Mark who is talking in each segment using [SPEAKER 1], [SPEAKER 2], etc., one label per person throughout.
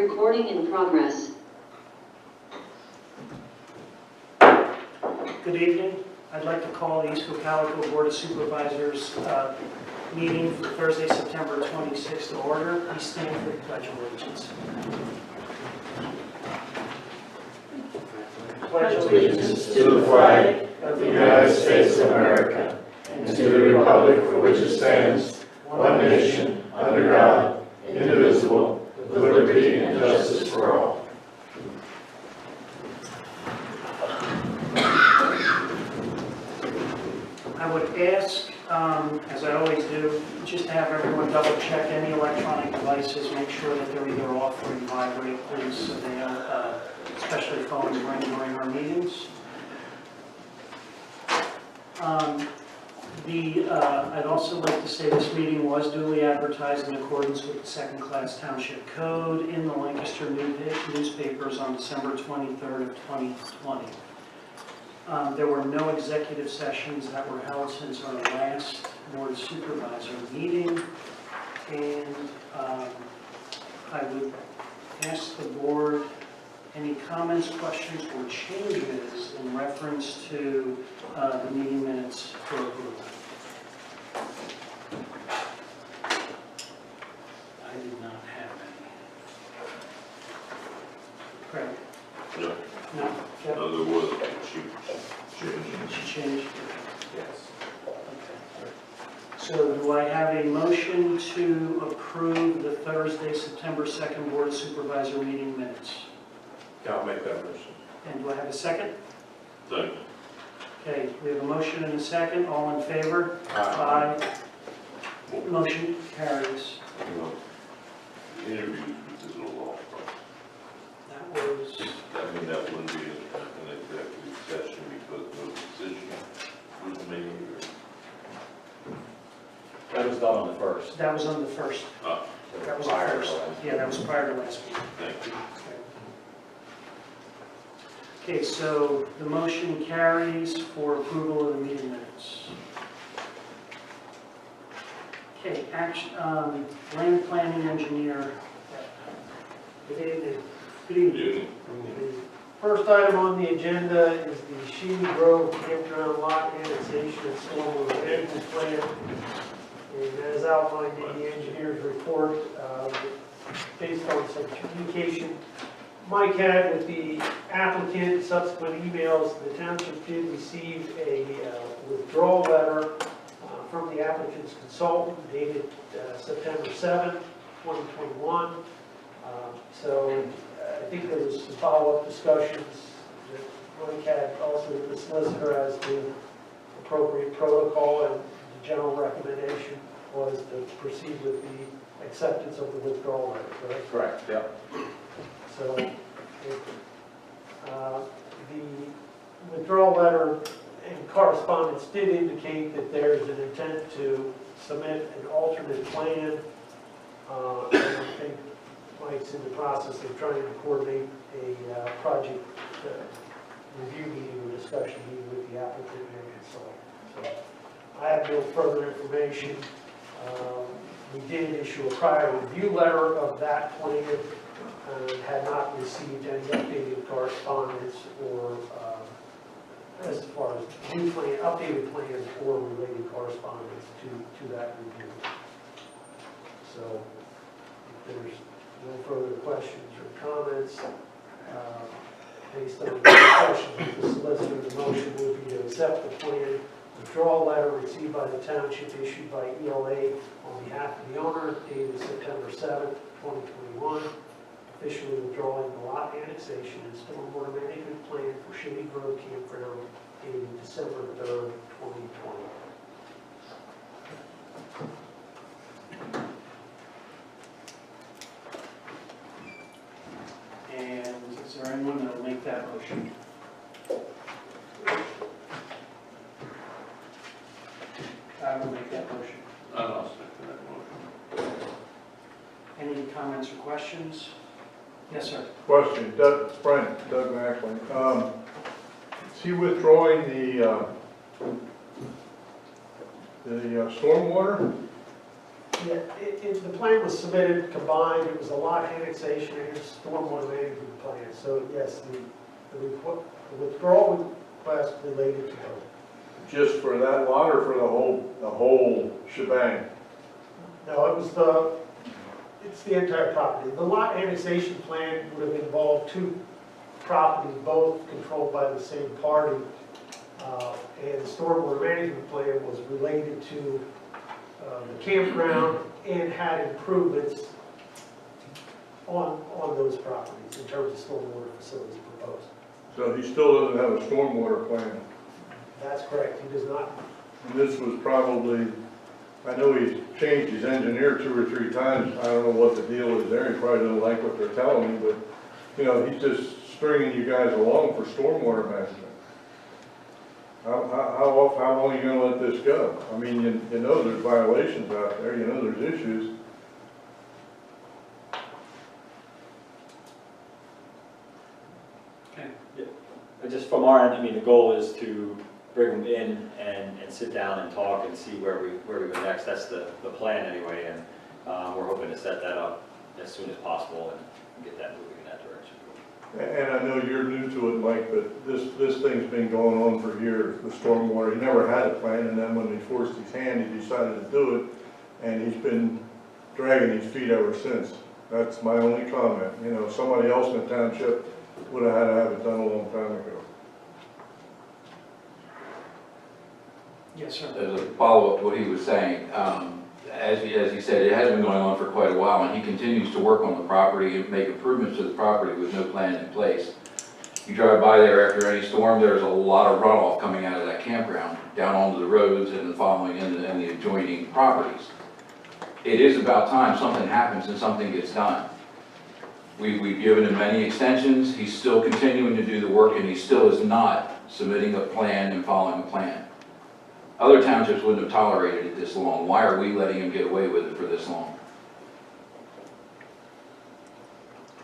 [SPEAKER 1] Recording in progress.
[SPEAKER 2] Good evening. I'd like to call the East Cocalico Board of Supervisors meeting for Thursday, September 26th to order. Please stand for the Pledge of Allegiance. Pledge
[SPEAKER 3] Allegiance to the flag of the United States of America and to the republic for which it stands, one nation, under God, indivisible, with liberty and justice for all.
[SPEAKER 2] I would ask, as I always do, just to have everyone double check any electronic devices, make sure that they're either off or in vibrate, please, so they don't, especially phones ring during our meetings. I'd also like to say this meeting was duly advertised in accordance with the second-class township code in the Lancaster newspapers on December 23rd of 2020. There were no executive sessions that were held since our last Board of Supervisor meeting, and I would ask the board any comments, questions, or changes in reference to the meeting minutes for approval. I did not have any. Craig?
[SPEAKER 4] No.
[SPEAKER 2] No? Jeff?
[SPEAKER 4] No, there was a
[SPEAKER 2] Change?
[SPEAKER 4] Yes.
[SPEAKER 2] Okay. So do I have a motion to approve the Thursday, September 2nd Board of Supervisor meeting minutes?
[SPEAKER 4] I'll make that motion.
[SPEAKER 2] And do I have a second?
[SPEAKER 4] Second.
[SPEAKER 2] Okay, we have a motion and a second. All in favor? Aye. Motion carries.
[SPEAKER 4] Interviews with digital law firm.
[SPEAKER 2] That was,
[SPEAKER 4] I mean, that wouldn't be an executive session because no decision was made.
[SPEAKER 3] That was done on the first.
[SPEAKER 2] that was on the first. That was the first. Yeah, that was prior to last meeting.
[SPEAKER 4] Thank you.
[SPEAKER 2] Okay, so the motion carries for approval of the meeting minutes. Okay, land planning engineer.
[SPEAKER 5] Good evening.
[SPEAKER 2] Good evening.
[SPEAKER 4] Evening.
[SPEAKER 5] The first item on the agenda is the Shady Grove Campground Lot Annexation and Stormwater Management Plan. And as outlined in the engineer's report, based on some communication Mike had with the applicant, subsequent emails, the township did receive a withdrawal letter from the applicant's consultant dated September 7th, 2021. So I think there was some follow-up discussions that Mike had also with the solicitor as to appropriate protocol, and the general recommendation was to proceed with the acceptance of the withdrawal letter, correct?
[SPEAKER 3] Correct, yeah.
[SPEAKER 5] So, the withdrawal letter and correspondence did indicate that there is an intent to submit an alternate plan. And I think Mike's in the process of trying to coordinate a project review meeting or discussion meeting with the applicant and consultant. So, I have no further information. We did issue a prior review letter of that plan. Had not received any updated correspondence or as far as new plan, updated plans or related correspondence to that review. So if there's no further questions or comments, based on the discussion with the solicitor, the motion would be to accept the plan, withdrawal letter received by the township issued by ELA on behalf of the owner dated September 7th, 2021. Officially withdrawing the lot annexation and stormwater management plan for Shady Grove Campground dated December 3rd, 2020.
[SPEAKER 2] And is there anyone that will make that motion? I will make that motion.
[SPEAKER 4] I'll second that motion.
[SPEAKER 2] Any comments or questions? Yes, sir.
[SPEAKER 6] Question, Doug Macklin. Is he withdrawing the stormwater?
[SPEAKER 5] Yeah, the plan was submitted combined, it was a lot annexation and a stormwater management plan. So yes, the withdrawal request related to both.
[SPEAKER 6] Just for that lot or for the whole shebang?
[SPEAKER 5] No, it's the entire property. The lot annexation plan would have involved two properties, both controlled by the same party. And the stormwater management plan was related to the campground and had improvements on those properties in terms of stormwater facilities proposed.
[SPEAKER 6] So he still doesn't have a stormwater plan?
[SPEAKER 5] That's correct, he does not.
[SPEAKER 6] And this was probably, I know he's changed his engineer 2 or 3 times. I don't know what the deal is there. He probably doesn't like what they're telling me, but, you know, he's just stringing you guys along for stormwater management. How long are you gonna let this go? I mean, you know there's violations out there, you know there's issues.
[SPEAKER 1] Just from our end, I mean, the goal is to bring them in and sit down and talk and see where we go next. That's the plan anyway, and we're hoping to set that up as soon as possible and get that moving in that direction.
[SPEAKER 6] And I know you're new to it, Mike, but this thing's been going on for years, the stormwater. He never had a plan, and then when he forced his hand, he decided to do it, and he's been dragging his feet ever since. That's my only comment. You know, somebody else in the township would have had to have it done a long time ago.
[SPEAKER 2] Yes, sir.
[SPEAKER 7] As a follow-up to what he was saying, as he said, it has been going on for quite a while, and he continues to work on the property and make improvements to the property with no plan in place. You drive by there after any storm, there's a lot of runoff coming out of that campground, down onto the roads and then following in the adjoining properties. It is about time something happens and something gets done. We've given him many extensions, he's still continuing to do the work, and he still is not submitting a plan and following a plan. Other townships wouldn't have tolerated it this long. Why are we letting him get away with it for this long?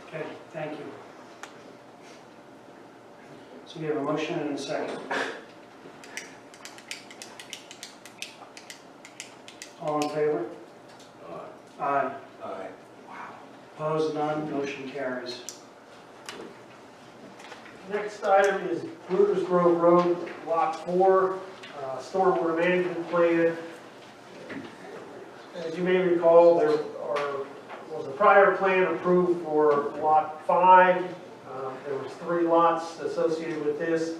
[SPEAKER 2] Okay, thank you. So we have a motion and a second. All in favor? Aye.
[SPEAKER 1] Aye.
[SPEAKER 2] Opposed, none, motion carries.
[SPEAKER 5] Next item is Brewers Grove Road, Lot 4, stormwater management plan. As you may recall, there was a prior plan approved for Lot 5. There was 3 lots associated with this.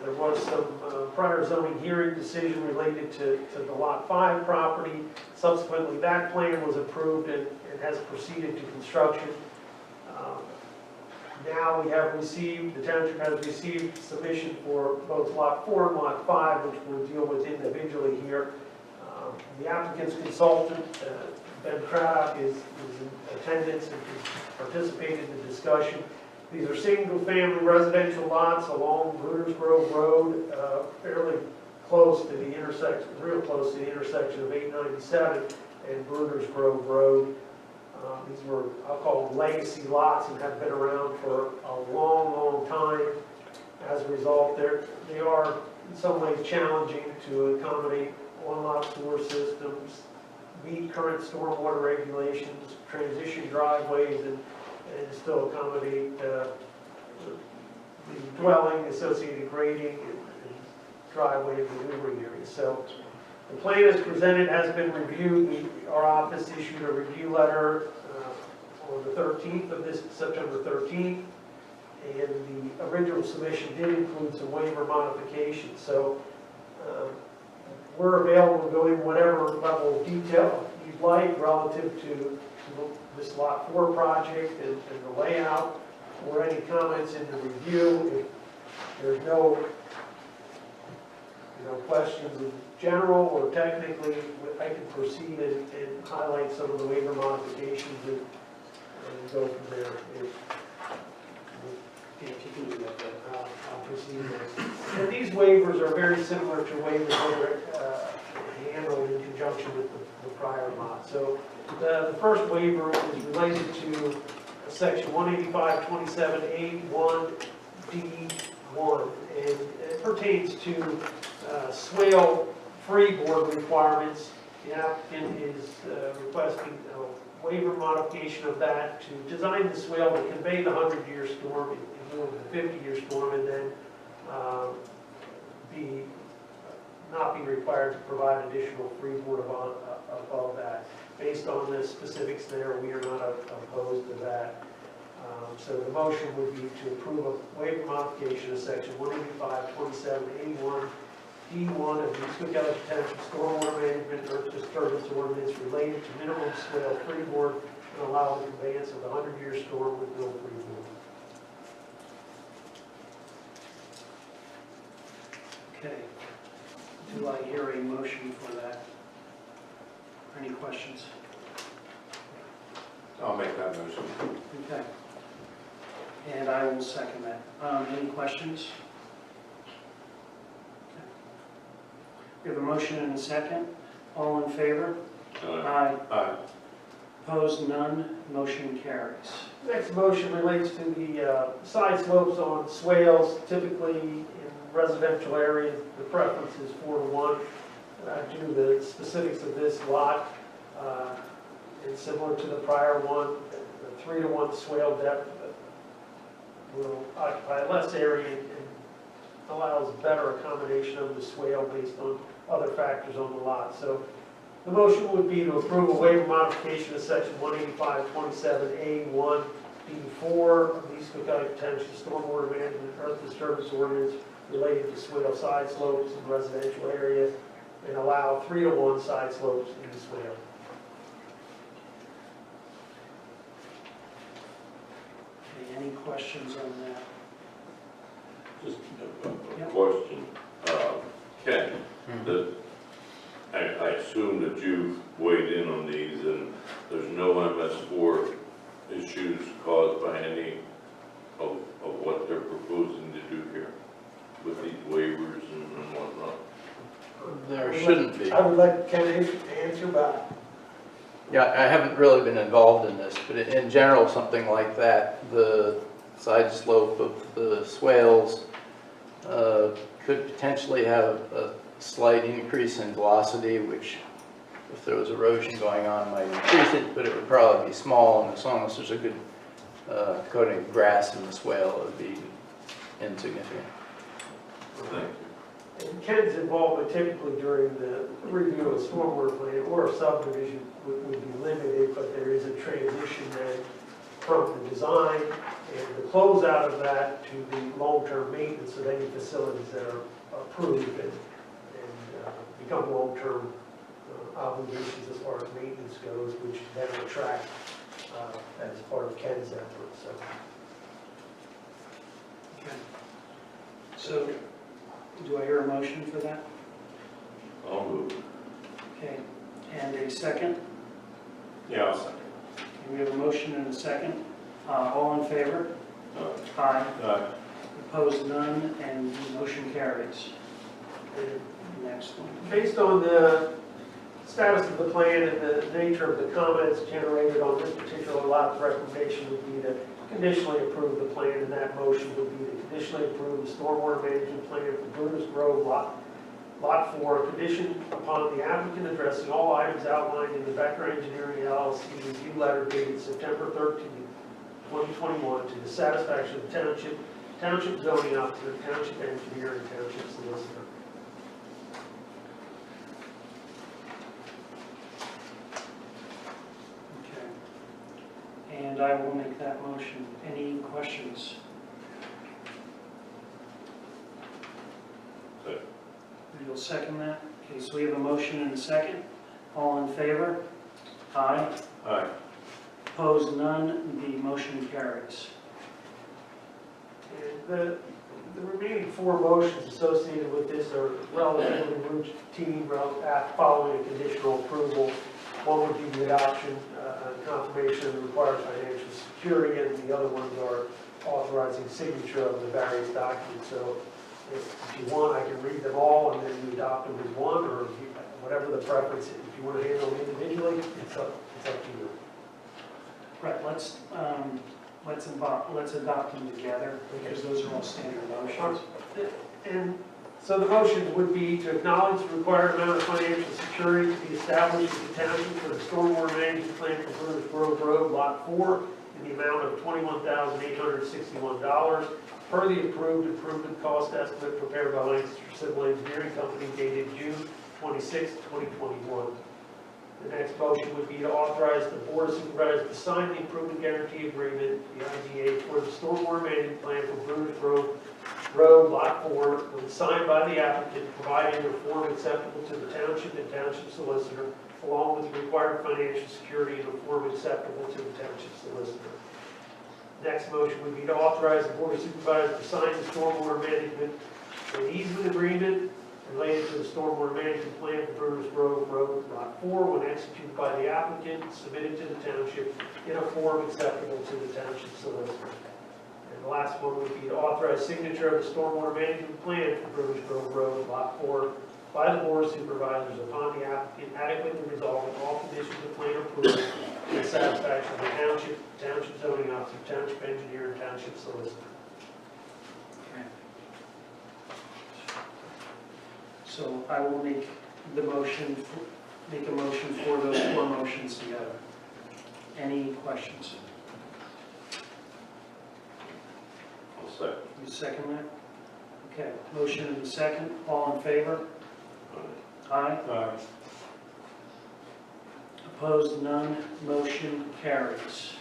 [SPEAKER 5] There was some prior zoning hearing decision related to the Lot 5 property. Subsequently, that plan was approved and has proceeded to construction. Now we have received, the township has received submission for both Lot 4 and Lot 5, which we'll deal with individually here. The applicant's consultant, Ben Craddock, is in attendance and participated in the discussion. These are single-family residential lots along Brewers Grove Road, fairly close to the intersection, real close to the intersection of 897 and Brewers Grove Road. These were, I'll call them legacy lots, and have been around for a long, long time. As a result, they are in some ways challenging to accommodate one-lot sewer systems, meet current stormwater regulations, transition driveways, and still accommodate the dwelling, associated grading, and driveway and maneuvering areas. So the plan as presented has been reviewed. Our office issued a review letter on the 13th of this, September 13th, and the original submission did include some waiver modifications. So we're available to go in whatever level of detail you'd like relative to this Lot 4 project and the layout, or any comments in the review. If there's no questions in general or technically, I can proceed and highlight some of the waiver modifications and go from there.
[SPEAKER 2] If you can do that,
[SPEAKER 5] I'll proceed there. And these waivers are very similar to waivers that are handled in conjunction with the prior lot. So the first waiver is related to section 185-27A1D1, and it pertains to swale freeboard requirements The applicant is requesting a waiver modification of that to design the swale to convey the 100-year storm in lieu of the 50-year storm, and then not be required to provide additional freeboard above that. Based on the specifics there, we are not opposed to that. So the motion would be to approve a waiver modification of section 185.27A1 D1 of the Cocalico Township Stormwater Management Earth Disturbance Ordinance related to minimum swale freeboard and allow the conveyance of the 100-year storm with no freeboard.
[SPEAKER 2] Okay. Do I hear a motion for that? Any questions?
[SPEAKER 3] I'll make that motion.
[SPEAKER 2] Okay. And I will second that. Any questions? Okay. We have a motion and a second. All in favor? Aye.
[SPEAKER 3] Aye.
[SPEAKER 2] Opposed, none. Motion carries.
[SPEAKER 5] Next motion relates to the side slopes on swales. Typically in residential areas, the preference is 4-to-1. Due to the specifics of this lot, it's similar to the prior one. The 3-to-1 swale depth will occupy less area and allows better accommodation of the swale based on other factors on the lot. So the motion would be to approve a waiver modification of section 185.27A1 B4 of the East Cocalico Township Stormwater Management Earth Disturbance Ordinance related to swale side slopes in residential area, and allow 3-to-1 side slopes in the swale.
[SPEAKER 2] Okay, any questions on that?
[SPEAKER 4] Just a
[SPEAKER 2] Yep.
[SPEAKER 4] question. Ken, I assume that you've weighed in on these and there's no MS4 issues caused by any of what they're proposing to do here with these waivers and whatnot?
[SPEAKER 8] There shouldn't be.
[SPEAKER 5] I would like Ken to answer back.
[SPEAKER 8] Yeah, I haven't really been involved in this, but in general, something like that, the side slope of the swales could potentially have a slight increase in velocity, which if there was erosion going on might increase it, but it would probably be small, and as long as there's a good coating of grass in the swale, it would be insignificant.
[SPEAKER 4] Thank you.
[SPEAKER 5] And Ken's involvement typically during the review of a stormwater plan or a subdivision would be limited, but there is a transition then from the design and the closeout of that to the long-term maintenance of any facilities that are approved and become long-term obligations as far as maintenance goes, which then will track as part of Ken's efforts.
[SPEAKER 2] Okay. So, do I hear a motion for that?
[SPEAKER 4] I'll move.
[SPEAKER 2] Okay, and a second?
[SPEAKER 3] Yeah, I'll second.
[SPEAKER 2] We have a motion and a second. All in favor? Aye.
[SPEAKER 3] Aye.
[SPEAKER 2] Opposed, none, and the motion carries.
[SPEAKER 5] And
[SPEAKER 2] Next one.
[SPEAKER 5] based on the status of the plan and the nature of the comments generated on this particular lot, the recommendation would be to conditionally approve the plan, and that motion would be to conditionally approve the stormwater management plan for Brutus Grove Lot 4, conditioned upon the applicant addressing all items outlined in the Becker Engineering LLC review letter dated September 13, 2021, to the satisfaction of the township zoning officer, township engineer, and township solicitor.
[SPEAKER 2] Okay. And I will make that motion. Any questions?
[SPEAKER 4] Second.
[SPEAKER 2] You'll second that? Okay, so we have a motion and a second. All in favor? Aye.
[SPEAKER 3] Aye.
[SPEAKER 2] Opposed, none. The motion carries.
[SPEAKER 5] And the remaining 4 motions associated with this are relatively routine, following a conditional approval. One would be the adoption and confirmation of the required financial security, and the other ones are authorizing signature of the various documents. So if you want, I can read them all and then you adopt them as one, or whatever the preference is. If you want to handle them individually, it's up to you.
[SPEAKER 2] Right, let's adopt them together, because those are all standard motions.
[SPEAKER 5] And So the motion would be to acknowledge the required amount of financial security to be established in the township for the stormwater management plan for Brewers Grove Road, Lot 4, in the amount of $21,861 per the approved improvement cost estimate prepared by Lancaster Civil Engineering Company dated June 26, 2021. The next motion would be to authorize the Board of Supervisors to sign the improvement guarantee agreement, the IGA, for the stormwater management plan for Brewers Grove Road, Lot 4, when signed by the applicant, providing a form acceptable to the township and township solicitor, along with required financial security in a form acceptable to the township solicitor. Next motion would be to authorize the Board of Supervisors to sign the stormwater management and easement agreement related to the stormwater management plan for Brewers Grove Road, Lot 4, when executed by the applicant, submitted to the township in a form acceptable to the township solicitor. And the last one would be to authorize signature of the stormwater management plan for Brewers Grove Road, Lot 4, by the Board of Supervisors upon the applicant adequately resolving all conditions of plan approval to the satisfaction of the township, township zoning officer, township engineer, and township solicitor.
[SPEAKER 2] So I will make a motion for those four motions together. Any questions?
[SPEAKER 4] I'll second.
[SPEAKER 2] You second that? Okay, motion and a second. All in favor? Aye.
[SPEAKER 3] Aye.
[SPEAKER 2] Opposed, none. Motion carries.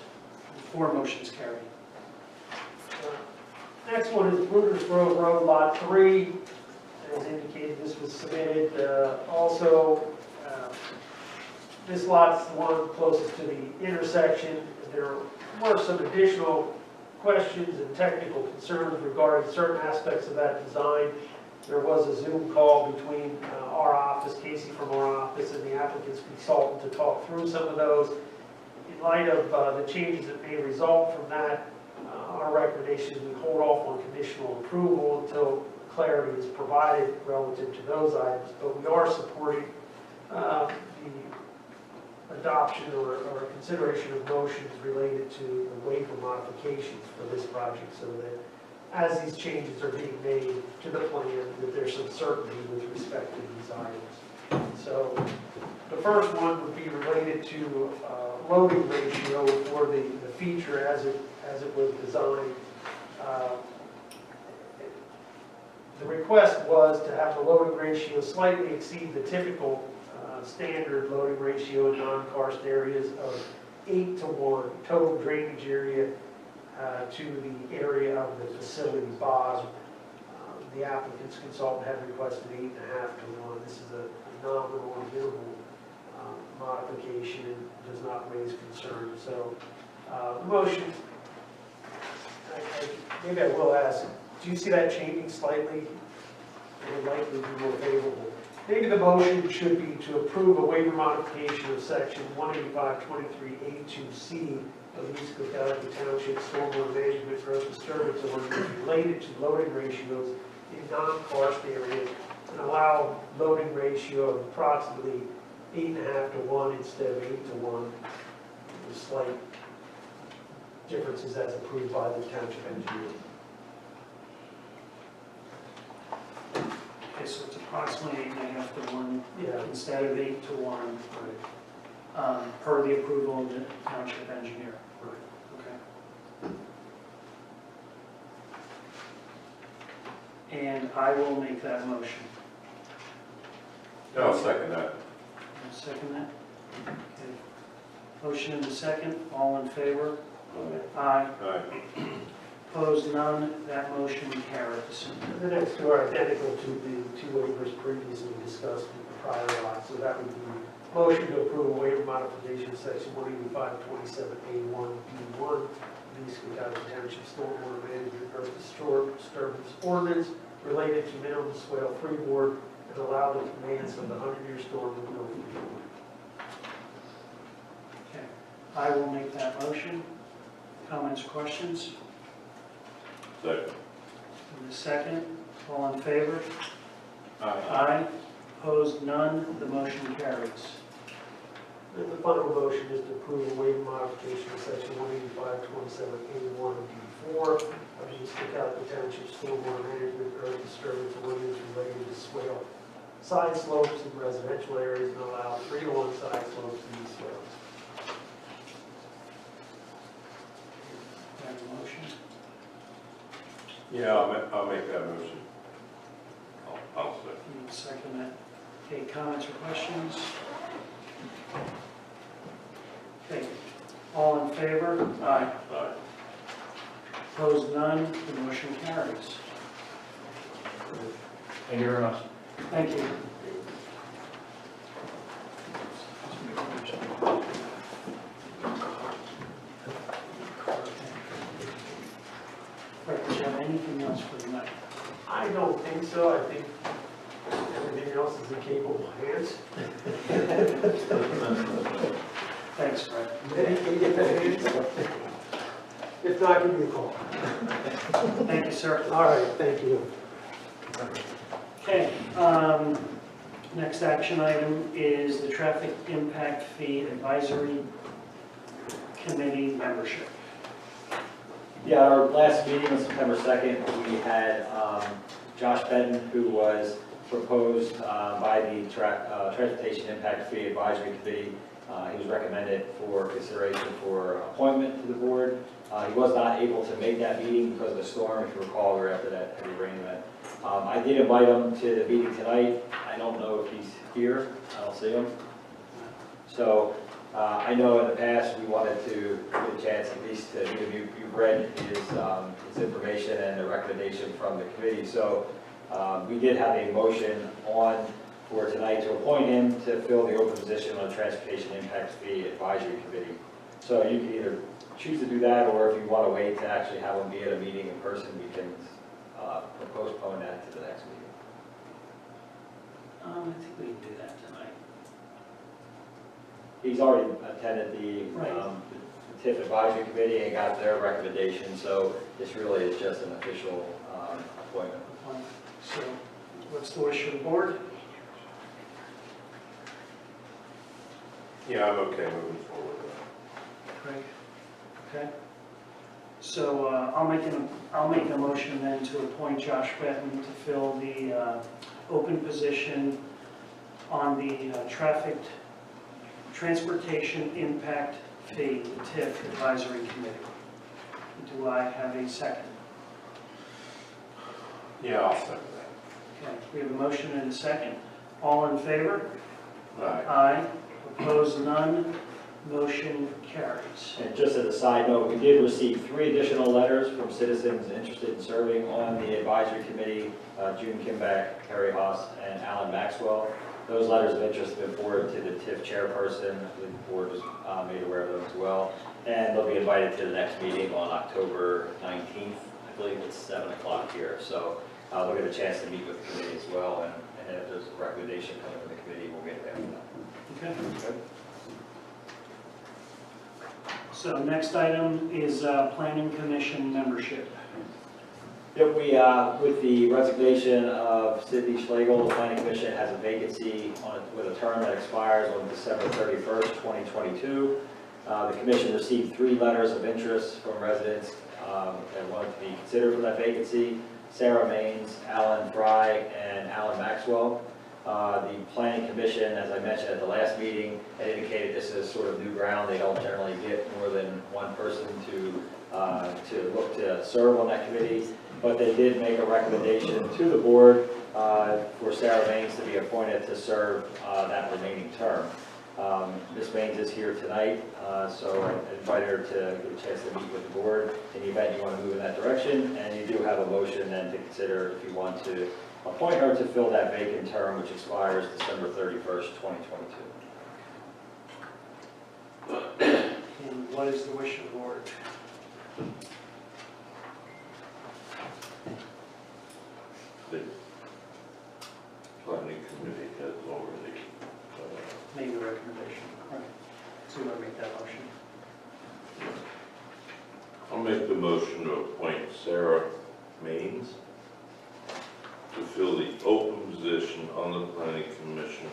[SPEAKER 2] Four motions carry.
[SPEAKER 5] Next one is Brewers Grove Road, Lot 3. As indicated, this was submitted. This lot's the one closest to the intersection. There were some additional questions and technical concerns regarding certain aspects of that design. There was a Zoom call between our office, Casey from our office, and the applicant's consultant to talk through some of those. In light of the changes that may result from that, our recommendation is we hold off on conditional approval until clarity is provided relative to those items, but we are supporting the adoption or consideration of motions related to the waiver modifications for this project, so that as these changes are being made to the plan, that there's some certainty with respect to these items. So the first one would be related to loading ratio for the feature as it was designed. The request was to have the loading ratio slightly exceed the typical standard loading ratio in non-karst areas of 8:1 total drainage area to the area of the facility bottom. The applicant's consultant had requested 8.5:1. This is a nominal or minimal modification and does not raise concern. So the motion, maybe I will ask, do you see that changing slightly? It would likely be more favorable. Maybe the motion should be to approve a waiver modification of section 185.23A2C of the East Cocalico Township Stormwater Management Growth Disturbance Ordinance related to loading ratios in non-karst areas and allow loading ratio of approximately 8.5:1 instead of 8:1, with slight differences as approved by the township engineer.
[SPEAKER 2] Okay, so it's approximately 8.5:1
[SPEAKER 5] Yeah.
[SPEAKER 2] instead of 8:1, per the approval of the township engineer. Okay. And I will make that motion.
[SPEAKER 3] I'll second that.
[SPEAKER 2] I'll second that. Okay. Motion and a second. All in favor? Aye.
[SPEAKER 3] Aye.
[SPEAKER 2] Opposed, none. That motion carries.
[SPEAKER 5] The next two are identical to the two waivers previously discussed in the prior lot, so that would be motion to approve a waiver modification of section 185.27A1B1, East Cocalico Township Stormwater Management Earth Disturbance Ordinance related to minimum swale freeboard and allow the conveyance of the 100-year storm with no freeboard.
[SPEAKER 2] Okay. I will make that motion. Comments, questions?
[SPEAKER 4] Second.
[SPEAKER 2] In a second. All in favor?
[SPEAKER 3] Aye.
[SPEAKER 2] Aye. Opposed, none. The motion carries.
[SPEAKER 5] And the final motion is to approve a waiver modification of section 185.27A1B4 of the East Cocalico Township Stormwater Management Earth Disturbance Ordinance related to swale. Side slopes in residential areas and allow 3-to-1 side slopes in these swales.
[SPEAKER 2] Have a motion?
[SPEAKER 4] Yeah, I'll make that motion. I'll second.
[SPEAKER 2] You second that. Okay, comments or questions? Okay, all in favor? Aye.
[SPEAKER 4] Aye.
[SPEAKER 2] Opposed, none, the motion carries.
[SPEAKER 3] Thank you very much.
[SPEAKER 2] Thank you. Right, do you have anything else for tonight?
[SPEAKER 5] I don't think so. I think everything else is in capable hands.
[SPEAKER 2] Thanks, Fred.
[SPEAKER 5] Eddie, can you get that hands? If not, give me a call.
[SPEAKER 2] Thank you, sir.
[SPEAKER 5] All right, thank you.
[SPEAKER 2] Okay, next action item is the Traffic Impact Fee Advisory Committee membership.
[SPEAKER 1] Yeah, our last meeting on September 2nd, we had Josh Benton, who was proposed by the Transportation Impact Fee Advisory Committee. He was recommended for consideration for appointment to the board. He was not able to make that meeting because of the storm. If you recall, we were after that heavy rain event. I did invite him to the meeting tonight. I don't know if he's here. I don't see him. So I know in the past we wanted to get a chance at least to, you've read his information and the recommendation from the committee. So we did have a motion on for tonight to appoint him to fill the open position on the Transportation Impact Fee Advisory Committee. So you can either choose to do that, or if you want to wait to actually have him be at a meeting in person, we can postpone that to the next meeting.
[SPEAKER 2] I think we can do that tonight.
[SPEAKER 1] He's already attended the
[SPEAKER 2] Right.
[SPEAKER 1] TIF Advisory Committee and got their recommendation, so this really is just an official appointment.
[SPEAKER 2] So, what's the wish of the board?
[SPEAKER 4] Yeah, I'm okay moving forward.
[SPEAKER 2] Craig? Okay. So I'll make a motion then to appoint Josh Benton to fill the open position on the Transportation Impact Fee, the TIF Advisory Committee. Do I have a second?
[SPEAKER 4] Yeah, I'll second that.
[SPEAKER 2] Okay, we have a motion and a second. All in favor?
[SPEAKER 4] Aye.
[SPEAKER 2] Aye. Opposed, none. Motion carries.
[SPEAKER 1] And just as a side note, we did receive 3 additional letters from citizens interested in serving on the advisory committee, June Kimback, Harry Haas, and Alan Maxwell. Those letters of interest have been forwarded to the TIF chairperson. The board was made aware of them as well. And they'll be invited to the next meeting on October 19th. I believe it's 7 o'clock here. So they'll get a chance to meet with the committee as well. And if there's a recommendation coming from the committee, we'll get that.
[SPEAKER 2] Okay. So next item is Planning Commission membership.
[SPEAKER 1] Yep, with the resignation of Sidney Schlegel, the Planning Commission has a vacancy with a term that expires on December 31st, 2022. The commission received 3 letters of interest from residents that wanted to be considered for that vacancy: Sarah Maines, Alan Fry, and Alan Maxwell. The Planning Commission, as I mentioned at the last meeting, had indicated this is sort of new ground. They don't generally get more than one person to look to serve on that committee. But they did make a recommendation to the board for Sarah Maines to be appointed to serve that remaining term. Ms. Maines is here tonight, so I invited her to get a chance to meet with the board in the event you want to move in that direction. And you do have a motion then to consider if you want to appoint her to fill that vacant term, which expires December 31st, 2022.
[SPEAKER 2] And what is the wish of the board?
[SPEAKER 4] The planning committee has already,
[SPEAKER 2] Made the recommendation. All right. So you want to make that motion?
[SPEAKER 4] I'll make the motion to appoint Sarah Maines to fill the open position on the planning commission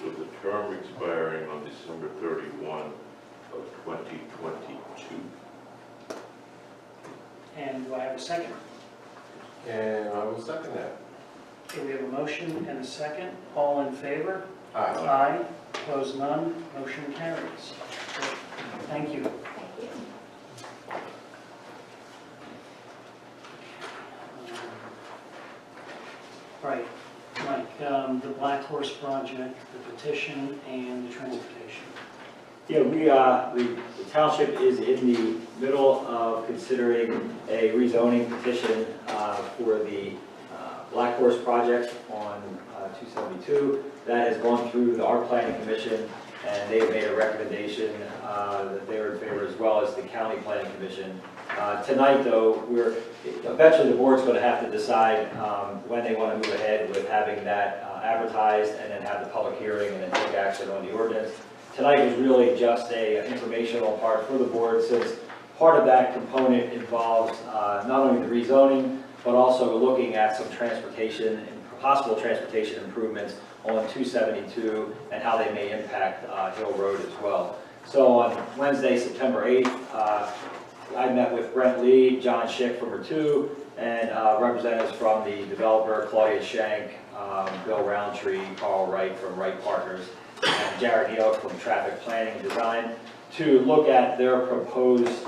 [SPEAKER 4] with the term expiring on December 31 of 2022.
[SPEAKER 2] And do I have a second?
[SPEAKER 3] And I will second that.
[SPEAKER 2] Okay, we have a motion and a second. All in favor?
[SPEAKER 7] Aye.
[SPEAKER 2] Aye. Opposed, none. Motion carries. Thank you. Right, Mike, the Black Horse Project, the petition, and the transportation.
[SPEAKER 1] Yeah, the township is in the middle of considering a rezoning petition for the Black Horse project on 272. That has gone through our planning commission, and they've made a recommendation that they're in favor, as well as the county planning commission. Tonight, though, eventually the board's going to have to decide when they want to move ahead with having that advertised, and then have the public hearing, and then take action on the ordinance. Tonight was really just a informational part for the board, since part of that component involves not only the rezoning, but also looking at some transportation and possible transportation improvements on 272 and how they may impact Hill Road as well. So on Wednesday, September 8th, I met with Brent Lee, John Schick from R2, and representatives from the developer, Claudia Shank, Bill Roundtree, Carl Wright from Wright Partners, and Jared Yoke from Traffic Planning Design, to look at their proposed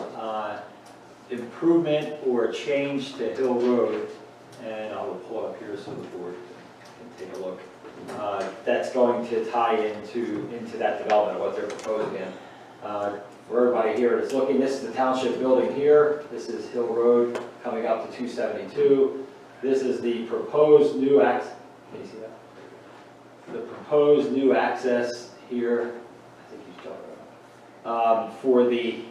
[SPEAKER 1] improvement or change to Hill Road. And I will pull it up here so the board can take a look. That's going to tie into that development, what they're proposing. For everybody here that's looking, this is the township building here. This is Hill Road coming up to 272. This is the proposed new access. Can you see that? The proposed new access here. I think he's jumping around. For the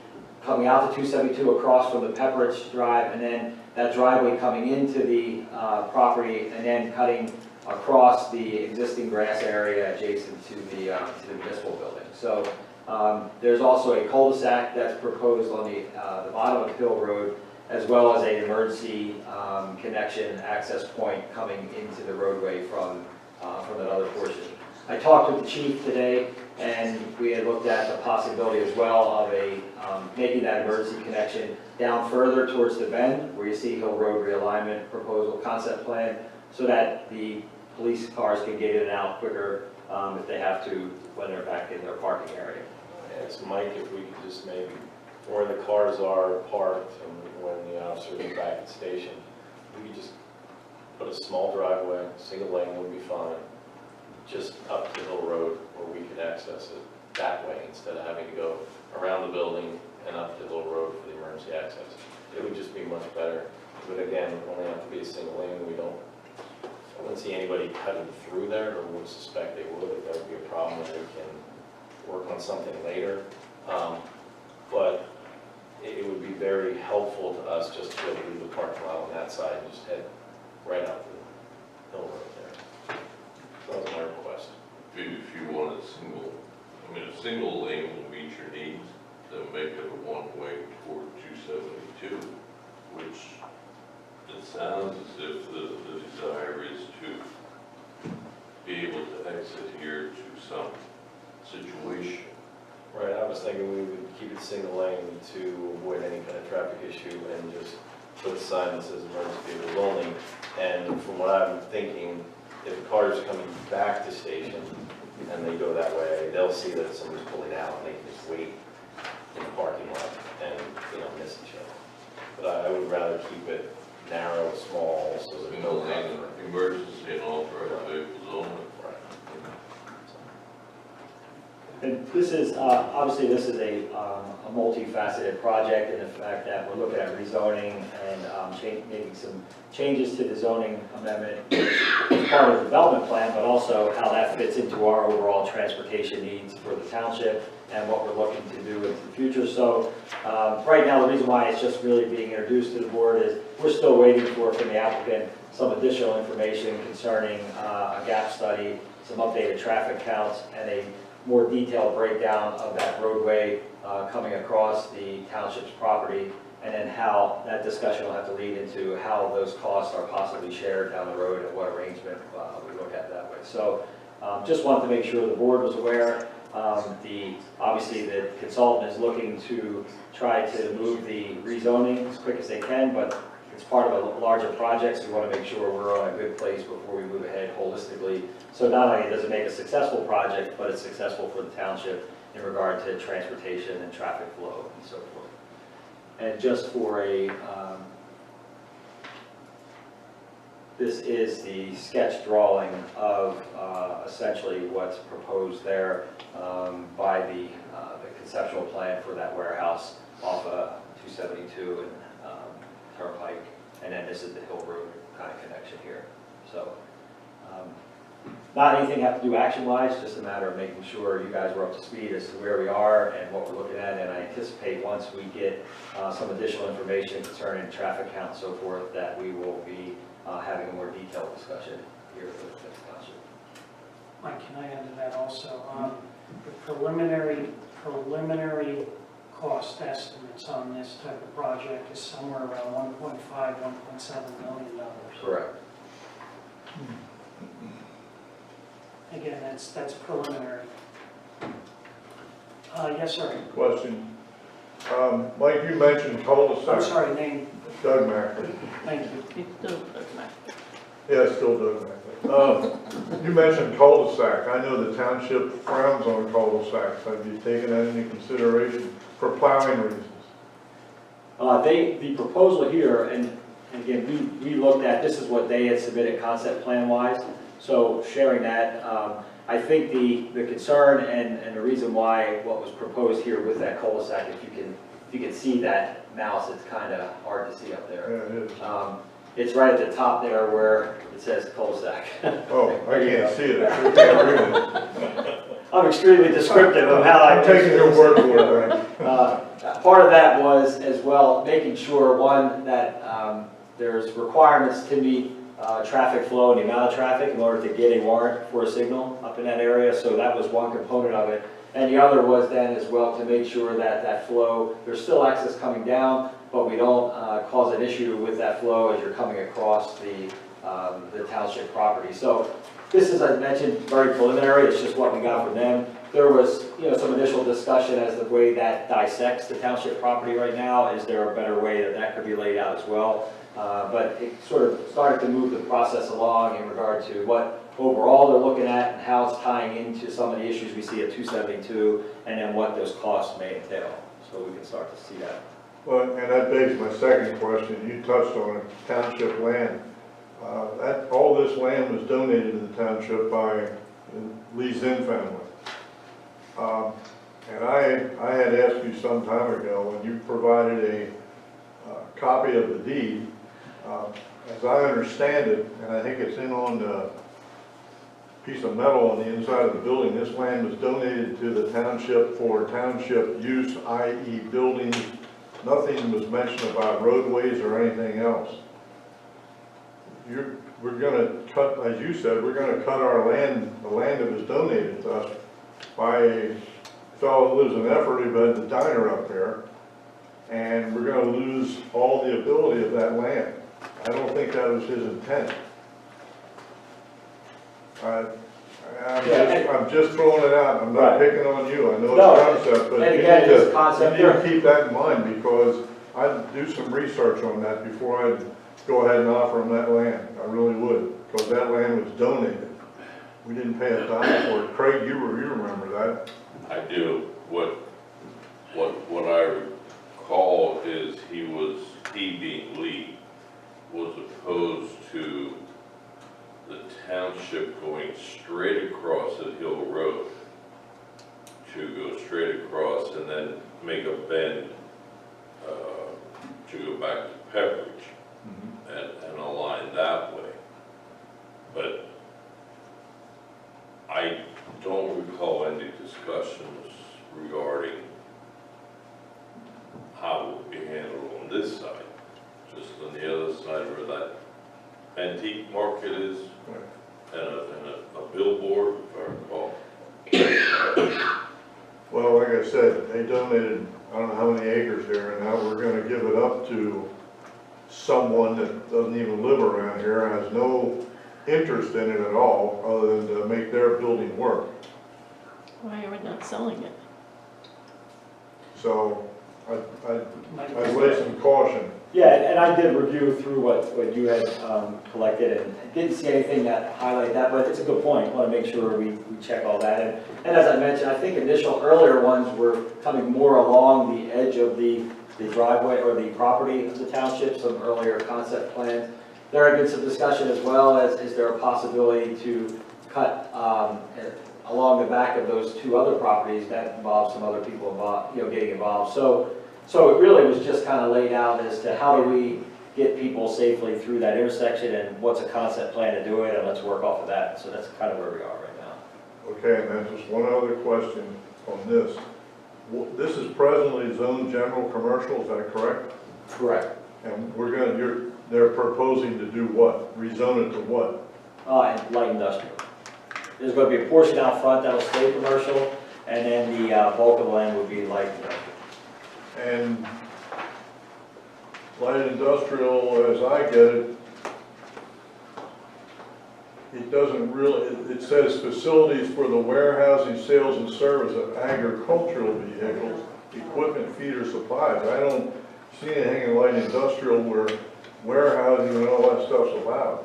[SPEAKER 1] coming out to 272 across from the Pepperidge Drive, and then that driveway coming into the property, and then cutting across the existing grass area adjacent to the municipal building. So there's also a cul-de-sac that's proposed on the bottom of Hill Road, as well as an emergency connection access point coming into the roadway from that other portion. I talked with the chief today, and we had looked at the possibility as well of making that emergency connection down further towards the bend, where you see Hill Road realignment proposal concept plan, so that the police cars can get in and out quicker if they have to when they're back in their parking area.
[SPEAKER 9] Yes, Mike, if we could just maybe, where the cars are parked and when the officers are back at the station, we could just put a small driveway, single lane would be fine, just up to Hill Road where we could access it that way instead of having to go around the building and up to Hill Road for the emergency access. It would just be much better. But again, it would only have to be a single lane. I wouldn't see anybody cutting through there, or would suspect they would. If that would be a problem, then we can work on something later. But it would be very helpful to us just to be able to leave the parking lot on that side and just head right out the Hill Road there. That was my request.
[SPEAKER 4] If you want a single lane will meet your needs, then make it a one-way toward 272, which it sounds as if the desire is to be able to exit here to some situation.
[SPEAKER 9] Right, I was thinking we would keep it single lane to avoid any kind of traffic issue and just put a sign that says emergency vehicles only. And from what I'm thinking, if a car is coming back to station and they go that way, they'll see that somebody's pulling out and they can just wait in the parking lot and, miss each other. But I would rather keep it narrow, small, so that
[SPEAKER 4] Single lane, emergency and authorized vehicles only.
[SPEAKER 1] And this is, obviously this is a multifaceted project in the fact that we're looking at rezoning and making some changes to the zoning amendment as part of the development plan, but also how that fits into our overall transportation needs for the township and what we're looking to do into the future. So right now, the reason why it's just really being introduced to the board is we're still waiting from the applicant some additional information concerning a gap study, some updated traffic counts, and a more detailed breakdown of that roadway coming across the township's property, and then how that discussion will have to lead into how those costs are possibly shared down the road and what arrangement we look at that way. So just wanted to make sure the board was aware. Obviously the consultant is looking to try to move the rezoning as quick as they can, but it's part of a larger project, so we want to make sure we're on a good place before we move ahead holistically. So not only does it make a successful project, but it's successful for the township in regard to transportation and traffic flow and so forth. And just for a, this is the sketch drawing of essentially what's proposed there by the conceptual plan for that warehouse off 272 and Turnpike, and then this is the Hill Road kind of connection here. So not anything have to do action-wise, just a matter of making sure you guys are up to speed as to where we are and what we're looking at. And I anticipate once we get some additional information concerning traffic count and so forth, that we will be having a more detailed discussion here with the township.
[SPEAKER 2] Mike, can I add to that also? The preliminary cost estimates on this type of project is somewhere around $1.5, $1.7 million.
[SPEAKER 1] Correct.
[SPEAKER 2] Again, that's preliminary. Yes, sir.
[SPEAKER 6] Question. Mike, you mentioned cul-de-sac.
[SPEAKER 2] I'm sorry, name.
[SPEAKER 6] Doug Mackley.
[SPEAKER 2] Thank you.
[SPEAKER 6] Yeah, it's still Doug Mackley. You mentioned cul-de-sac. I know the township frowns on cul-de-sacs. Have you taken that into consideration for plowing reasons?
[SPEAKER 1] The proposal here, and again, we looked at, this is what they had submitted concept plan-wise, so sharing that, I think the concern and the reason why what was proposed here with that cul-de-sac, if you can see that mouse, it's kind of hard to see up there.
[SPEAKER 6] Yeah, it is.
[SPEAKER 1] It's right at the top there where it says cul-de-sac.
[SPEAKER 6] Oh, I can't see it. I can't read it.
[SPEAKER 1] I'm extremely descriptive of how
[SPEAKER 6] I'm taking your word for it, Frank.
[SPEAKER 1] Part of that was as well making sure, one, that there's requirements to meet traffic flow and the amount of traffic in order to get a warrant for a signal up in that area. So that was one component of it. And the other was then as well to make sure that that flow, there's still access coming down, but we don't cause an issue with that flow as you're coming across the township property. So this is, I mentioned, very preliminary. It's just what we got from them. There was, some initial discussion as to the way that dissects the township property right now. Is there a better way that that could be laid out as well? But it sort of started to move the process along in regard to what overall they're looking at and how it's tying into some of the issues we see at 272 and then what those costs may entail. So we can start to see that.
[SPEAKER 6] Well, and that begs my second question. You touched on it, township land. All this land was donated to the township by the Lee Zinn family. And I had asked you some time ago when you provided a copy of the deed. As I understand it, and I think it's in on the piece of metal on the inside of the building, this land was donated to the township for township use, i.e. buildings. Nothing was mentioned about roadways or anything else. We're going to cut, as you said, we're going to cut our land, the land that was donated to us by a fellow who lives in Effort who had the diner up there, and we're going to lose all the ability of that land. I don't think that was his intent. I'm just throwing it out. I'm not picking on you. I know it's a concept, but you need to keep that in mind because I'd do some research on that before I'd go ahead and offer him that land. I really would, because that land was donated. We didn't pay a dime for it. Craig, you remember that?
[SPEAKER 4] I do. What I recall is he being Lee, was opposed to the township going straight across at Hill Road, to go straight across and then make a bend to go back to Pepperidge and align that way. But I don't recall any discussions regarding how it would be handled on this side, just on the other side where that antique market is, and a billboard, if I recall.
[SPEAKER 6] Well, like I said, they donated, I don't know how many acres there, and now we're going to give it up to someone that doesn't even live around here, has no interest in it at all, other than to make their building work.
[SPEAKER 10] Why are we not selling it?
[SPEAKER 6] So I'd lay some caution
[SPEAKER 1] Yeah, and I did review through what you had collected and didn't see anything that highlighted that, but it's a good point. Want to make sure we check all that. And as I mentioned, I think earlier ones were coming more along the edge of the driveway or the property of the township, some earlier concept plans. There had been some discussion as well as, is there a possibility to cut along the back of those two other properties that involve some other people involved, getting involved. So it really was just kind of laid out as to how do we get people safely through that intersection and what's a concept plan to do it, and let's work off of that. So that's kind of where we are right now.
[SPEAKER 6] Okay, and then just one other question on this. This is presently zoned general commercial, is that correct?
[SPEAKER 1] Correct.
[SPEAKER 6] And they're proposing to do what? Rezone it to what?
[SPEAKER 1] And light industrial. There's going to be a portion out front that'll stay commercial, and then the bulk of the land would be light industrial.
[SPEAKER 6] And light industrial, as I get it, it doesn't really, it says facilities for the warehousing, sales, and service of agricultural vehicles, equipment, feed, or supplies. I don't see anything in light industrial where warehousing and all that stuff's allowed.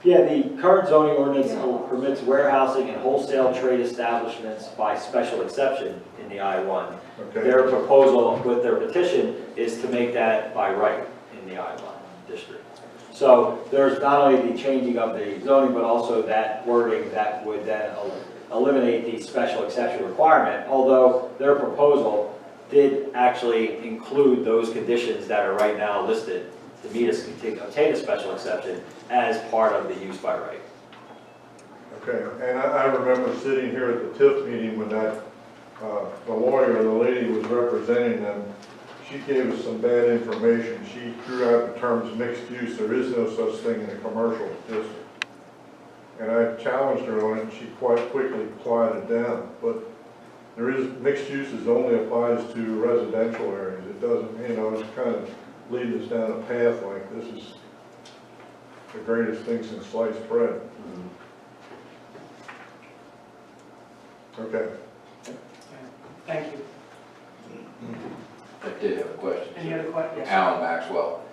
[SPEAKER 1] Yeah, the current zoning ordinance permits warehousing and wholesale trade establishments by special exception in the I-1.
[SPEAKER 6] Okay.
[SPEAKER 1] Their proposal with their petition is to make that by right in the I-1 district. So there's not only the changing of the zoning, but also that wording that would then eliminate the special exception requirement, although their proposal did actually include those conditions that are right now listed to meet to obtain a special exception as part of the use by right.
[SPEAKER 6] Okay, and I remember sitting here at the TIF meeting when that, the lawyer, the lady was representing them. She gave us some bad information. She threw out the terms mixed use. There is no such thing in a commercial district. And I challenged her on it, and she quite quickly quieted down. But there is, mixed uses only applies to residential areas. It doesn't, it's kind of leading us down a path like this is the greatest thing since sliced bread. Okay.
[SPEAKER 2] Thank you.
[SPEAKER 7] I did have a question.
[SPEAKER 2] Any other questions?
[SPEAKER 7] Alan Maxwell.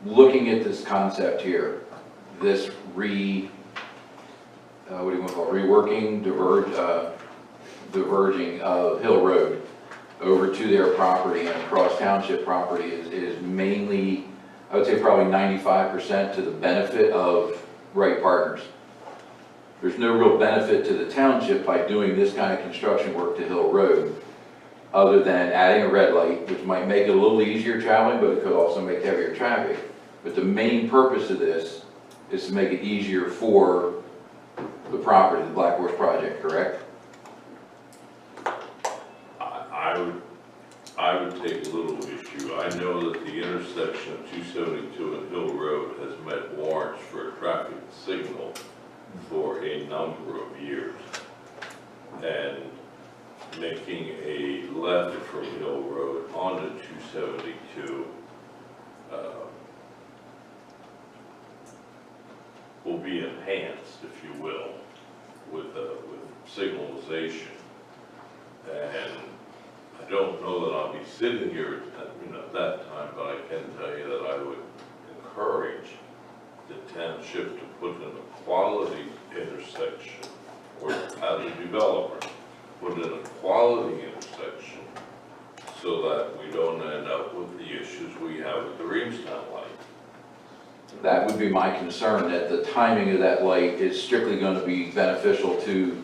[SPEAKER 7] Looking at this concept here, this what do you want to call it, reworking, diverging of Hill Road over to their property and across township property is mainly, I would say probably 95% to the benefit of Wright Partners. There's no real benefit to the township by doing this kind of construction work to Hill Road, other than adding a red light, which might make it a little easier traveling, but it could also make heavier traffic. But the main purpose of this is to make it easier for the property, the Black Horse project, correct?
[SPEAKER 4] I would take a little issue. I know that the intersection of 272 and Hill Road has met warrants for a traffic signal for a number of years. And making a left from Hill Road onto 272 will be enhanced, if you will, with signalization. And I don't know that I'll be sitting here at that time, but I can tell you that I would encourage the township to put in a quality intersection, or as a developer, put in a quality intersection so that we don't end up with the issues we have with the Reamstown light.
[SPEAKER 7] That would be my concern, that the timing of that light is strictly going to be beneficial to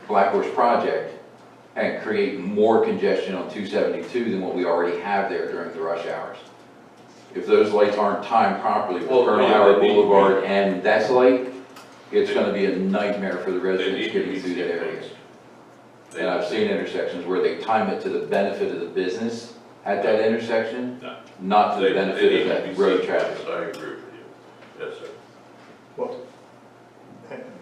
[SPEAKER 7] Black Horse project and create more congestion on 272 than what we already have there during the rush hours. If those lights aren't timed properly with Colonel Howard Boulevard and that's light, it's going to be a nightmare for the residents getting through that area. And I've seen intersections where they time it to the benefit of the business at that intersection, not to the benefit of that road traffic.
[SPEAKER 4] I agree with you. Yes, sir.
[SPEAKER 6] Well,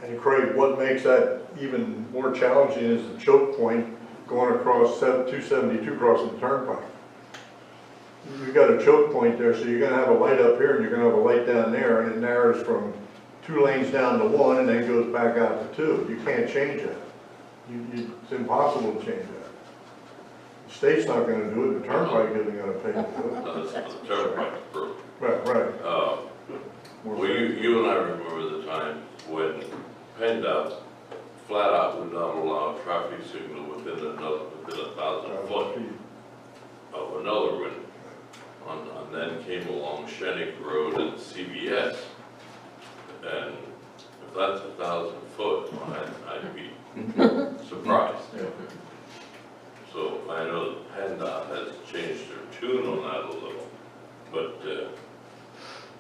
[SPEAKER 6] and Craig, what makes that even more challenging is the choke point going across 272 crossing the turnpike. You've got a choke point there, so you're going to have a light up here and you're going to have a light down there, and it narrows from 2 lanes down to 1 and then goes back out to 2. You can't change that. It's impossible to change that. The state's not going to do it. The turnpike isn't going to pay to do it.
[SPEAKER 4] The turnpike's broken.
[SPEAKER 6] Right.
[SPEAKER 4] Well, you and I remember the time when PennDOT flat out would not allow a traffic signal within 1,000 foot of another one. And then came along Shennick Road and CVS. And if that's 1,000 foot, I'd be surprised. So I know that PennDOT has changed their tune on that a little, but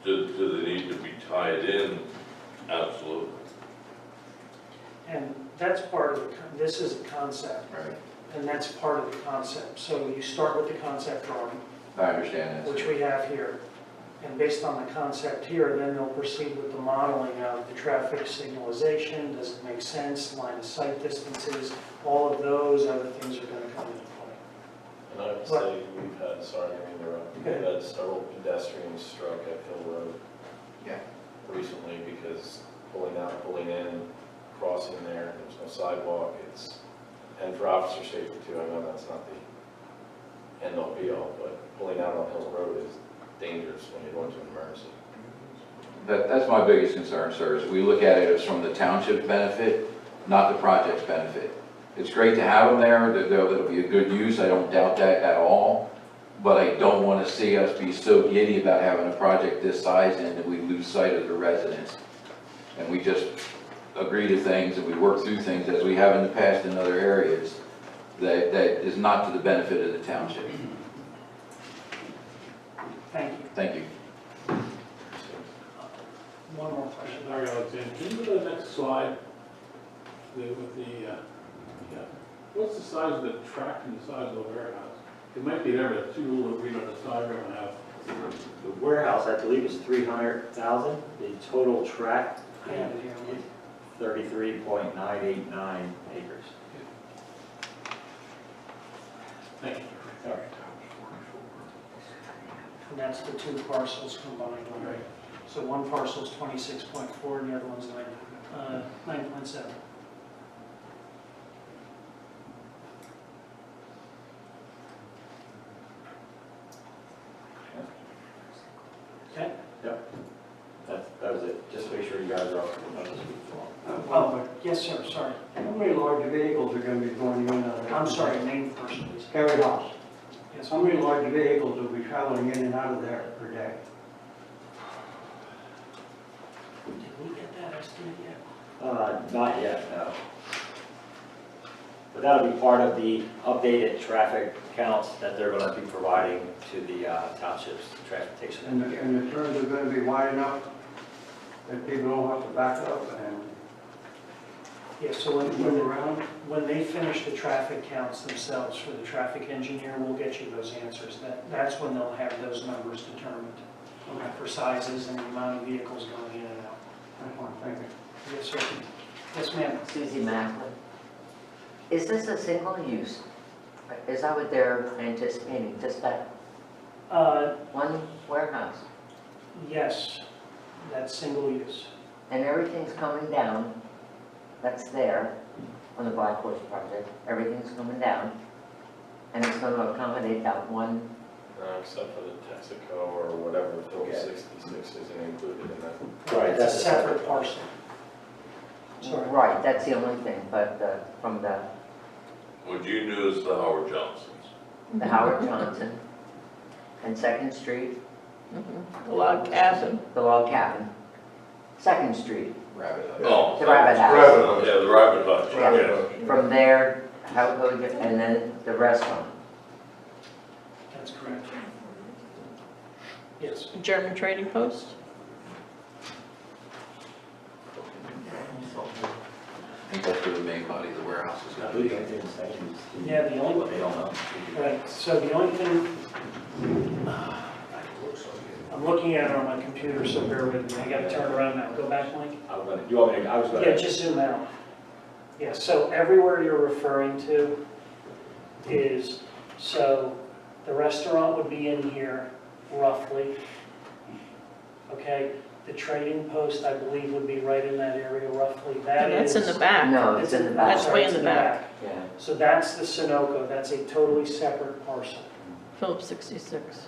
[SPEAKER 4] do they need to be tied in? Absolutely.
[SPEAKER 2] And that's part of this is a concept.
[SPEAKER 7] Right.
[SPEAKER 2] And that's part of the concept. So you start with the concept drawing,
[SPEAKER 7] I understand that.
[SPEAKER 2] which we have here. And based on the concept here, then they'll proceed with the modeling of the traffic signalization. Does it make sense? Line of sight distances, all of those other things are going to come into play.
[SPEAKER 9] And I would say we've had, sorry, I mean, we've had several pedestrians struck at Hill Road.
[SPEAKER 7] Yeah.
[SPEAKER 9] Recently, because pulling out, pulling in, crossing there, there's no sidewalk, and for officer safety too, I know that's not the end all be all, but pulling out on Hill Road is dangerous when you're going to an emergency.
[SPEAKER 7] That's my biggest concern, sir, is we look at it as from the township's benefit, not the project's benefit. It's great to have them there, that'll be a good use, I don't doubt that at all, but I don't want to see us be so giddy about having a project this size and that we lose sight of the residents. And we just agree to things and we work through things as we have in the past in other areas that is not to the benefit of the township.
[SPEAKER 2] Thank you.
[SPEAKER 7] Thank you.
[SPEAKER 2] One more question.
[SPEAKER 11] Larry Alexander, can you go to the next slide? What's the size of the track and the size of the warehouse? It might be there, but too little to read on the side we're gonna have.
[SPEAKER 1] The warehouse, I believe, is 300,000. The total tract,
[SPEAKER 2] I have it here.
[SPEAKER 1] 33.989 acres.
[SPEAKER 11] Thank you.
[SPEAKER 2] And that's the two parcels combined.
[SPEAKER 11] Right.
[SPEAKER 2] So one parcel is 26.4 and the other one's 9.7. Okay.
[SPEAKER 1] Yep. That was it. Just make sure you guys are up to this.
[SPEAKER 2] Oh, yes, sir, sorry.
[SPEAKER 12] How many large vehicles are going to be going in and out of there?
[SPEAKER 2] I'm sorry, name first, please.
[SPEAKER 12] Carry House.
[SPEAKER 2] Yes,
[SPEAKER 12] How many large vehicles will be traveling in and out of there per day?
[SPEAKER 2] Did we get that estimate yet?
[SPEAKER 1] Not yet, no. But that'll be part of the updated traffic counts that they're going to be providing to the township's transportation.
[SPEAKER 12] And the turns are going to be wide enough that people don't have to back up and
[SPEAKER 2] Yes, so
[SPEAKER 12] move around?
[SPEAKER 2] when they finish the traffic counts themselves for the traffic engineer, we'll get you those answers. That's when they'll have those numbers determined for sizes and the amount of vehicles going in and out.
[SPEAKER 12] That's one thing.
[SPEAKER 2] Yes, sir. Yes, ma'am.
[SPEAKER 13] Susie Macklin. Is this a single use? Is that what they're anticipating, just that one warehouse?
[SPEAKER 2] Yes, that's single use.
[SPEAKER 13] And everything's coming down, that's there on the Black Horse project, everything's coming down, and it's going to accommodate that one?
[SPEAKER 9] Except for the Texaco or whatever, Phil 66 isn't included in that.
[SPEAKER 1] Right,
[SPEAKER 2] That's a separate parcel. Sorry.
[SPEAKER 13] Right, that's the only thing, but from the
[SPEAKER 4] What you knew is the Howard Johnsons.
[SPEAKER 13] Howard Johnson and Second Street,
[SPEAKER 10] The log cabin.
[SPEAKER 13] the log cabin, Second Street,
[SPEAKER 7] Rabbit Hutch.
[SPEAKER 4] Oh.
[SPEAKER 13] the rabbit house.
[SPEAKER 6] Rabbit
[SPEAKER 4] Yeah, the Rabbit Hutch,
[SPEAKER 13] Yeah.
[SPEAKER 4] yes.
[SPEAKER 13] From there, and then the restaurant.
[SPEAKER 2] That's correct. Yes.
[SPEAKER 10] German Trading Post.
[SPEAKER 7] I think that's where the main body of the warehouse is
[SPEAKER 1] I
[SPEAKER 7] going to
[SPEAKER 1] believe
[SPEAKER 7] be.
[SPEAKER 1] anything the same is
[SPEAKER 2] Yeah, the only
[SPEAKER 1] what they don't know.
[SPEAKER 2] Right, so the only thing, I'm looking at it on my computer, so bear with me. I gotta turn around now. Go back, Mike.
[SPEAKER 1] I was gonna, you want me to, I was gonna.
[SPEAKER 2] Yeah, just zoom out. Yeah, so everywhere you're referring to is, so the restaurant would be in here roughly. Okay, the trading post, I believe, would be right in that area roughly. That
[SPEAKER 10] And that's
[SPEAKER 2] is.
[SPEAKER 10] in the back.
[SPEAKER 13] No, it's in the back.
[SPEAKER 10] That's
[SPEAKER 2] Sorry,
[SPEAKER 10] way
[SPEAKER 2] it's
[SPEAKER 10] in the back.
[SPEAKER 13] Yeah.
[SPEAKER 2] So that's the Sunoco. That's a totally separate parcel.
[SPEAKER 10] Phillips 66.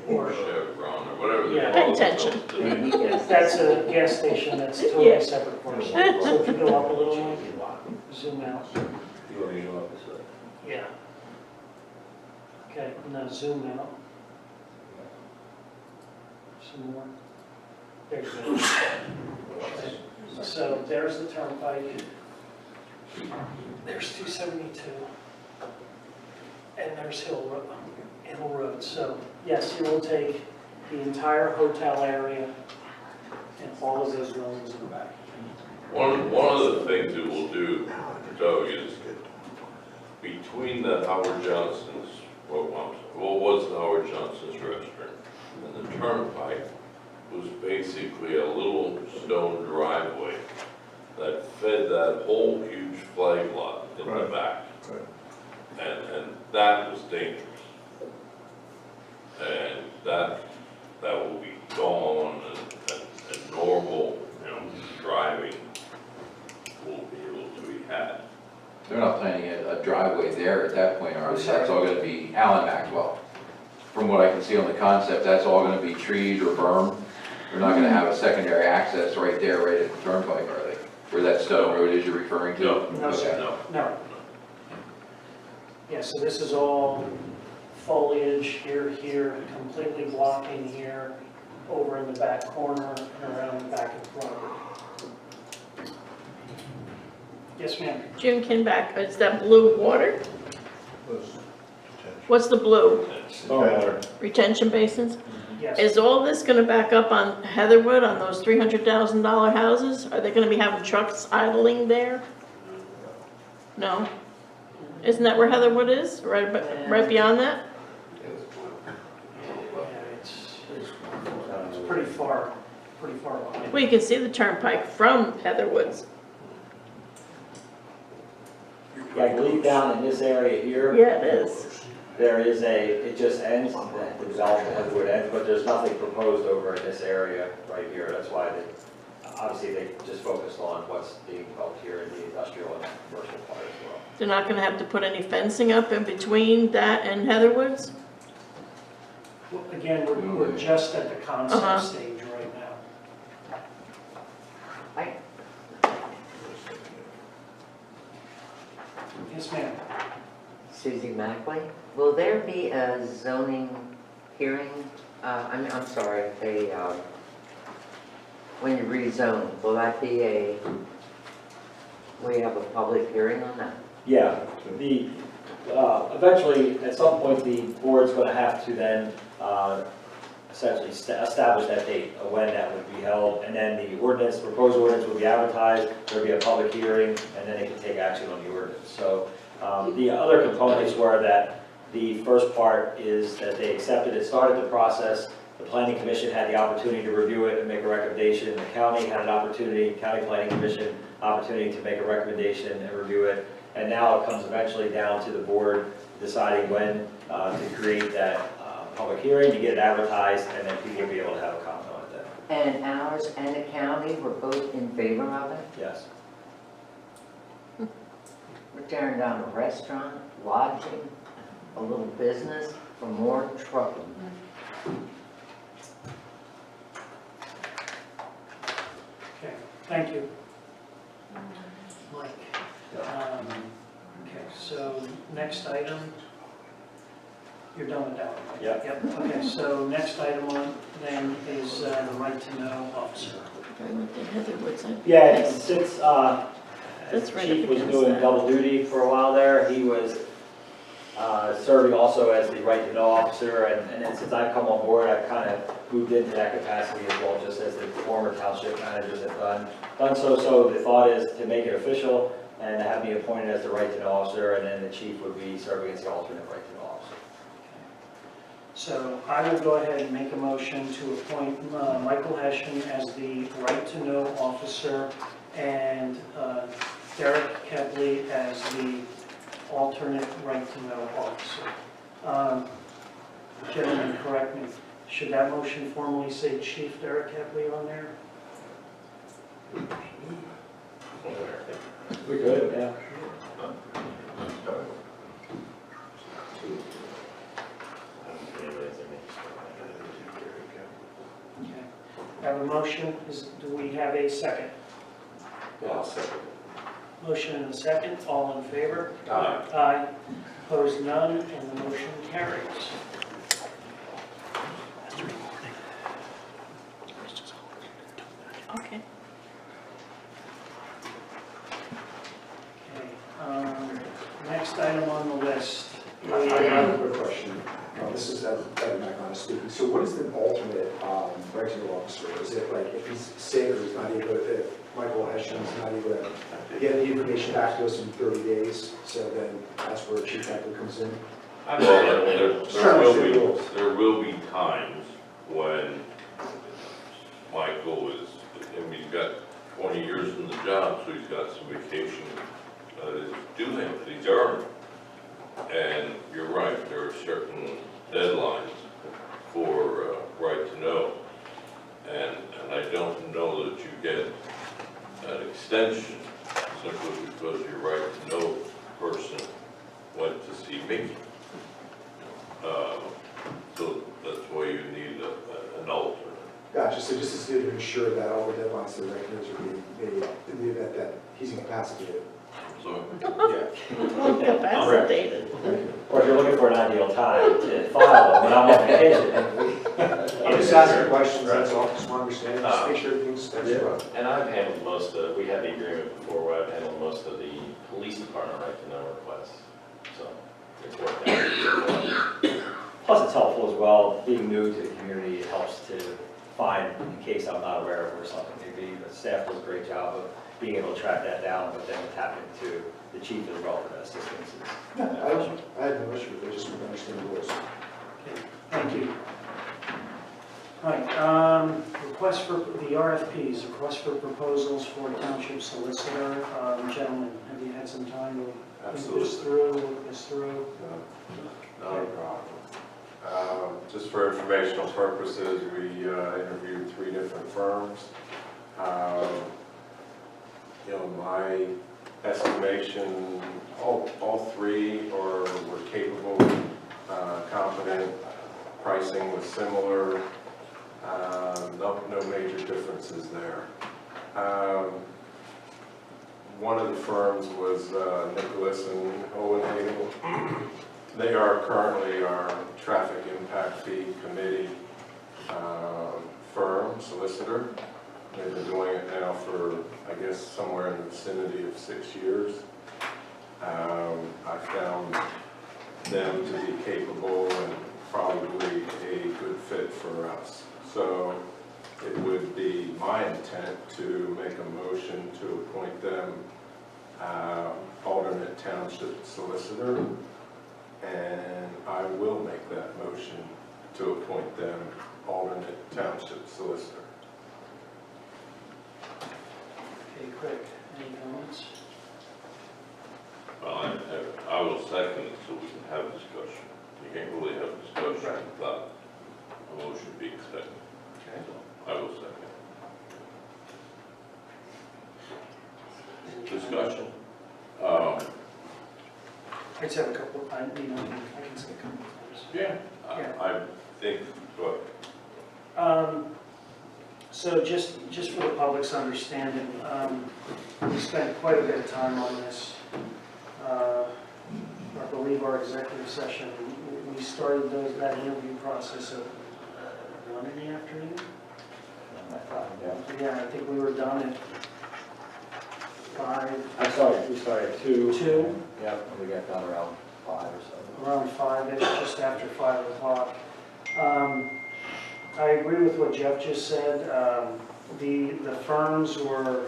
[SPEAKER 2] Or,
[SPEAKER 4] Chevron, or whatever they
[SPEAKER 2] Yeah.
[SPEAKER 4] call
[SPEAKER 10] Attention.
[SPEAKER 4] it.
[SPEAKER 2] that's a gas station, that's totally
[SPEAKER 10] Yeah.
[SPEAKER 2] separate from it. So if you go up a little, zoom out.
[SPEAKER 1] You want me to go up this way?
[SPEAKER 2] Yeah. Okay, now zoom out. Some more. There you go. Okay. So there's the turnpike. There's 272. And there's Hill Road. So yes, you will take the entire hotel area and all of those buildings in the back.
[SPEAKER 4] One of the things that we'll do, Doug, is between the Howard Johnson's, what was the Howard Johnson's restaurant and the turnpike was basically a little stone driveway that fed that whole huge flag lot in the
[SPEAKER 6] Right.
[SPEAKER 4] back.
[SPEAKER 6] Right.
[SPEAKER 4] And that was dangerous. And that will be gone and normal, driving will be able to be had.
[SPEAKER 7] They're not planning a driveway there at that point, are they?
[SPEAKER 2] Sorry.
[SPEAKER 7] That's all gonna be Allen Maxwell. From what I can see on the concept, that's all gonna be trees or berm. They're not gonna have a secondary access right there, right at the turnpike, are they? Where that stone road is you're referring to?
[SPEAKER 4] No.
[SPEAKER 2] No, sir.
[SPEAKER 4] No.
[SPEAKER 2] No. Yeah, so this is all foliage here, completely blocking here, over in the back corner and around the back of the property. Yes, ma'am.
[SPEAKER 10] June Kinback, is that blue water?
[SPEAKER 6] Those
[SPEAKER 10] What's the blue?
[SPEAKER 1] Stormwater.
[SPEAKER 10] Retention basins?
[SPEAKER 2] Yes.
[SPEAKER 10] Is all this gonna back up on Heatherwood, on those $300,000 houses? Are they gonna be having trucks idling there? No? Isn't that where Heatherwood is, right beyond that?
[SPEAKER 2] Yeah, it's pretty far behind.
[SPEAKER 10] Well, you can see the turnpike from Heatherwoods.
[SPEAKER 1] Yeah, I believe down in this area here.
[SPEAKER 10] Yeah, it is.
[SPEAKER 1] There is it just ends, the development of wood ends, but there's nothing proposed over in this area right here. That's why obviously they just focused on what's being developed here in the industrial and commercial part as well.
[SPEAKER 10] They're not gonna have to put any fencing up in between that and Heatherwoods?
[SPEAKER 2] Well, again, we're just at the concept
[SPEAKER 10] Uh-huh.
[SPEAKER 2] stage right now. Yes, ma'am.
[SPEAKER 13] Susie Mackley, will there be a zoning hearing, I'm sorry, when you rezone, will that be we have a public hearing on that?
[SPEAKER 1] Yeah, eventually, at some point, the board's gonna have to then, essentially establish that date of when that would be held, and then the ordinance, proposed ordinance will be advertised, there'll be a public hearing, and then they can take action on the ordinance. So, the other components were that the first part is that they accepted it, started the process, the planning commission had the opportunity to review it and make a recommendation, the county had an opportunity, county planning commission, opportunity to make a recommendation and review it, and now it comes eventually down to the board deciding when to create that public hearing, to get it advertised, and then people will be able to have a comment on it then.
[SPEAKER 13] And ours and the county were both in favor of it?
[SPEAKER 1] Yes.
[SPEAKER 13] We're tearing down a restaurant, lodging, a little business for more trouble.
[SPEAKER 2] Okay, thank you. Mike. Okay, so next item, you're done with that one, right?
[SPEAKER 1] Yep.
[SPEAKER 2] Yep, okay, so next item on then is the right to know officer.
[SPEAKER 10] I went to Heatherwoods.
[SPEAKER 1] Yeah, since
[SPEAKER 10] That's right
[SPEAKER 1] Chief
[SPEAKER 10] up
[SPEAKER 1] was
[SPEAKER 10] against
[SPEAKER 1] doing
[SPEAKER 10] that.
[SPEAKER 1] double duty for a while there, he was serving also as the right to know officer, and then since I've come on board, I've kind of moved into that capacity as well, just as the former township managers have done so. So the thought is to make it official and to have me appointed as the right to know officer, and then the chief would be serving as the alternate right to know officer.
[SPEAKER 2] So I will go ahead and make a motion to appoint Michael Hessian as the right to know officer and Derek Kepley as the alternate right to know officer. Gentlemen, correct me, should that motion formally say Chief Derek Kepley on there?
[SPEAKER 1] We good, yeah.
[SPEAKER 2] motion, do we have a second?
[SPEAKER 9] Yeah, I'll second.
[SPEAKER 2] Motion and a second, all in favor?
[SPEAKER 9] Aye.
[SPEAKER 2] Aye. Opposed, none, and the motion carries.
[SPEAKER 10] Okay.
[SPEAKER 2] Okay, next item on the list.
[SPEAKER 14] I have a quick question. This is Evan McMahon speaking. So what is the alternate regular officer? Is it like if he's sick or he's not able, if Michael Hession is not able to get the information back to us in 30 days, so then that's where Chief Hector comes in?
[SPEAKER 4] Well, there will be times when Michael is, I mean, he's got 20 years in the job, so he's got some vacation that is due him, that he's earned. And you're right, there are certain deadlines for right to know. And I don't know that you get an extension simply because your right to know person went to see Mickey. So that's why you need an alternate.
[SPEAKER 14] Gotcha. So just to ensure that all the deadlines to the regulars are being made in the event that he's incapacitated.
[SPEAKER 4] So,
[SPEAKER 14] Yeah.
[SPEAKER 10] Incapacitated.
[SPEAKER 1] Or if you're looking for an ideal time to file them when I'm on vacation.
[SPEAKER 14] I'm just asking questions, that's all. Just want to understand, just make sure everything's that's right.
[SPEAKER 9] And I've handled most of, we had the agreement before where I've handled most of the police department right to know requests. So it's worked out.
[SPEAKER 1] Plus, it's helpful as well, being new to the community, it helps to find, in case I'm not aware of where something may be. The staff does a great job of being able to track that down, but then tapping to the chief as well for that assistance.
[SPEAKER 14] I had no issue with it, just want to understand the rules.
[SPEAKER 2] Okay, thank you. All right, request for the RFPs, request for proposals for township solicitor. Gentlemen, have you had some time to think this through, look this through?
[SPEAKER 15] Not a problem. Just for informational purposes, we interviewed 3 different firms. You know, my estimation, all 3 were capable, competent. Pricing was similar. No major differences there. One of the firms was Nicholas and Owenhagel. They are currently our traffic impact fee committee firm, solicitor. They've been doing it now for, I guess, somewhere in the vicinity of 6 years. I found them to be capable and probably a good fit for us. So it would be my intent to make a motion to appoint them alternate township solicitor. And I will make that motion to appoint them alternate township solicitor.
[SPEAKER 2] Okay, Craig, any comments?
[SPEAKER 4] well, I will second it so we can have discussion. You can't really have discussion
[SPEAKER 2] Right.
[SPEAKER 4] without a motion being seconded.
[SPEAKER 2] Okay.
[SPEAKER 4] I will second. Discussion.
[SPEAKER 2] I just have a couple, I can say a couple of things.
[SPEAKER 4] Yeah.
[SPEAKER 2] Yeah.
[SPEAKER 4] I think, but
[SPEAKER 2] So just for the public's understanding, we spent quite a bit of time on this. I believe our executive session, we started that interview process at 1 in the afternoon. Yeah, I think we were done at 5.
[SPEAKER 1] We started at 2.
[SPEAKER 2] 2.
[SPEAKER 1] Yep, and we got done around 5 or so.
[SPEAKER 2] Around 5-ish, just after 5 o'clock. I agree with what Jeff just said. The firms were,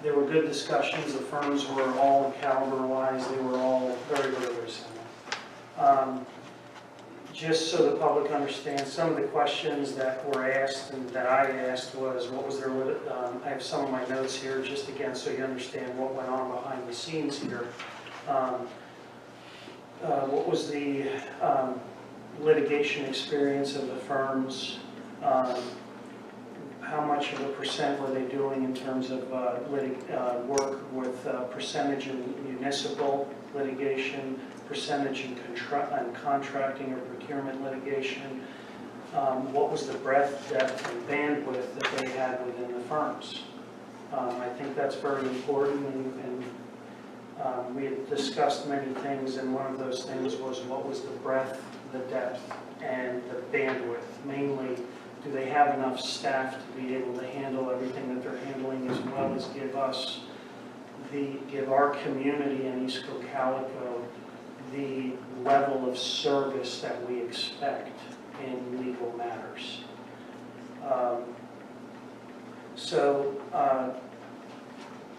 [SPEAKER 2] there were good discussions. The firms were all caliber-wise. They were all very, very, very similar. Just so the public understands, some of the questions that were asked and that I asked was, what was their, I have some of my notes here, just again, so you understand what went on behind the scenes here. What was the litigation experience of the firms? How much of a percent were they doing in terms of work with percentage in municipal litigation, percentage in contracting or procurement litigation, what was the breadth, depth, and bandwidth that they had within the firms. I think that's very important, and we had discussed many things, and one of those things was what was the breadth, the depth, and the bandwidth. Mainly, do they have enough staff to be able to handle everything that they're handling, as well as give our community in East Cocalico the level of service that we expect in legal matters.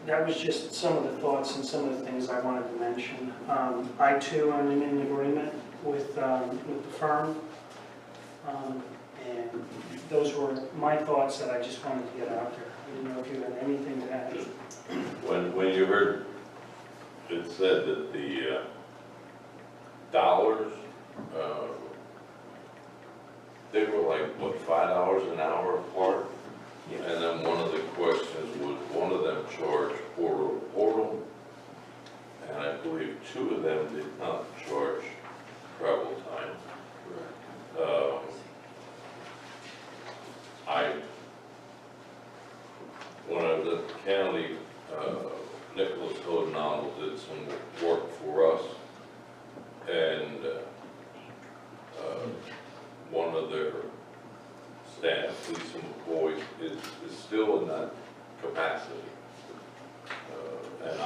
[SPEAKER 2] That was just some of the thoughts and some of the things I wanted to mention. I too am in agreement with the firm, and those were my thoughts that I just wanted to get out there. I didn't know if you had anything to add.
[SPEAKER 4] When you heard it said that the dollars, they were like, what, $5 an hour apart? And then one of the questions was, one of them charged portal, and I believe two of them did not charge travel time. When I was at the county, Nicholas O'Donnell did some work for us, and one of their staff, Lisa McCoy, is still in that capacity. And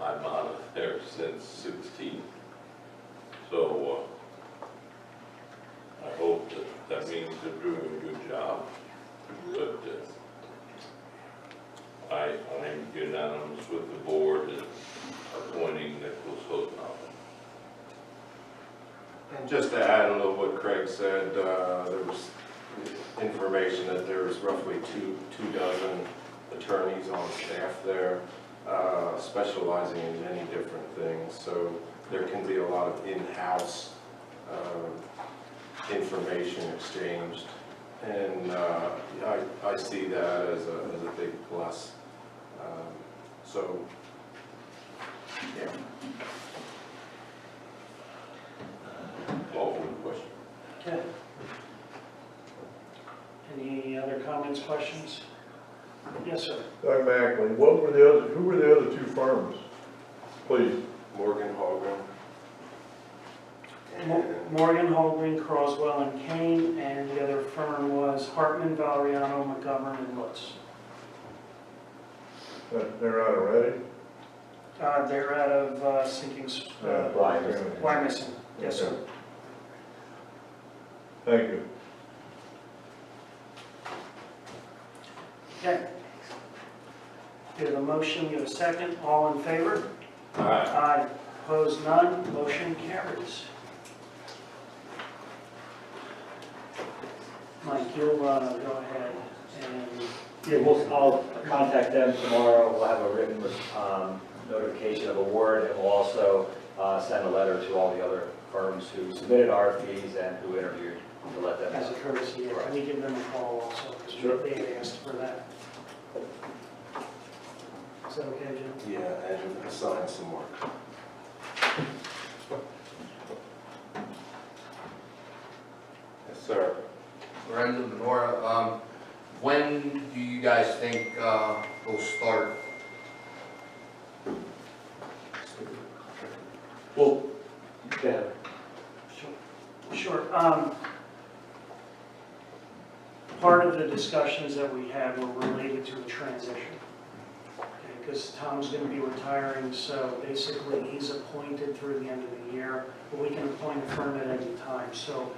[SPEAKER 4] I'm out of there since 16. So I hope that means they're doing a good job. But I'm unanimous with the board in appointing Nicholas O'Donnell.
[SPEAKER 15] And just to add a little what Craig said, there was information that there's roughly two dozen attorneys on staff there, specializing in many different things. So there can be a lot of in-house information exchanged, and I see that as a big plus. So, yeah.
[SPEAKER 4] Call for the question.
[SPEAKER 2] Okay. Any other comments, questions? Yes, sir.
[SPEAKER 6] Doug Mackley, who were the other two firms, please?
[SPEAKER 15] Morgan Holgren.
[SPEAKER 2] Morgan, Holgreen, Croswell, and Kane, and the other firm was Hartman, Valeriano, McGovern, and Lutz.
[SPEAKER 6] They're out already?
[SPEAKER 2] They're out of Sinking, Wyomissing. Yes, sir.
[SPEAKER 6] Thank you.
[SPEAKER 2] Okay. We have a motion, we have a second. All in favor?
[SPEAKER 4] Aye.
[SPEAKER 2] Aye. Opposed, none. Motion carries. Mike, you'll go ahead and...
[SPEAKER 1] Yeah, I'll contact them tomorrow. We'll have a written notification of award, and we'll also send a letter to all the other firms who submitted RFPs and who interviewed to let them know.
[SPEAKER 2] As a courtesy, yeah. Let me give them a call also, because
[SPEAKER 1] Sure.
[SPEAKER 2] they had asked for that. Is that okay, Jim?
[SPEAKER 15] Yeah, and assign some work. Yes, sir.
[SPEAKER 16] Brenda, Nora, when do you guys think they'll start?
[SPEAKER 1] Well, yeah.
[SPEAKER 2] Sure. Part of the discussions that we had were related to a transition. Because Tom's going to be retiring, so basically he's appointed through the end of the year, but we can appoint a firm at any time. So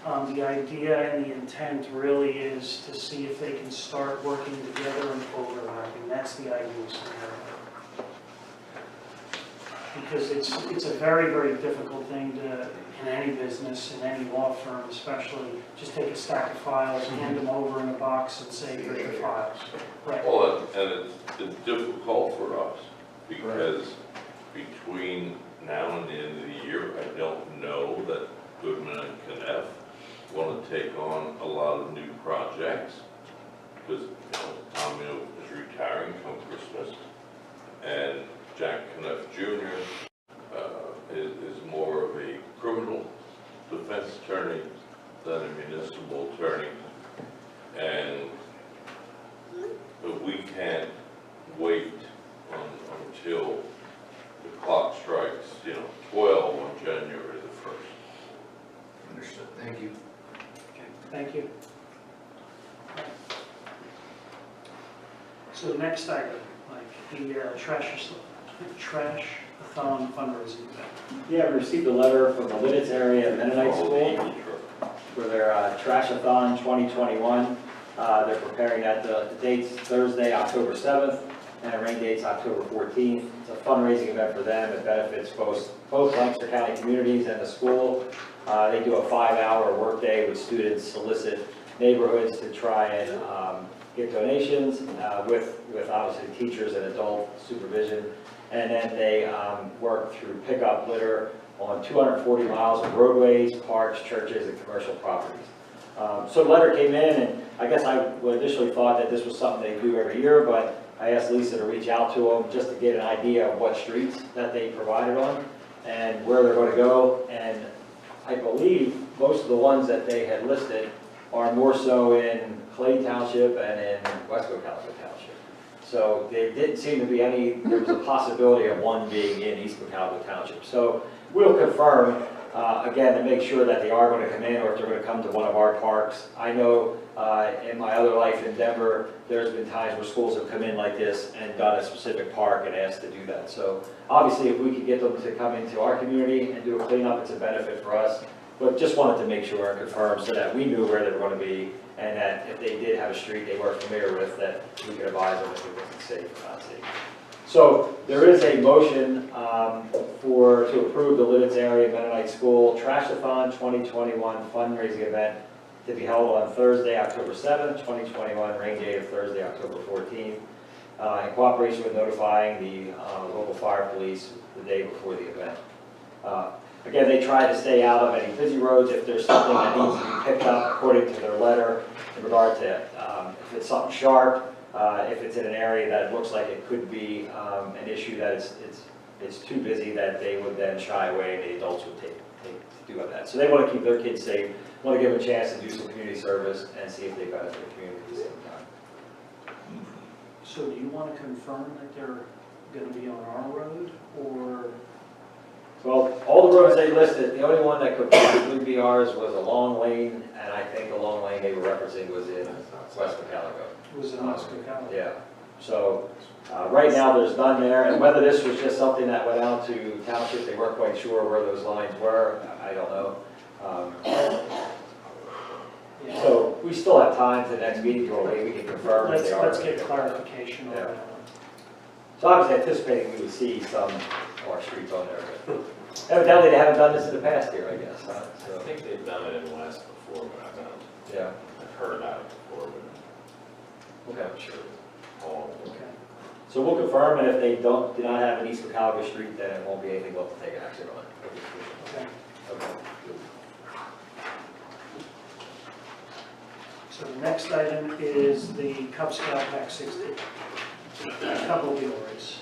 [SPEAKER 2] the idea and the intent really is to see if they can start working together and overlapping. That's the ideal scenario. Because it's a very, very difficult thing to, in any business, in any law firm especially, just take a stack of files, hand them over in a box and say, here's your files. Right.
[SPEAKER 4] Well, and it's difficult for us because between now and the end of the year, I don't know that Goodman and Kneff want to take on a lot of new projects because Tom is retiring come Christmas, and Jack Kneff Jr. Is more of a criminal defense attorney than a can't wait until the clock strikes, 12 on January the 1st.
[SPEAKER 16] Understood, thank you.
[SPEAKER 2] Okay, thank you. So the next item, like the trash-a-thon fundraising event.
[SPEAKER 1] Yeah, we received a letter from the Lidditz area Mennonite School for their Trash-a-thon 2021. They're preparing that, the date's Thursday, October 7th, and the rain date's October 14th. It's a fundraising event for them. It benefits both Lancaster County communities and the school. They do a 5-hour workday with students, solicit neighborhoods to try and get donations with obviously teachers and adult supervision. And then they work through pickup litter on 240 miles of roadways, parks, churches, and commercial properties. So the letter came in, and I guess I initially thought that this was something they do every year, but I asked Lisa to reach out to them just to get an idea of what streets that they provided on and where they're going to go. And I believe most of the ones that they had listed are more so in Clay Township and in West Cocalico Township. So there didn't seem to be there was a possibility of one being in East Cocalico Township. So we'll confirm, again, to make sure that they are going to come in or if they're going to come to one of our parks. I know in my other life in Denver, there's been times where schools have come in like this and done a specific park and asked to do that. So obviously, if we could get them to come into our community and do a cleanup, it's a benefit for us. But just wanted to make sure and confirm so that we knew where they were going to be and that if they did have a street they were familiar with, that we could advise them if it wasn't safe or not safe. So there is a motion to approve the Lidditz Area Mennonite School Trash-a-thon 2021 fundraising event to be held on Thursday, October 7th, 2021, rain date of Thursday, October 14th, in cooperation with notifying the local fire police the day before the event. Again, they try to stay out of any busy roads. If there's something that needs to be picked up according to their letter in regard to if it's something sharp, if it's in an area that it looks like it could be an issue that it's too busy, that they would then shy away and the adults would take to do that. So they want to keep their kids safe, want to give them a chance to do some community service and see if they benefit the community at the same time.
[SPEAKER 2] So do you want to confirm that they're going to be on our road or?
[SPEAKER 1] Well, all the roads they listed, the only one that could possibly be ours was a long lane, and I think the long lane they were referencing was in West Cocalico.
[SPEAKER 2] Was in West Cocalico?
[SPEAKER 1] Yeah. So right now there's none there, and whether this was just something that went out to township, they weren't quite sure where those lines were, I don't know. So we still have time to the next meeting to we can confirm if they are.
[SPEAKER 2] Let's get clarification on that one.
[SPEAKER 1] So I was anticipating we would see some of our streets on there, but evidently they haven't done this in the past year, I guess, huh?
[SPEAKER 9] I think they've done it in the West before, but I've heard about it before, but
[SPEAKER 1] Okay.
[SPEAKER 9] I'm not sure.
[SPEAKER 2] Okay.
[SPEAKER 1] So we'll confirm, and if they do not have an East Cocalico street, then it won't be anything we'll have to take action on.
[SPEAKER 2] Okay.
[SPEAKER 1] Okay.
[SPEAKER 2] So the next item is the Cub Scout Pack 60. Couple of race.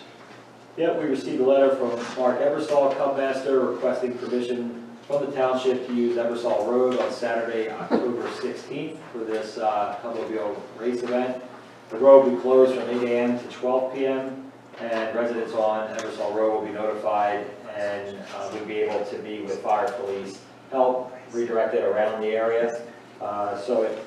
[SPEAKER 1] Yeah, we received a letter from Mark Ebersol, Cub Master, requesting permission from the township to use Ebersol Road on Saturday, October 16th for this Cubmobile race event. The road will be closed from 8 a.m. to 12 p.m. and residents on Ebersol Road will be notified and will be able to be with fire police help redirected around the area. So it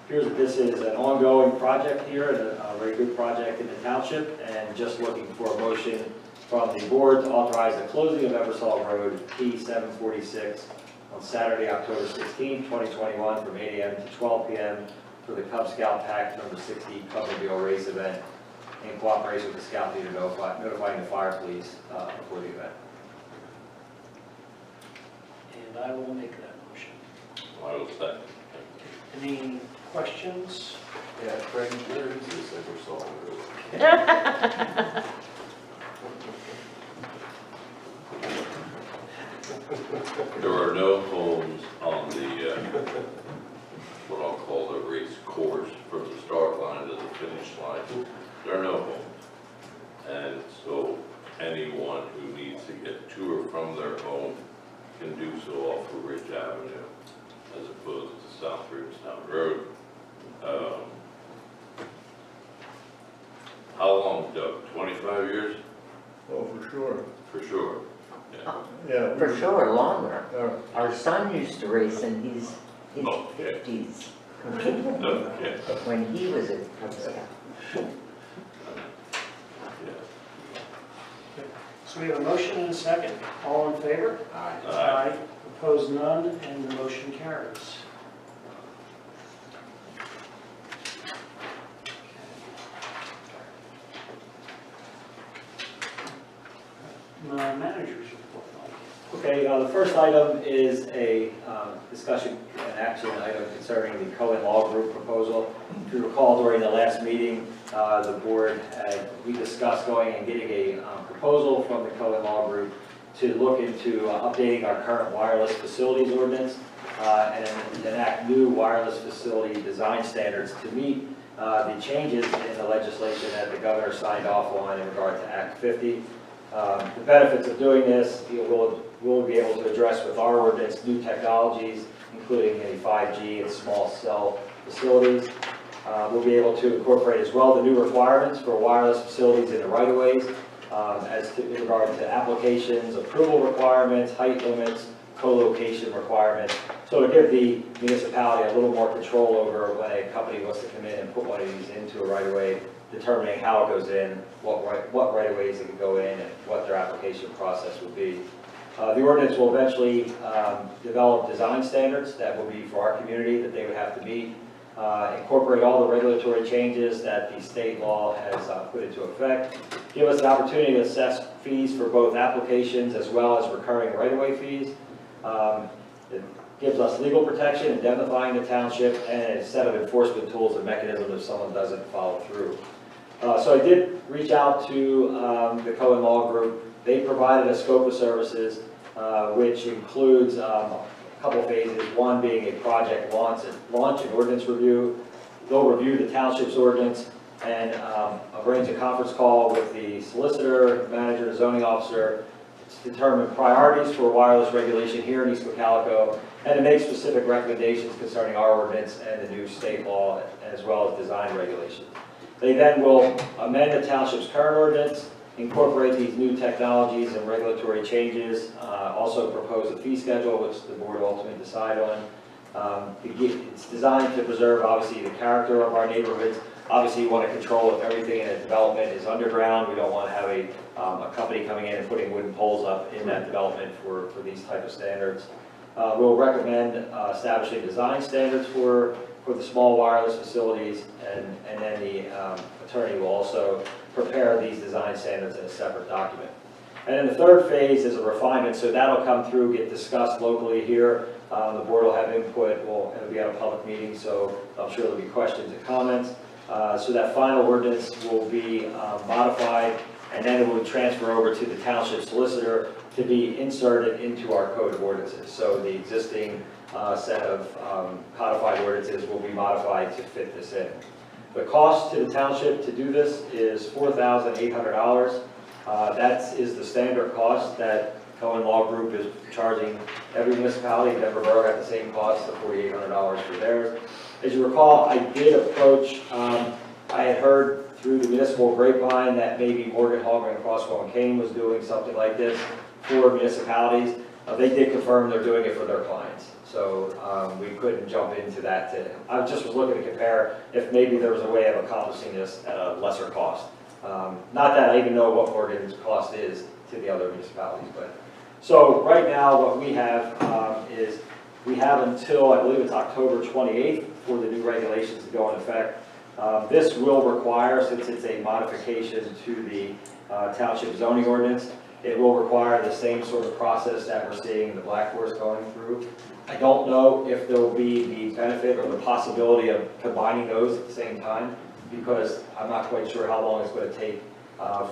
[SPEAKER 1] appears that this is an ongoing project here, and a very good project in the township, and just looking for a motion from the board to authorize the closing of Ebersol Road P746 on Saturday, October 16, 2021, from 8 a.m. to 12 p.m. for the Cub Scout Pack number 60 Cubmobile race event in cooperation with the Scout leader notifying the fire police before the event.
[SPEAKER 2] And I will make that motion.
[SPEAKER 4] I will second.
[SPEAKER 2] Any questions?
[SPEAKER 15] Yeah, Craig, where is this Ebersol Road?
[SPEAKER 4] There are no homes on the, what I'll call the race course from the start line to the finish line. There are no homes. And so anyone who needs to get to or from their home can do so off of Ridge Avenue as opposed to South Ridgetown Road. How long, Doug? 25 years?
[SPEAKER 6] Oh, for sure.
[SPEAKER 4] For sure. Yeah.
[SPEAKER 6] Yeah.
[SPEAKER 13] For sure, longer.
[SPEAKER 6] Uh,
[SPEAKER 13] Our son used to race and he's
[SPEAKER 4] Okay.
[SPEAKER 13] 50s.
[SPEAKER 4] Okay.
[SPEAKER 13] When he was a Cub Scout.
[SPEAKER 4] Yeah.
[SPEAKER 2] So we have a motion and a second. All in favor?
[SPEAKER 4] Aye.
[SPEAKER 2] Opposed, none, and the motion carries. Managers report, Mike.
[SPEAKER 1] Okay, the first item is a discussion and action item concerning the Cohen Law Group proposal. If you recall, during the last meeting, the board we discussed going and getting a proposal from the Cohen Law Group to look into updating our current wireless facilities ordinance and enact new wireless facility design standards to meet the changes in the legislation that the governor signed off on in regard to Act 50. The benefits of doing this, we'll be able to address with our ordinance new technologies, including any 5G and small cell facilities. We'll be able to incorporate as well the new requirements for wireless facilities in the right-of-ways in regard to applications, approval requirements, height limits, co-location requirements. So to give the municipality a little more control over when a company wants to come in and put one of these into a right-of-way, determining how it goes in, what right-of-ways it can go in, and what their application process will be. The ordinance will eventually develop design standards that will be for our community that they would have to meet, incorporate all the regulatory changes that the state law has put into effect, give us an opportunity to assess fees for both applications as well as recurring right-of-way fees. It gives us legal protection, indemnifying the township, and a set of enforcement tools and mechanisms if someone doesn't follow through. So I did reach out to the Cohen Law Group. They provided a scope of services, which includes a couple phases, one being a project launch and ordinance review. They'll review the township's ordinance and arrange a conference call with the solicitor, manager, zoning officer to determine priorities for wireless regulation here in East Cocalico and to make specific recommendations concerning our ordinance and the new state law as well as design regulations. They then will amend the township's current ordinance, incorporate these new technologies and regulatory changes, also propose a fee schedule, which the board will ultimately decide on. It's designed to preserve, obviously, the character of our neighborhoods. Obviously, you want to control if everything in a development is underground. We don't want to have a company coming in and putting wooden poles up in that development for these type of standards. We'll recommend establishing design standards for the small wireless facilities, and then the attorney will also prepare these design standards in a separate document. And then the third phase is a refinement, so that'll come through, get discussed locally here. The board will have input, it'll be at a public meeting, so I'm sure there'll be questions and comments. So that final ordinance will be modified, and then it will transfer over to the township solicitor to be inserted into our code of ordinances. So the existing set of codified ordinances will be modified to fit this in. The cost to the township to do this is $4,800. That is the standard cost that Cohen Law Group is charging every municipality. Denver Borough got the same cost of $4,800 for theirs. As you recall, I did approach, I had heard through the municipal grapevine that maybe Morgan Hallgren and Crosswell and Kane was doing something like this for municipalities. They did confirm they're doing it for their clients. So we couldn't jump into that. I just was looking to compare if maybe there was a way of accomplishing this at a lesser cost. Not that I even know what Morgan's cost is to the other municipalities. But so right now what we have is we have until, I believe it's October 28th for the new regulations to go in effect. This will require, since it's a modification to the township zoning ordinance, it will require the same sort of process that we're seeing the Black Forest going through. I don't know if there will be the benefit or the possibility of combining those at the same time, because I'm not quite sure how long it's going to take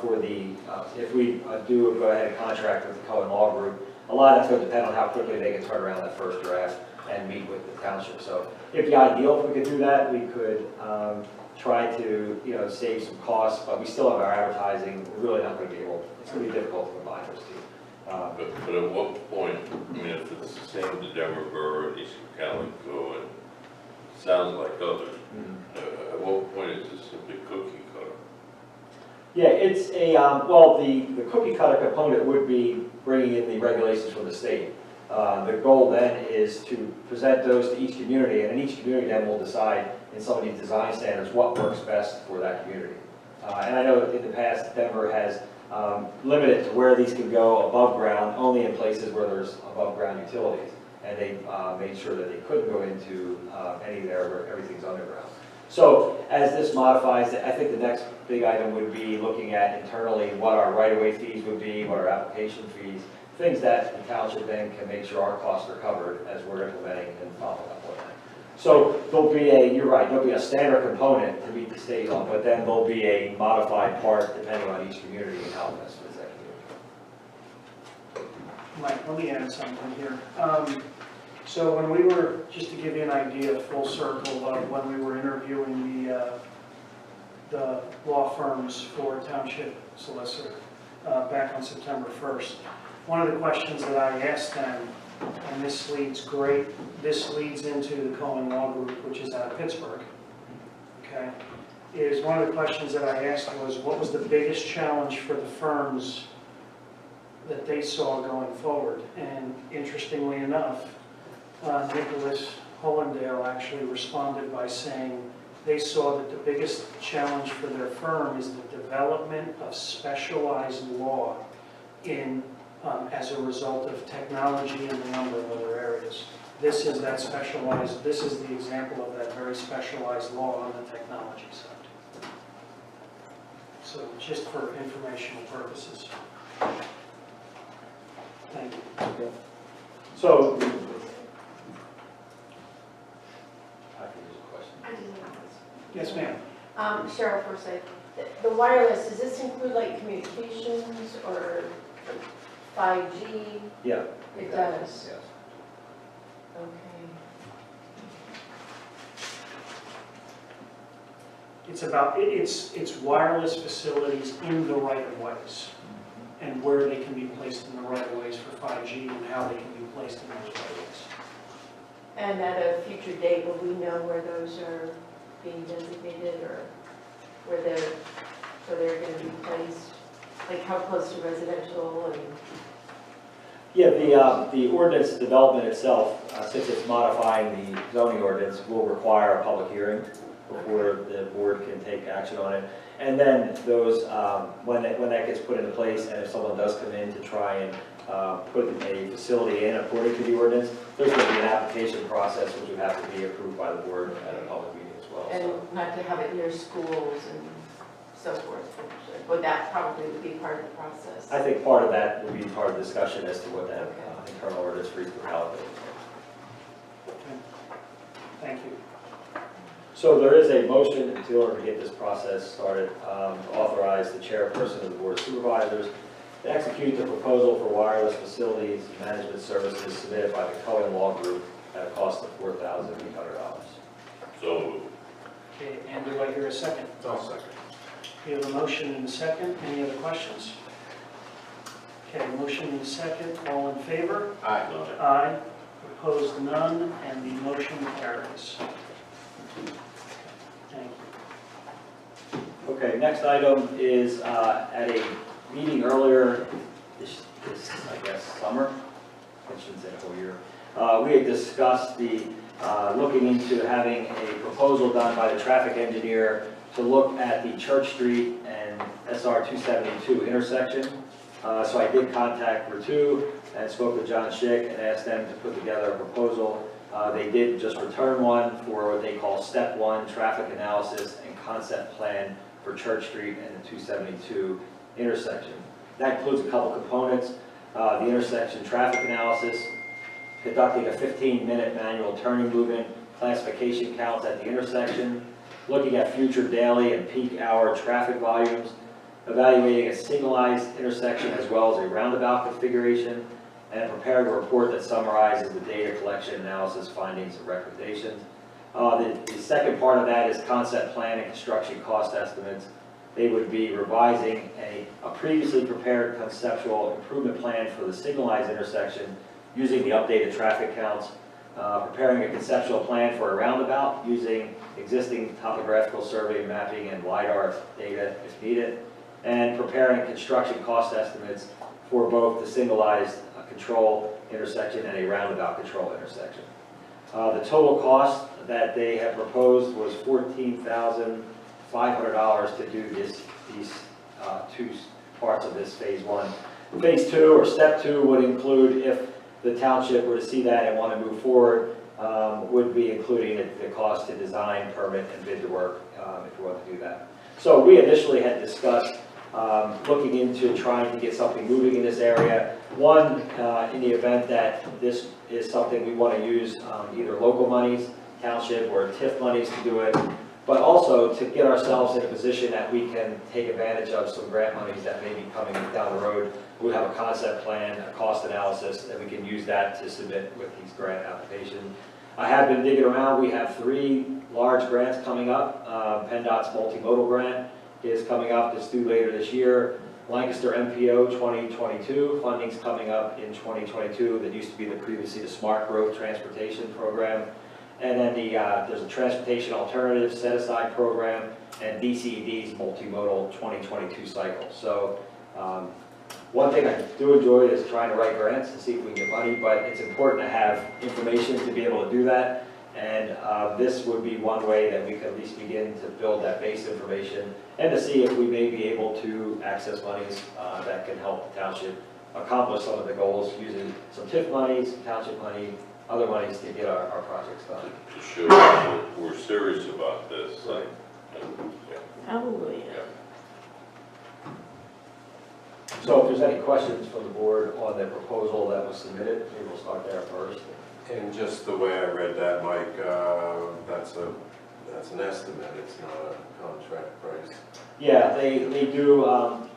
[SPEAKER 1] for the, if we do go ahead and contract with the Cohen Law Group. A lot of that's going to depend on how quickly they can turn around that first draft and meet with the township. So it'd be ideal if we could do that. We could try to, save some costs, but we still have our advertising. We're really not going to be able, it's going to be difficult to combine those two.
[SPEAKER 4] But at what point, I mean, if it's the same to Denver Borough, East Cocalico, and sounds like others, at what point is this simply cookie cutter?
[SPEAKER 1] Yeah, it's a, well, the cookie cutter component would be bringing in the regulations from the state. The goal then is to present those to each community, and then each community then will decide in some of these design standards what works best for that community. And I know in the past, Denver has limited to where these can go above ground, only in places where there's above ground utilities. And they made sure that they couldn't go into any there where everything's underground. So as this modifies, I think the next big item would be looking at internally what our right-of-way fees would be, what our application fees, things that the township then can make sure our costs are covered as we're implementing and following up on that. So there'll be a, you're right, there'll be a standard component to meet the state on, but then there'll be a modified part depending on each community and how it best fits that community.
[SPEAKER 2] Mike, let me add something here. So when we were, just to give you an idea, full circle of when we were interviewing the law firms for township solicitor back on September 1st, one of the questions that I asked them, and this leads into the Cohen Law Group, which is out of Pittsburgh, okay, is one of the questions that I asked was, what was the biggest challenge for the firms that they saw going forward? And interestingly enough, Nicholas Hollendale actually responded by saying they saw that the biggest challenge for their firm is the development of specialized law in as a result of technology and a number of other areas. This is that specialized, this is the example of that very specialized law on the technology side. So just for informational purposes. Thank you.
[SPEAKER 1] So,
[SPEAKER 17] I do have this.
[SPEAKER 2] Yes, ma'am.
[SPEAKER 17] Cheryl Forsyth, the wireless, does this include like communications or 5G?
[SPEAKER 1] yeah.
[SPEAKER 17] It does?
[SPEAKER 1] Yes.
[SPEAKER 17] Okay.
[SPEAKER 2] It's about, it's wireless facilities in the right-of-ways and where they can be placed in the right-of-ways for 5G and how they can be placed in those right-of-ways.
[SPEAKER 17] And at a future date, will we know where those are being designated or where they're going to be placed? Like how close to residential and?
[SPEAKER 1] Yeah, the ordinance development itself, since it's modifying the zoning ordinance, will require a public hearing before the board can take action on it. And then those, when that gets put into place, and if someone does come in to try and put a facility in according to the ordinance, there's going to be an application process which would have to be approved by the board at a public meeting as well.
[SPEAKER 17] And
[SPEAKER 1] So.
[SPEAKER 17] not to have it near schools and so forth. Would that probably would be part of the process?
[SPEAKER 1] I think part of that would be part of the discussion as to what that internal ordinance for each locality is.
[SPEAKER 2] Thank you.
[SPEAKER 1] So there is a motion in order to get this process started to authorize the chairperson of the Board of Supervisors to execute the proposal for wireless facilities management services submitted by the Cohen Law Group at a cost of $4,800.
[SPEAKER 4] So,
[SPEAKER 2] Okay, and do I hear a second?
[SPEAKER 15] I'll second.
[SPEAKER 2] We have a motion and a second. Any other questions? Okay, motion and a second. All in favor?
[SPEAKER 16] Aye.
[SPEAKER 2] Aye. Opposed, none, and the motion carries. Thank you.
[SPEAKER 1] Okay, next item is at a meeting earlier this I guess, summer. I shouldn't say the whole year. We had discussed the looking into having a proposal done by the traffic engineer to look at the Church Street and SR 272 intersection. So I did contact Ritu and spoke with John Schick and asked them to put together a proposal. They did just return one for what they call Step 1 traffic analysis and concept plan for Church Street and the 272 intersection. That includes a couple components. The intersection traffic analysis, conducting a 15-minute manual turning movement, classification counts at the intersection, looking at future daily and peak hour traffic volumes, evaluating a signalized intersection as well as a roundabout configuration, and preparing a report that summarizes the data collection, analysis, findings, and recommendations. The second part of that is concept plan and construction cost estimates. They would be revising a previously prepared conceptual improvement plan for the signalized intersection using the updated traffic counts, preparing a conceptual plan for a roundabout using existing topographical survey mapping and LiDAR data if needed, and preparing construction cost estimates for both the signalized control intersection and a roundabout control intersection. The total cost that they have proposed was $14,500 to do these two parts of this phase one. Phase two, or step two, would include, if the township were to see that and want to move forward, would be including the cost to design, permit, and bid the work, if you want to do that. So we initially had discussed looking into trying to get something moving in this area. One, in the event that this is something we want to use either local monies, township, or TIF monies to do it, but also to get ourselves in a position that we can take advantage of some grant monies that may be coming down the road. We have a concept plan, a cost analysis, and we can use that to submit with these grant applications. I have been digging around. We have 3 large grants coming up. PennDOT's multimodal grant is coming up. It's due later this year. Lancaster MPO 2022, funding's coming up in 2022. That used to be previously the Smart Growth Transportation Program. And then there's a Transportation Alternatives Set-Aside Program and DCED's Multimodal 2022 cycle. So one thing I do enjoy is trying to write grants to see if we can get money, but it's important to have information to be able to do that. And this would be one way that we could at least begin to build that base information and to see if we may be able to access monies that can help the township accomplish some of the goals using some TIF monies, township money, other monies to get our projects done.
[SPEAKER 4] To show that we're serious about this.
[SPEAKER 1] Right.
[SPEAKER 10] Hallelujah.
[SPEAKER 1] So if there's any questions from the board on the proposal that was submitted, maybe we'll start there first.
[SPEAKER 15] And just the way I read that, Mike, that's an estimate, it's not a contract price.
[SPEAKER 1] Yeah, they do,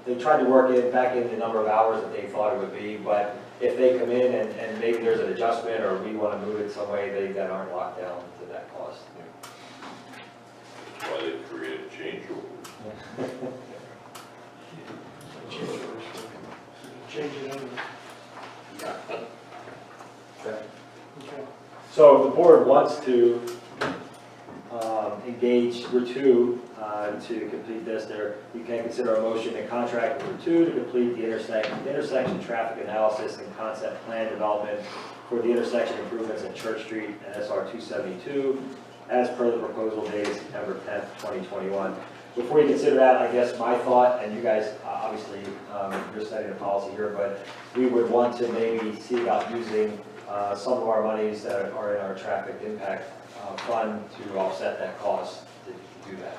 [SPEAKER 1] they tried to work it back in the number of hours that they thought it would be, but if they come in and maybe there's an adjustment or we want to move it some way, they then aren't locked down to that cost.
[SPEAKER 4] That's why they created change orders.
[SPEAKER 2] Change it over.
[SPEAKER 1] Okay.
[SPEAKER 2] Okay.
[SPEAKER 1] So if the board wants to engage Route 2 to complete this, you can consider a motion to contract with Route 2 to complete the intersection traffic analysis and concept plan development for the intersection improvements at Church Street and SR 272 as per the proposal dated September 10th, 2021. Before you consider that, I guess my thought, and you guys, obviously, you're setting a policy here, but we would want to maybe see about using some of our monies that are in our traffic impact fund to offset that cost to do that.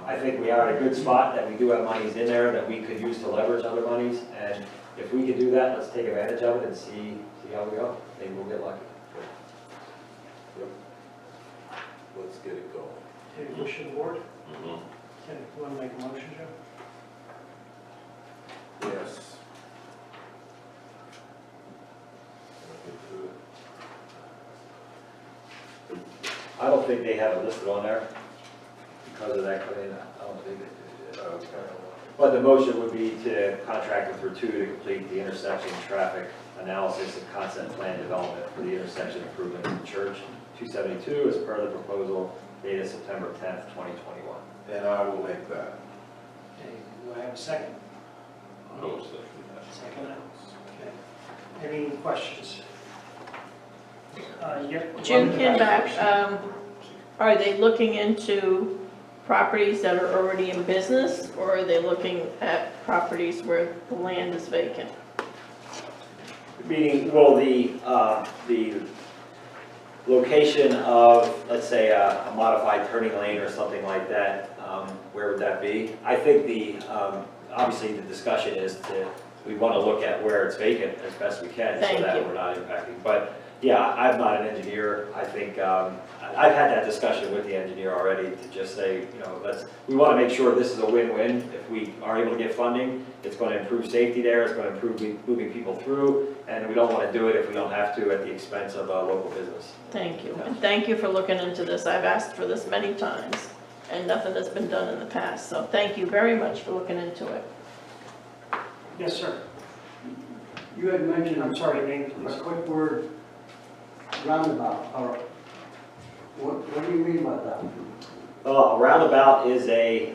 [SPEAKER 1] I think we are in a good spot that we do have monies in there that we could use to leverage other monies, and if we could do that, let's take advantage of it and see how we go. Maybe we'll get lucky.
[SPEAKER 15] Yep. Let's get it going.
[SPEAKER 2] Take a wish of the board.
[SPEAKER 4] Mhm.
[SPEAKER 2] Okay, you want to make a motion, Joe?
[SPEAKER 15] Yes.
[SPEAKER 1] I don't think they have it listed on there because of that claim. I don't think they did.
[SPEAKER 15] Okay.
[SPEAKER 1] But the motion would be to contract with Route 2 to complete the intersection traffic analysis and concept plan development for the intersection improvements in Church 272 as per the proposal dated September 10th, 2021.
[SPEAKER 15] And I will make that.
[SPEAKER 2] Okay, do I have a second?
[SPEAKER 4] No second.
[SPEAKER 2] Second. Okay. Any questions? Yep.
[SPEAKER 10] Jim came back, are they looking into properties that are already in business, or are they looking at properties where the land is vacant?
[SPEAKER 1] Meaning, well, the location of, let's say, a modified turning lane or something like that, where would that be? I think obviously the discussion is we want to look at where it's vacant as best we can so that we're not impacting. But yeah, I'm not an engineer. I think I've had that discussion with the engineer already to just say, we want to make sure this is a win-win. If we are able to get funding, it's going to improve safety there, it's going to improve moving people through, and we don't want to do it if we don't have to at the expense of a local business.
[SPEAKER 10] Thank you, and thank you for looking into this. I've asked for this many times, and nothing has been done in the past, so thank you very much for looking into it.
[SPEAKER 2] Yes, sir.
[SPEAKER 12] You had mentioned,
[SPEAKER 2] I'm sorry, name,
[SPEAKER 12] a
[SPEAKER 2] please.
[SPEAKER 12] quick word, roundabout, or what do you mean by that?
[SPEAKER 1] Well, a roundabout is I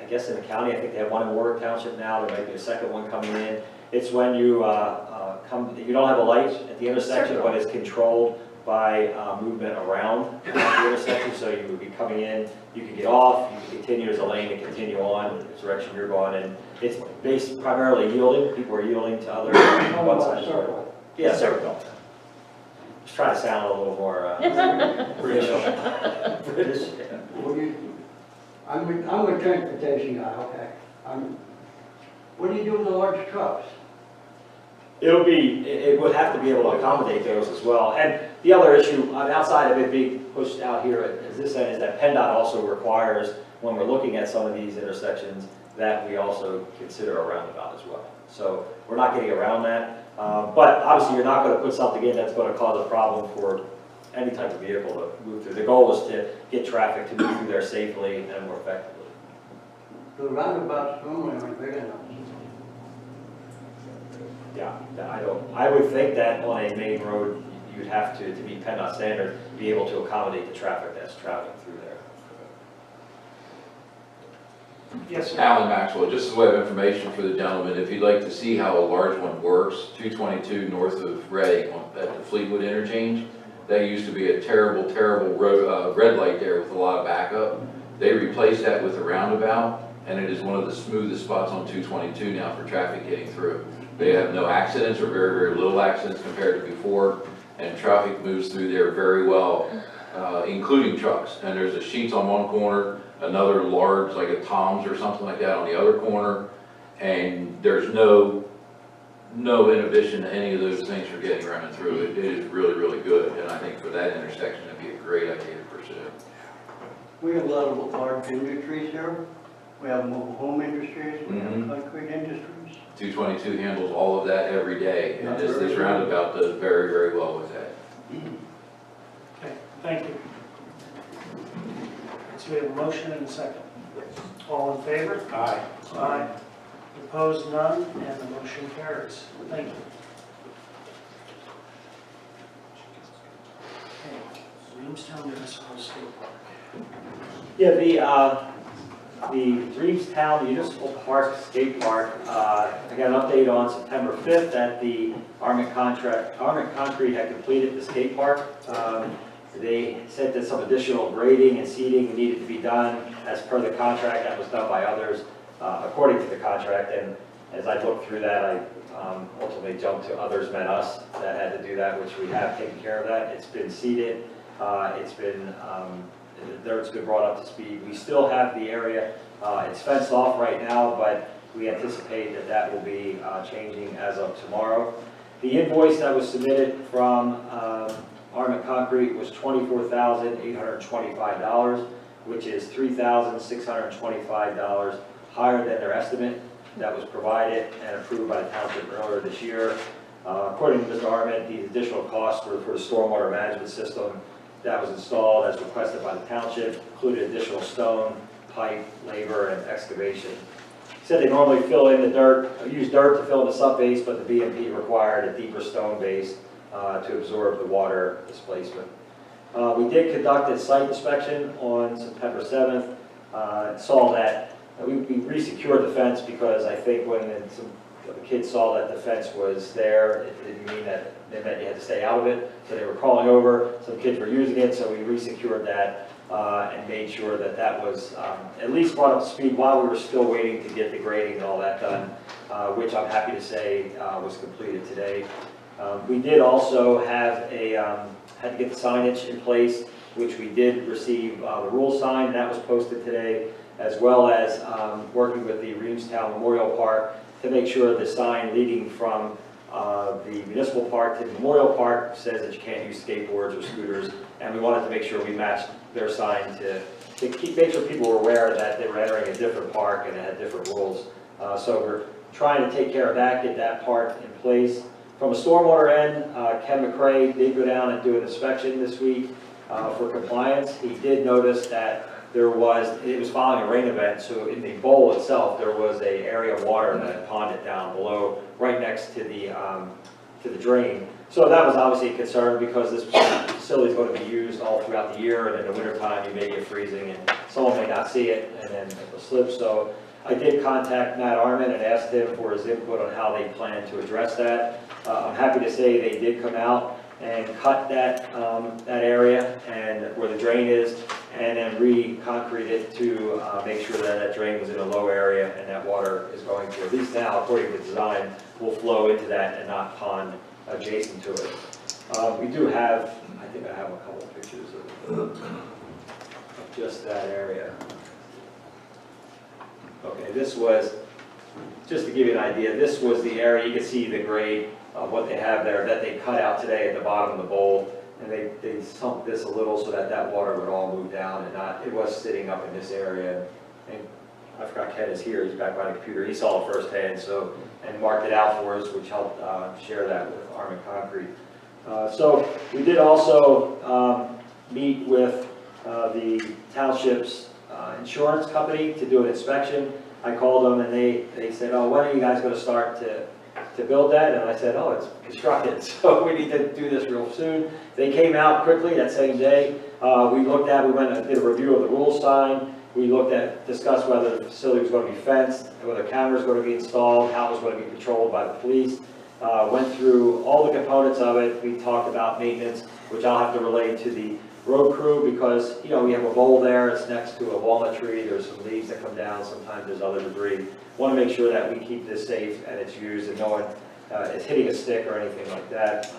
[SPEAKER 1] guess in the county, I think they have one in Warwick Township now, there might be a second one coming in. It's when you you don't have a light at the intersection, but it's controlled by movement around the intersection, so you would be coming in, you could get off, you could continue as a lane and continue on the direction you're going, and it's based primarily yielding, people are yielding to other one side. Yeah, circle. Just trying to sound a little more British. British.
[SPEAKER 12] I'm a transportation guy, okay. What do you do with the large trucks?
[SPEAKER 1] It would have to be able to accommodate those as well. And the other issue, outside of it being pushed out here at this end, is that PennDOT also requires, when we're looking at some of these intersections, that we also consider a roundabout as well. So we're not getting around that. But obviously, you're not going to put something in that's going to cause a problem for any type of vehicle to move through. The goal is to get traffic to move through there safely and more effectively.
[SPEAKER 12] The roundabouts normally aren't big enough.
[SPEAKER 1] Yeah, I would think that on a main road, you'd have to meet PennDOT standards, be able to accommodate the traffic that's traveling through there.
[SPEAKER 2] Yes, sir.
[SPEAKER 7] Alan Maxwell, just as a way of information for the gentleman, if you'd like to see how a large one works, 222 north of Reading at the Fleetwood interchange, that used to be a terrible, terrible road, red light there with a lot of backup. They replaced that with a roundabout, and it is one of the smoothest spots on 222 now for traffic getting through. They have no accidents or very, very little accidents compared to before, and traffic moves through there very well, including trucks. And there's a Sheetz on one corner, another large, like a Tom's or something like that on the other corner, and there's no inhibition to any of those things for getting around through it. It is really, really good, and I think for that intersection, it'd be a great idea to pursue.
[SPEAKER 12] We have a lot of large industries here. We have mobile home industries, we have concrete industries.
[SPEAKER 7] 222 handles all of that every day, and this roundabout does very, very well with that.
[SPEAKER 2] Okay, thank you. So we have a motion and a second. All in favor?
[SPEAKER 14] Aye.
[SPEAKER 2] Aye. Opposed, none, and the motion carries. Thank you. Okay, Williamstown Municipal State Park.
[SPEAKER 1] Yeah, the Dreamstown Municipal Park Skate Park, I got an update on September 5th that the Armament Concrete had completed the skate park. They said that some additional grading and seeding needed to be done as per the contract that was done by others according to the contract. And as I looked through that, I ultimately jumped to others meant us that had to do that, which we have taken care of that. It's been seeded. The dirt's been brought up to speed. We still have the area, it's fenced off right now, but we anticipate that that will be changing as of tomorrow. The invoice that was submitted from Armament Concrete was $24,825, which is $3,625 higher than their estimate that was provided and approved by the township earlier this year. According to Mr. Armament, these additional costs were for the stormwater management system that was installed as requested by the township, included additional stone, pipe, labor, and excavation. He said they normally fill in the dirt, use dirt to fill in the subbase, but the BMP required a deeper stone base to absorb the water displacement. We did conduct a site inspection on September 7th. Saw that we re-secured the fence because I think when some the kids saw that the fence was there, it didn't mean that they meant you had to stay out of it. So they were crawling over, some kids were using it, so we re-secured that and made sure that that was at least brought up to speed while we were still waiting to get the grading and all that done, which I'm happy to say was completed today. We did also have had to get the signage in place, which we did receive the rule sign, and that was posted today, as well as working with the Reamstown Memorial Park to make sure the sign leading from the municipal park to the Memorial Park says that you can't use skateboards or scooters, and we wanted to make sure we matched their sign to make sure people were aware that they were entering a different park and it had different rules. So we're trying to take care of that, get that part in place. From a stormwater end, Ken McCrae did go down and do an inspection this week for compliance. He did notice that it was following a rain event, so in the bowl itself, there was an area of water that ponded down below, right next to the drain. So that was obviously a concern because this facility is going to be used all throughout the year, and in the wintertime, you may get freezing, and someone may not see it, and then it will slip. So I did contact Matt Arman and asked him for his input on how they plan to address that. I'm happy to say they did come out and cut that area and where the drain is, and then re-concrete it to make sure that that drain was in a low area, and that water is going to, at least now, according to design, will flow into that and not pond adjacent to it. We do have, I think I have a couple of pictures of just that area. Okay, this was, just to give you an idea, this was the area, you can see the grade of what they have there that they cut out today at the bottom of the bowl, and they sunk this a little so that that water would all move down and not, it was sitting up in this area. And I forgot Ken is here, he's back by the computer, he saw it firsthand, so, and marked it out for us, which helped share that with Arman Concrete. So we did also meet with the township's insurance company to do an inspection. I called them and they said, oh, when are you guys going to start to build that? And I said, oh, it's constructed, so we need to do this real soon. They came out quickly that same day. We went and did a review of the rule sign. We discussed whether the facility was going to be fenced, whether cameras were going to be installed, how it was going to be patrolled by the police. Went through all the components of it. We talked about maintenance, which I'll have to relay to the road crew because, you know, we have a bowl there. It's next to a walnut tree. There's some leaves that come down. Sometimes there's other debris. Want to make sure that we keep this safe and it's used and no one is hitting a stick or anything like that.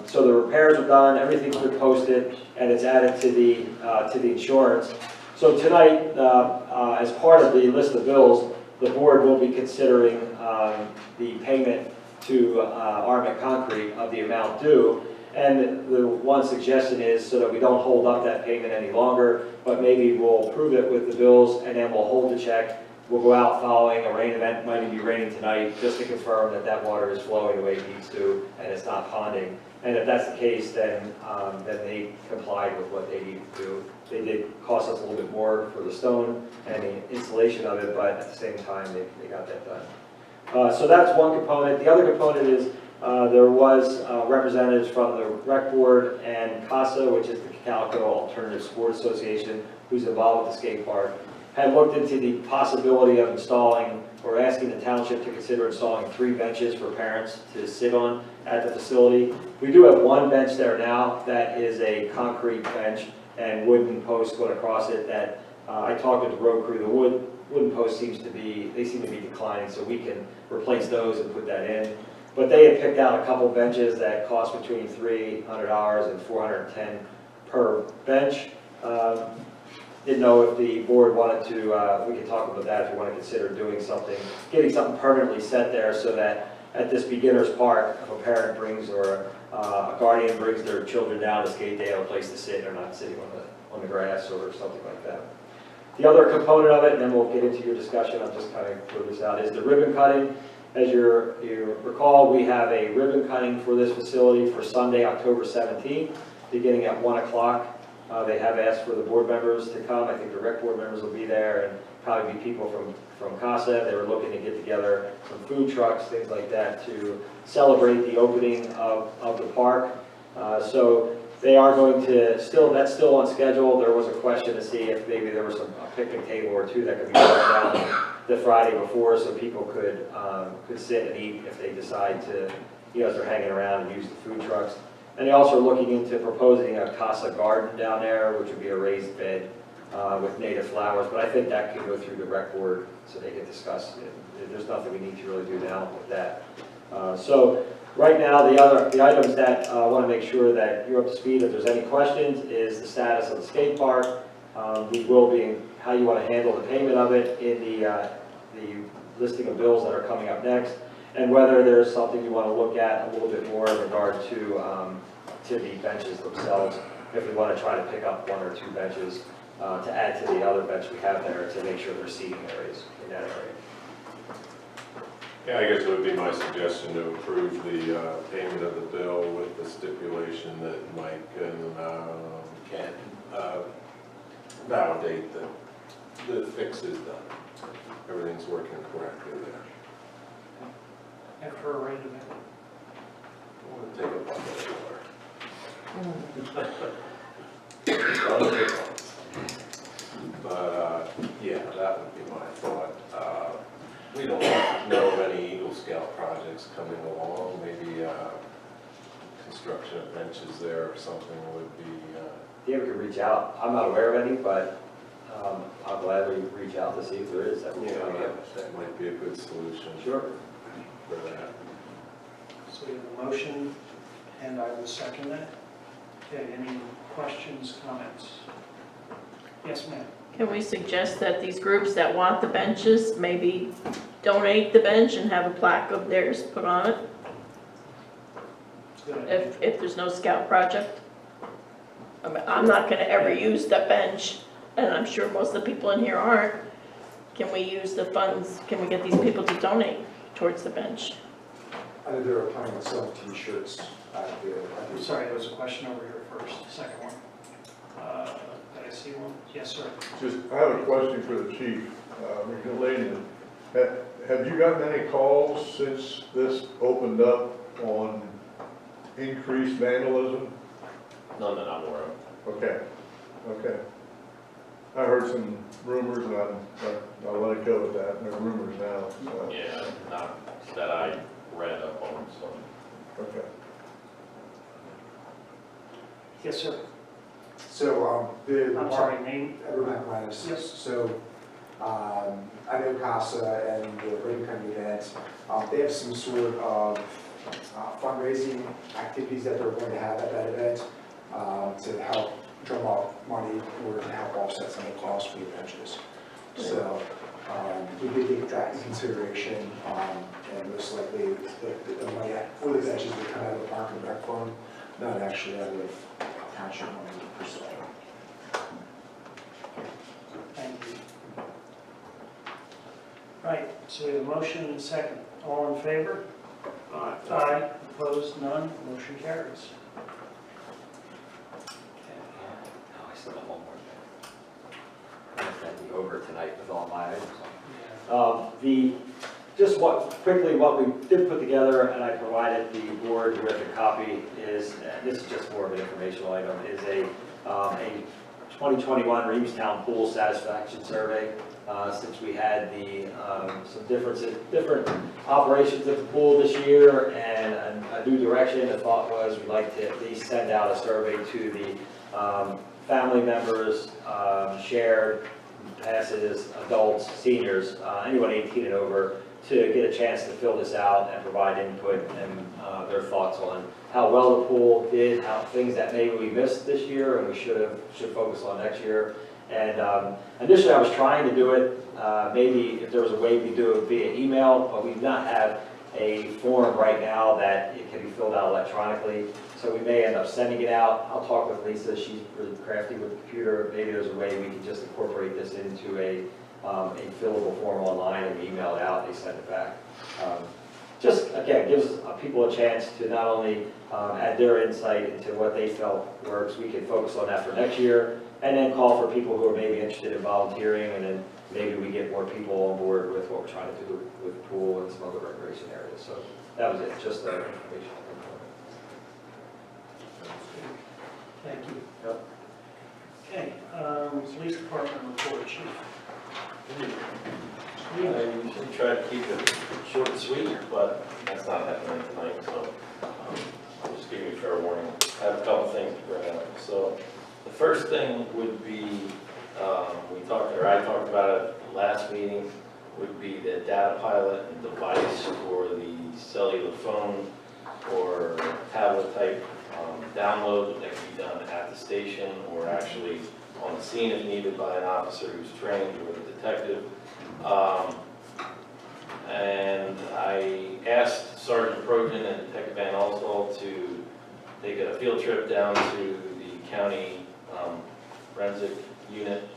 [SPEAKER 1] So the repairs are done. Everything's been posted and it's added to the insurance. So tonight, as part of the list of bills, the board will be considering the payment to Arman Concrete of the amount due. And the one suggestion is so that we don't hold up that payment any longer, but maybe we'll approve it with the bills and then we'll hold the check. We'll go out following a rain event, might even be raining tonight, just to confirm that that water is flowing the way it needs to and it's not ponding. And if that's the case, then they complied with what they needed to do. They did cost us a little bit more for the stone and the installation of it, but at the same time, they got that done. So that's one component. The other component is there was representatives from the Rec Board and CASA, which is the Cocalico Alternative Sport Association, who's involved with the skate park, had looked into the possibility of installing or asking the township to consider installing 3 benches for parents to sit on at the facility. We do have one bench there now that is a concrete bench and wooden posts going across it that I talked to the road crew. The wooden posts seem to be declining, so we can replace those and put that in. But they had picked out a couple benches that cost between $300 and $410 per bench. Didn't know if the board wanted to, we could talk about that if you want to consider doing something, getting something permanently set there so that at this beginner's park, if a parent brings or a guardian brings their children down to skate, they have a place to sit. They're not sitting on the grass or something like that. The other component of it, and then we'll get into your discussion, I'll just kind of throw this out, is the ribbon cutting. As you recall, we have a ribbon cutting for this facility for Sunday, October 17th, beginning at 1 o'clock. They have asked for the board members to come. I think the rec board members will be there and probably be people from CASA. They were looking to get together some food trucks, things like that, to celebrate the opening of the park. So they are going to, that's still on schedule. There was a question to see if maybe there was a picnic table or 2 that could be brought down the Friday before so people could sit and eat if they decide to, you know, as they're hanging around and use the food trucks. And they also are looking into proposing a casa garden down there, which would be a raised bed with native flowers. But I think that could go through the rec board so they can discuss it. There's nothing we need to really do now with that. So right now, the items that I want to make sure that you're up to speed, if there's any questions, is the status of the skate park. We will be, how you want to handle the payment of it in the listing of bills that are coming up next, and whether there's something you want to look at a little bit more in regard to the benches themselves, if we want to try to pick up 1 or 2 benches to add to the other bench we have there to make sure there's seating areas in that area.
[SPEAKER 15] Yeah, I guess it would be my suggestion to approve the payment of the bill with the stipulation that Mike and Ken validate that the fix is done. Everything's working correctly there.
[SPEAKER 2] After a rain event.
[SPEAKER 15] Take a bucket of water. But, yeah, that would be my thought. We don't know of any Eagle Scout projects coming along, maybe, construction of benches there or something would be,
[SPEAKER 1] Yeah, we could reach out. I'm not aware of any, but I'll gladly reach out to see if there is. That would be a good idea.
[SPEAKER 15] that might be a good solution
[SPEAKER 1] Sure.
[SPEAKER 15] for that.
[SPEAKER 2] So we have a motion, and I will second that. Okay, any questions, comments? Yes, ma'am.
[SPEAKER 10] Can we suggest that these groups that want the benches maybe donate the bench and have a plaque of theirs put on it,
[SPEAKER 2] Good idea.
[SPEAKER 10] if there's no scout project? I mean, I'm not gonna ever use the bench, and I'm sure most of the people in here aren't. Can we use the funds, can we get these people to donate towards the bench?
[SPEAKER 14] I know they were planning on selling t-shirts at the.
[SPEAKER 2] I'm sorry, there was a question over here first, second one. Did I see one? Yes, sir.
[SPEAKER 6] Just, I have a question for the chief, related. Have you gotten any calls since this opened up on increased vandalism?
[SPEAKER 9] None that I'm aware of.
[SPEAKER 6] Okay, okay. I heard some rumors, and I'll let it go with that. They're rumors now, so,
[SPEAKER 9] Yeah, not that I read up on, so.
[SPEAKER 6] okay.
[SPEAKER 2] Yes, sir.
[SPEAKER 14] So,
[SPEAKER 2] I'm sorry, name?
[SPEAKER 14] Edward McManus.
[SPEAKER 2] Yes.
[SPEAKER 14] So, I know CASA and the Brigham County event, they have some sort of fundraising activities that they're going to have at that event to help drum up money in order to help offset some of the costs for the benches. So, we did take that into consideration, and most likely the money for the benches would come out of the park and rec fund, not actually out of township money per se.
[SPEAKER 2] Thank you. Right, so we have a motion and a second. All in favor? Aye. Opposed, none, motion carries.
[SPEAKER 1] I still have one more thing. It's gonna be over tonight with all my items. Quickly, what we did put together, and I provided the board with a copy, is, and this is just more of an informational item, is a 2021 Reevestown Pool Satisfaction Survey. Since we had some different operations at the pool this year and a new direction, the thought was we'd like to at least send out a survey to the family members, shared passes, adults, seniors, anyone 18 and over, to get a chance to fill this out and provide input and their thoughts on how well the pool did, how things that maybe we missed this year and we should focus on next year. And initially I was trying to do it, maybe if there was a way we do it via email, but we do not have a form right now that it can be filled out electronically. So we may end up sending it out. I'll talk with Lisa, she's really crafty with the computer. Maybe there's a way we can just incorporate this into a fillable form online and we email it out, they send it back. Just, again, gives people a chance to not only add their insight into what they felt works, we can focus on that for next year, and then call for people who are maybe interested in volunteering, and then maybe we get more people on board with what we're trying to do with the pool and some other recreation areas. So that was it, just that information.
[SPEAKER 2] Thank you.
[SPEAKER 1] Yep.
[SPEAKER 2] Okay, police department report, chief.
[SPEAKER 9] I usually try to keep it short and sweet, but that's not happening tonight, so I'll just give you a fair warning. I have a couple things to bring up. So the first thing would be, I talked about it last meeting, would be the data pilot and device for the cellular phone or tablet type download that can be done at the station or actually on the scene if needed by an officer who's trained or a detective. And I asked Sergeant Progen and Detective Van Alsdal to take a field trip down to the county forensic unit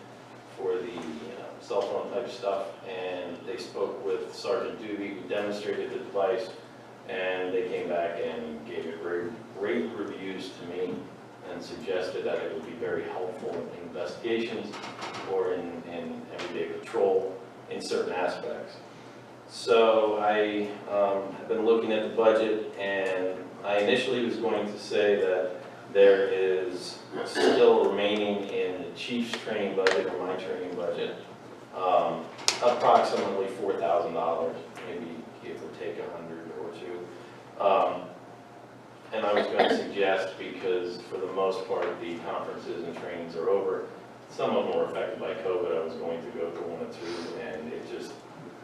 [SPEAKER 9] for the cell phone type stuff, and they spoke with Sergeant Doobie, who demonstrated the device, and they came back and gave it great reviews to me and suggested that it would be very helpful in investigations or in everyday patrol in certain aspects. So I have been looking at the budget, and I initially was going to say that there is still remaining in the chief's training budget or my training budget, approximately $4,000, maybe give or take 100 or two. And I was going to suggest, because for the most part the conferences and trainings are over, some of them were affected by COVID, I was going to go to one or two, and it just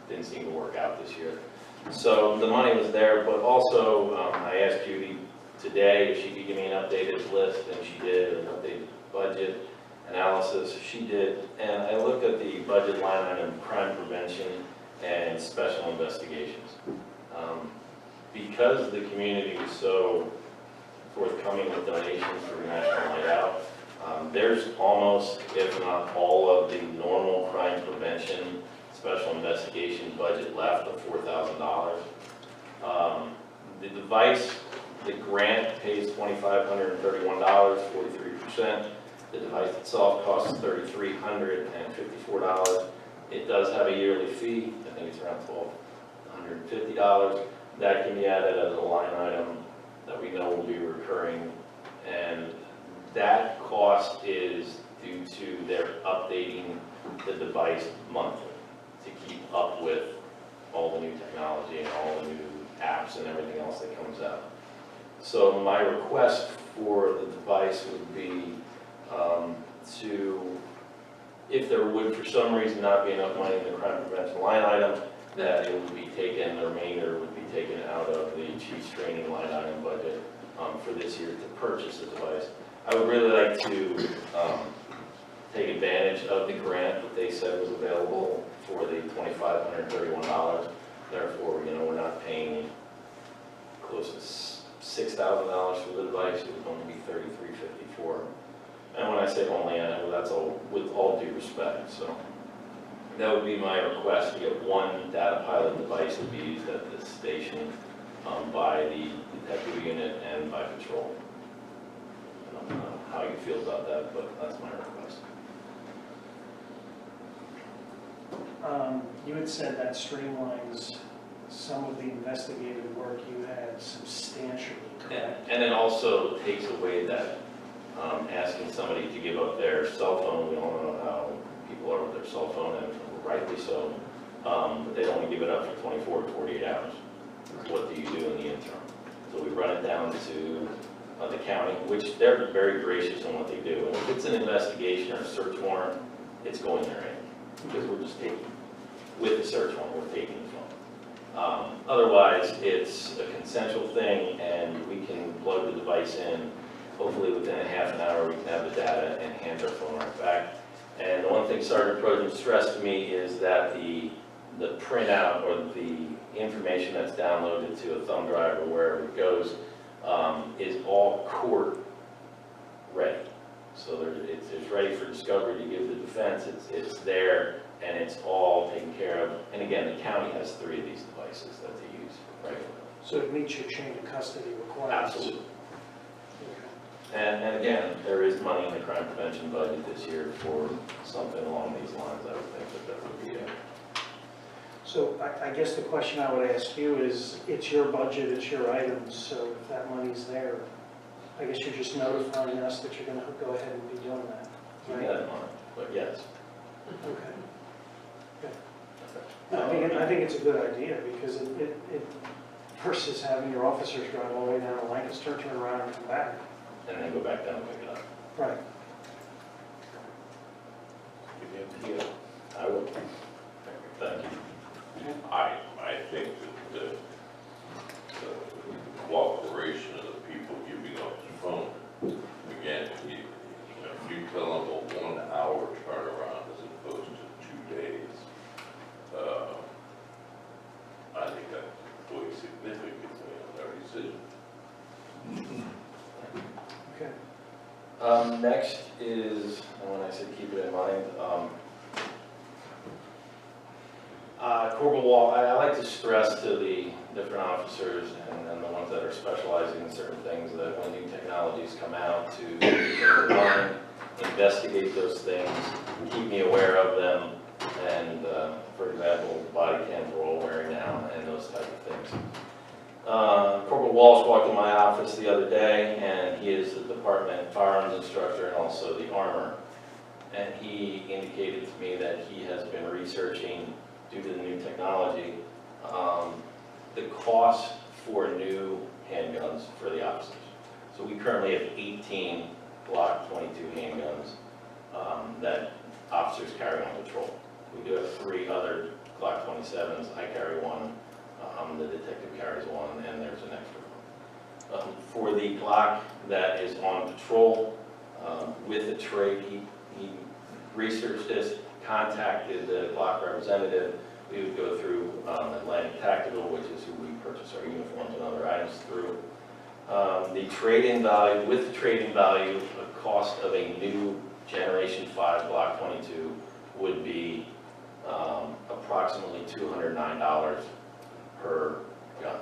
[SPEAKER 9] didn't seem to work out this year. So the money was there, but also I asked Judy today if she could give me an updated list, and she did, an updated budget analysis, she did, and I looked at the budget line item, crime prevention and special investigations. Because the community was so forthcoming with donations for National Night Out, there's almost, if not all, of the normal crime prevention special investigation budget left of $4,000. The device, the grant pays $2,531, 43%. The device itself costs $3,354. It does have a yearly fee. I think it's around $1,250. That can be added as a line item that we know will be recurring. And that cost is due to their updating the device monthly to keep up with all the new technology and all the new apps and everything else that comes out. So my request for the device would be if there would for some reason not be enough money in the crime prevention line item, that it would be taken, the remainder would be taken out of the chief's training line item budget for this year to purchase the device. I would really like to take advantage of the grant that they said was available for the $2,531. Therefore, we're not paying close to $6,000 for the device. It would only be $3,354. And when I say only, I know that's all with all due respect. So that would be my request, to get one data pilot device to be used at this station by the detective unit and by patrol. I don't know how you feel about that, but that's my request.
[SPEAKER 2] You had said that streamlines some of the investigative work you had substantially, correct?
[SPEAKER 9] And it also takes away that asking somebody to give up their cell phone. We all know how people are with their cell phone, and rightly so, but they only give it up for 24 to 48 hours. What do you do in the interim? So we run it down to the county, which they're very gracious in what they do. And if it's an investigation or a search warrant, it's going there anyway, because we're just taking, with the search warrant, we're taking the phone. Otherwise, it's a consensual thing, and we can plug the device in. Hopefully within a half an hour, we can have the data and hand our phone right back. And the one thing Sergeant Projan stressed to me is that the printout or the information that's downloaded to a thumb drive or wherever it goes is all court ready. So it's ready for discovery to give the defense. It's there, and it's all taken care of. And again, the county has 3 of these devices that they use regularly.
[SPEAKER 2] So it meets your chain of custody requirements?
[SPEAKER 9] Absolutely. And again, there is money in the crime prevention budget this year for something along these lines. I would think that would be it.
[SPEAKER 2] So I guess the question I would ask you is, it's your budget, it's your items, so if that money's there, I guess you're just notifying us that you're going to go ahead and be doing that,
[SPEAKER 9] Keep
[SPEAKER 2] right?
[SPEAKER 9] that in mind, but yes.
[SPEAKER 2] Okay. No, I think it's a good idea, because it versus having your officers drive all the way down to Lancaster, turn around and come back.
[SPEAKER 9] And then go back down and pick it up.
[SPEAKER 2] Right.
[SPEAKER 9] Yeah, I will. Thank you.
[SPEAKER 4] I think that the cooperation of the people giving up the phone, again, if you tell them a 1 hour turnaround as opposed to 2 days, I think that weighs significantly on their decision.
[SPEAKER 2] Okay.
[SPEAKER 9] Next is, and when I say keep it in mind, Corporal Wall, I like to stress to the different officers and the ones that are specializing in certain things that when new technologies come out, to keep in mind, investigate those things, keep me aware of them, and for example, body cams we're all wearing now. Walsh walked in my office the other day, and he is the department firearms instructor and also the armor. And he indicated to me that he has been researching, due to the new technology, the cost for new handguns for the officers. So we currently have 18 Glock 22 handguns that officers carry on patrol. We do have 3 other Glock 27s. I carry one, the detective carries one, and there's an extra one. For the Glock that is on patrol, with the trade, he researched this, contacted the Glock representative. We would go through Atlantic Tactical, which is who we purchase our uniforms and other items through. The trade-in value, with the trade-in value, the cost of a new Generation 5 Glock 22 would be approximately $209 per gun,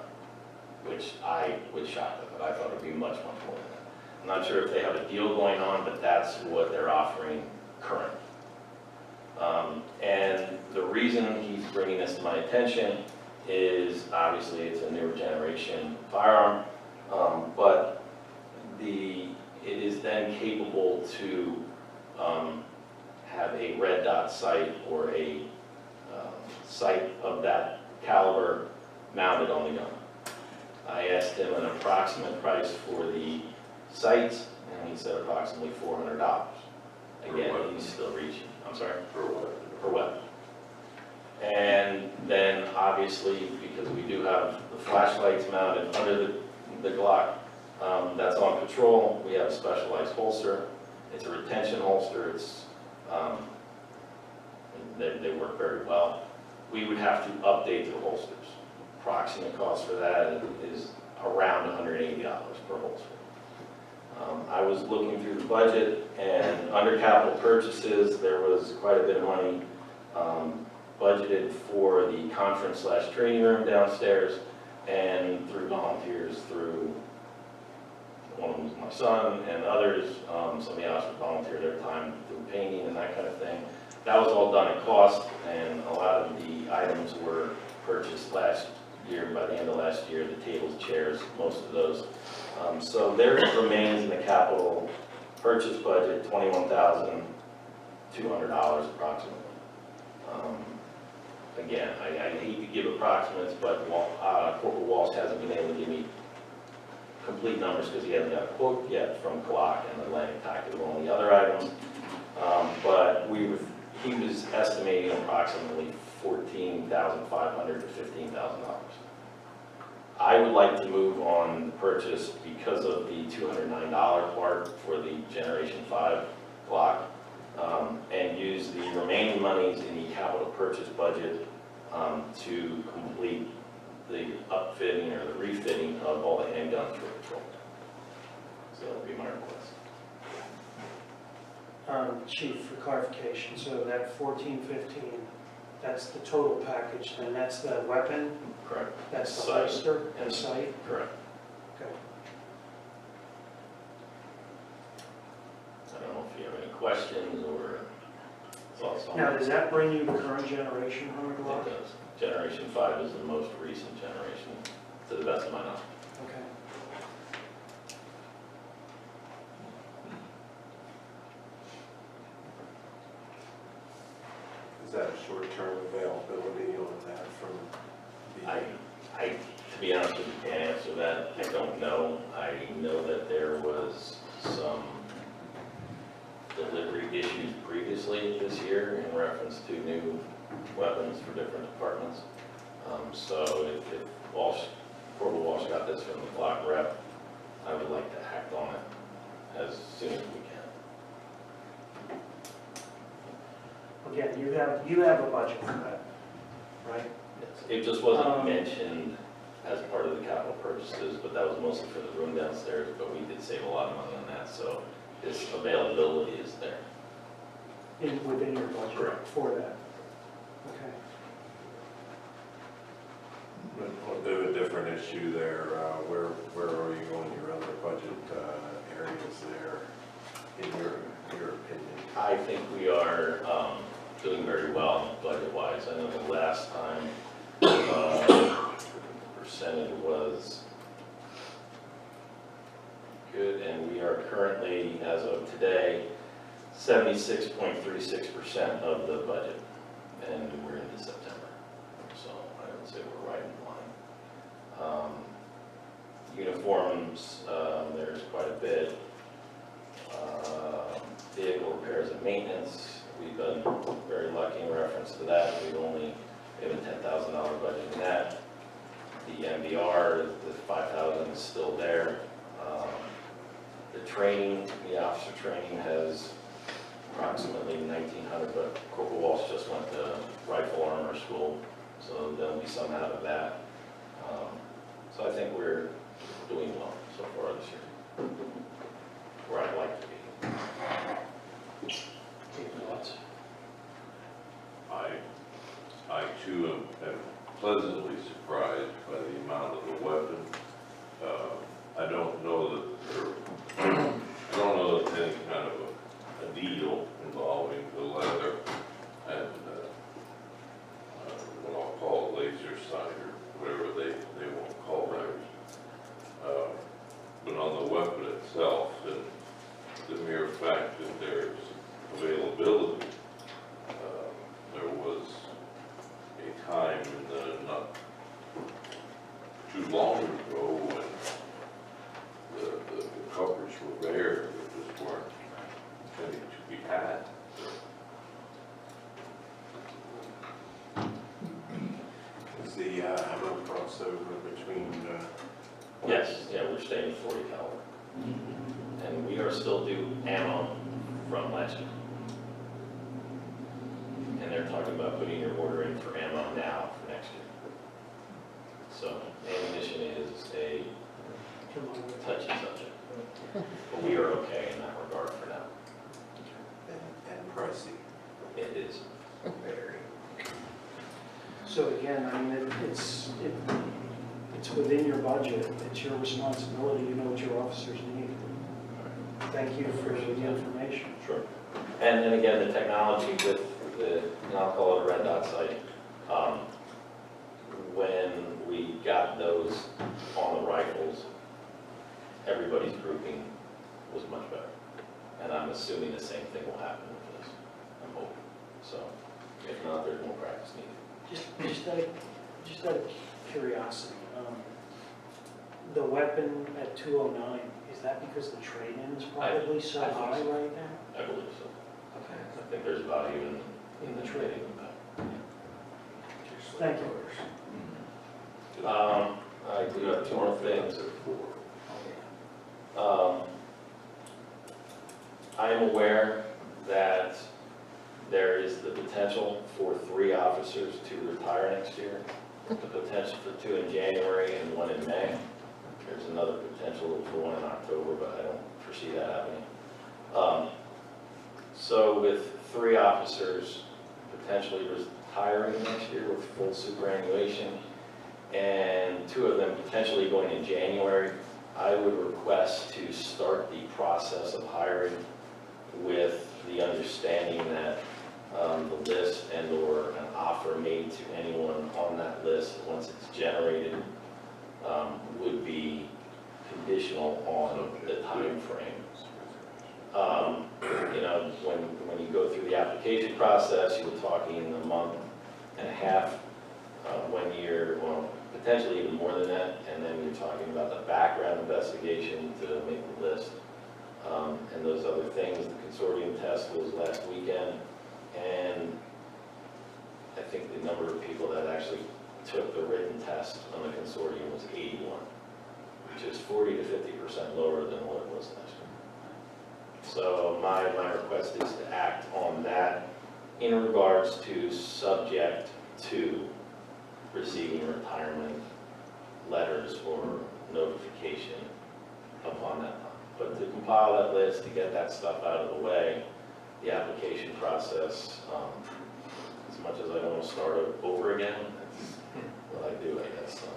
[SPEAKER 9] which I was shocked at. I thought it would be much, much more than that. I'm not sure if they have a deal going on, but that's what they're offering currently. And the reason he's bringing this to my attention is obviously it's a newer generation firearm, but it is then capable to have a red dot sight or a sight of that caliber mounted on the gun. I asked him an approximate price for the sights, and he said approximately $400. Again, he's still reaching. I'm sorry? Per weapon. And then obviously, because we do have the flashlights mounted under the Glock that's on patrol, we have a specialized holster. It's a retention holster. It's they work very well. We would have to update the holsters. Approximate cost for that is around $180 per holster. I was looking through the budget, and under capital purchases, there was quite a bit of money budgeted for the conference/training room downstairs, and through volunteers, through one of them was my son and others, somebody else would volunteer their time through painting and that kind of thing. That was all done at cost, and a lot of the items were purchased last year, by the end of last year, the tables, chairs, most of those. So there remains in the capital purchase budget $21,200 approximately. Again, I hate to give approximates, but Corporal Walsh hasn't been able to give me complete numbers because he hasn't got a quote yet from Cocalico and Atlantic Tactical on the other items. But he was estimating approximately $14,500 to $15,000. I would like to move on the purchase because of the $209 part for the Generation 5 Glock, and use the remaining monies in the capital purchase budget to complete the upfitting or the refitting of all the handguns for patrol. So that would be my request.
[SPEAKER 2] Chief, for clarification, so that 1415, that's the total package, and that's the weapon?
[SPEAKER 9] Correct.
[SPEAKER 2] That's the
[SPEAKER 9] Sight.
[SPEAKER 2] holster and sight?
[SPEAKER 9] Correct.
[SPEAKER 2] Okay.
[SPEAKER 9] I don't know if you have any questions or thoughts on
[SPEAKER 2] Now,
[SPEAKER 9] it.
[SPEAKER 2] does that bring you to current generation on the
[SPEAKER 9] It
[SPEAKER 2] Glock?
[SPEAKER 9] does. Generation 5 is the most recent generation, to the best of my knowledge.
[SPEAKER 2] Okay.
[SPEAKER 15] Is that a short-term availability on that from the?
[SPEAKER 9] To be honest with you, can't answer that. I don't know. I know that there was some delivery issues previously this year in reference to new weapons for different departments. So if Corporal Walsh got this from the Glock rep, I would like to act on it as soon as we can.
[SPEAKER 2] Again, you have a budget for that, right?
[SPEAKER 9] It just wasn't mentioned as part of the capital purchases, but that was mostly for the room downstairs, but we did save a lot of money on that, so this availability is there.
[SPEAKER 2] Within your budget?
[SPEAKER 9] Correct.
[SPEAKER 2] For that? Okay.
[SPEAKER 15] A bit of a different issue there. Where are you on your other budget areas there, in your opinion?
[SPEAKER 9] I think we are doing very well budget-wise. I know the last time the percentage was 76.36% of the budget, and we're into September, so I would say we're right in line. Uniforms, there's quite a bit. Vehicle repairs and maintenance, we've been very lucky in reference to that. We've only given $10,000 budget in that. The MBR, the 5,000 is still there. The training, the officer training has approximately 1,900, but Corporal Walsh just went to rifle armor school, so there'll be some out of that. So I think we're doing well so far this year, where I'd like to be.
[SPEAKER 4] I too am pleasantly surprised by the amount of the weapon. I don't know that there's any kind of a deal involving the leather and what I'll call laser sight or whatever they won't call that. But on the weapon itself and the mere fact that there's availability, there was a time in the not too long ago when the coverage were there that just weren't intending to be had.
[SPEAKER 15] Is the ammo crossover between?
[SPEAKER 9] Yes, yeah, we're staying 40 caliber. And we are still due ammo from last year. And they're talking about putting your order in for ammo now for next year. So ammunition is a touchy subject. But we are okay in that regard for now.
[SPEAKER 15] And pricey.
[SPEAKER 9] It is.
[SPEAKER 15] Very.
[SPEAKER 2] So again, I mean, it's within your budget, it's your responsibility, you know what your officers need. Thank you for the information.
[SPEAKER 9] Sure. And then again, the technology with the, and I'll call it a red dot site, when we got those on the rifles, everybody's grouping was much better. And I'm assuming the same thing will happen with this, I'm hoping. So, if not, there's more practice needed.
[SPEAKER 2] Just out of curiosity, the weapon at 209, is that because the trade-in is probably so
[SPEAKER 9] I think
[SPEAKER 2] high
[SPEAKER 9] so.
[SPEAKER 2] right now?
[SPEAKER 9] I believe so.
[SPEAKER 2] Okay.
[SPEAKER 9] I think there's value in the trading of that.
[SPEAKER 2] Thank you.
[SPEAKER 9] I do have two more things. I am aware that there is the potential for 3 officers to retire next year. The potential for 2 in January and 1 in May. There's another potential for 1 in October, but I don't foresee that happening. So with 3 officers potentially retiring next year with full superannuation, and 2 of them potentially going in January, I would request to start the process of hiring with the understanding that the list and/or an offer made to anyone on that list, once it's generated, would be conditional on the time frame. You know, when you go through the application process, you're talking a month and a half, 1 year, well, potentially even more than that, and then you're talking about the background investigation to make the list, and those other things. The consortium test was last weekend, and I think the number of people that actually took the written test on the consortium was 81, which is 40 to 50% lower than what it was last year. So my request is to act on that in regards to subject to receiving retirement letters or notification upon that time. But to compile that list, to get that stuff out of the way, the application process, as much as I don't want to start over again, that's what I do, I guess, so.